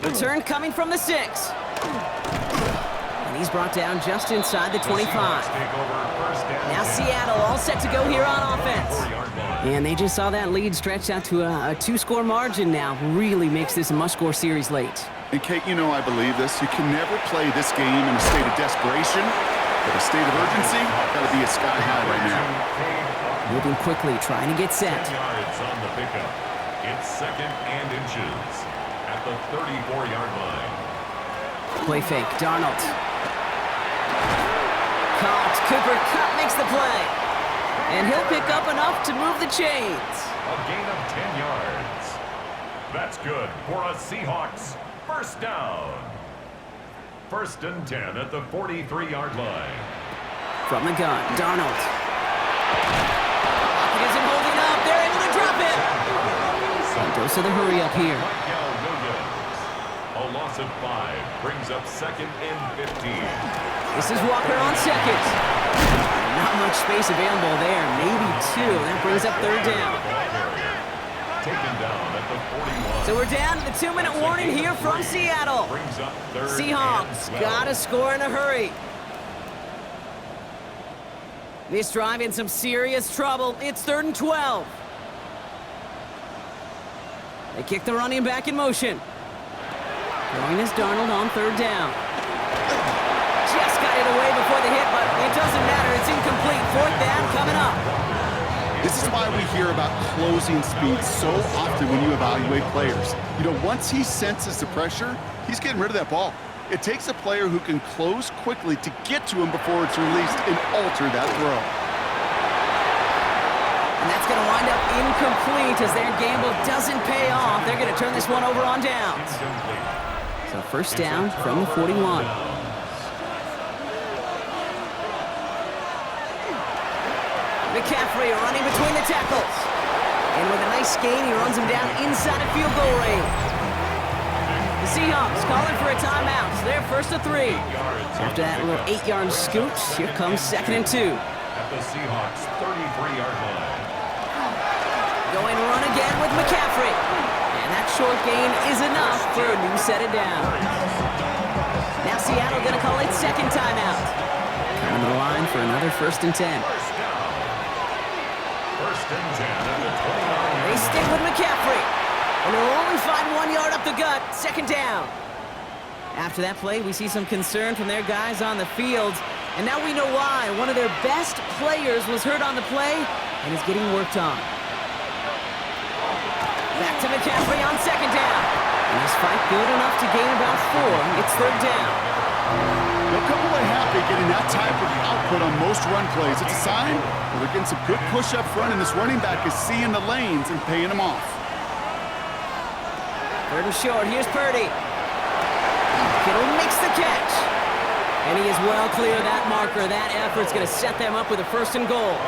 Return coming from the 6. And he's brought down just inside the 25. Now Seattle all set to go here on offense. And they just saw that lead stretch out to a 2-score margin now. Really makes this a must-score series late. And Kate, you know I believe this. You can never play this game in a state of desperation, but a state of urgency got to be a sky high right now. Moving quickly, trying to get set. Yards on the pickup. It's 2nd and inches at the 34-yard line. Play fake, Darnold. Caught. Cooper Kupp makes the play. And he'll pick up enough to move the chains. A gain of 10 yards. That's good for a Seahawks 1st down. 1st and 10 at the 43-yard line. From the gun, Darnold. Pocket isn't holding up. They're able to drop it. And goes to the hurry up here. A loss of 5 brings up 2nd and 15. This is Walker on 2nd. Not much space available there. Maybe 2. That brings up 3rd down. Taken down at the 41. So we're down to the 2-minute warning here from Seattle. Brings up 3rd Seahawks and 12. got to score in a hurry. This drive in some serious trouble. It's 3rd and 12. They kick the running back in motion. Throwing is Darnold on 3rd down. Just got it away before the hit, but it doesn't matter. It's incomplete. 4th down coming up. This is why we hear about closing speed so often when you evaluate players. You know, once he senses the pressure, he's getting rid of that ball. It takes a player who can close quickly to get to him before it's released and alter that throw. And that's going to wind up incomplete as their gamble doesn't pay off. They're going to turn this one over on downs. So 1st down from the 41. McCaffrey running between the tackles. And with a nice gain, he runs him down inside of field goal range. The Seahawks calling for a timeout. So they're 1st and 3. After that little 8-yard scoot, here comes 2nd and 2. At the Seahawks 33-yard line. Going run again with McCaffrey. And that short gain is enough for a new set of downs. Now Seattle going to call its 2nd timeout. Coming to the line for another 1st and 10. 1st and 10 at the 29. They stick with McCaffrey. And they'll only find 1 yard up the gut. Second down. After that play, we see some concern from their guys on the field. And now we know why. One of their best players was hurt on the play and is getting worked on. Back to McCaffrey on second down. And this fight good enough to gain about 4. It's third down. They'll come away happy getting that type of output on most run plays. It's a sign that they're getting some good push up front, and this running back is seeing the lanes and paying them off. Third and short. Here's Purdy. Kittle makes the catch. And he is well clear of that marker. That effort's going to set them up with a first and goal.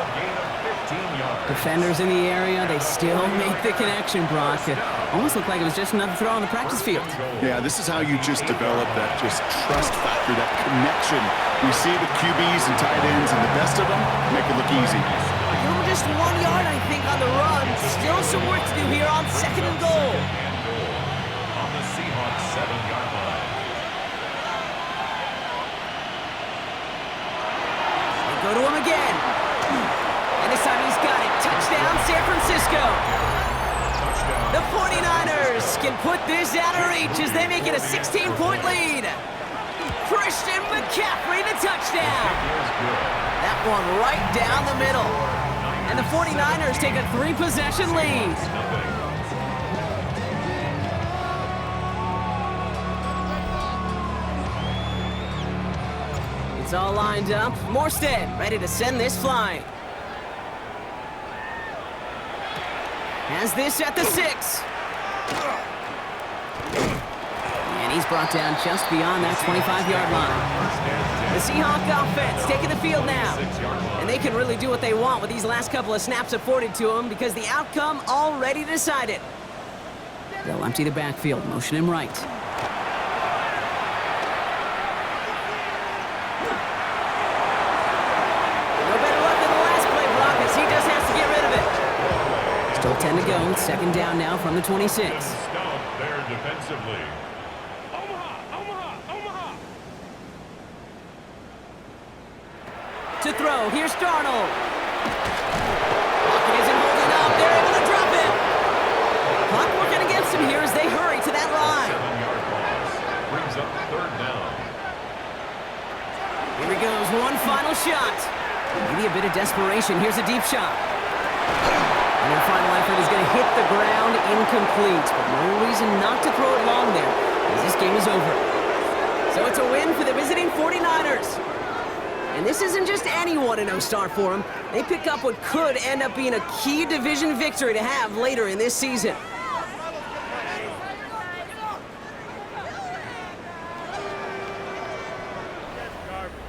Defenders in the area, they still make the connection, Brock. It almost looked like it was just another throw on the practice field. Yeah, this is how you just develop that just trust factor, that connection. We see it with QBs and tight ends, and the best of them make it look easy. Give him just 1 yard, I think, on the run. Still some work to do here on second and goal. On the Seahawks 7-yard line. They go to him again. And this time he's got it. Touchdown, San Francisco. The 49ers can put this out of reach as they make it a 16-point lead. Christian McCaffrey to touchdown. That one right down the middle. And the 49ers take a 3-possession lead. It's all lined up. Morstead ready to send this flying. Has this at the 6. And he's brought down just beyond that 25-yard line. The Seahawk offense taking the field now. And they can really do what they want with these last couple of snaps afforded to them because the outcome already decided. They'll empty the backfield, motion him right. No better luck than the last play, Brock, as he just has to get rid of it. Still 10 to go. Second down now from the 26. Stop there defensively. To throw, here's Darnold. Pocket isn't holding up. They're able to drop it. Clock working against him here as they hurry to that line. 7-yard loss brings up third down. Here he goes, one final shot. Maybe a bit of desperation. Here's a deep shot. And their final effort is going to hit the ground incomplete. But no reason not to throw it long there, as this game is over. So it's a win for the visiting 49ers. And this isn't just any 1-0 start for them. They pick up what could end up being a key division victory to have later in this season.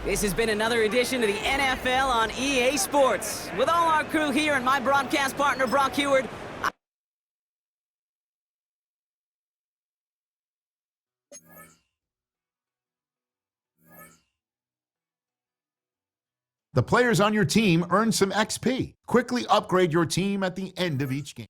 This has been another edition of the NFL on EA Sports. With all our crew here and my broadcast partner, Brock Heward, The players on your team earn some XP. Quickly upgrade your team at the end of each game.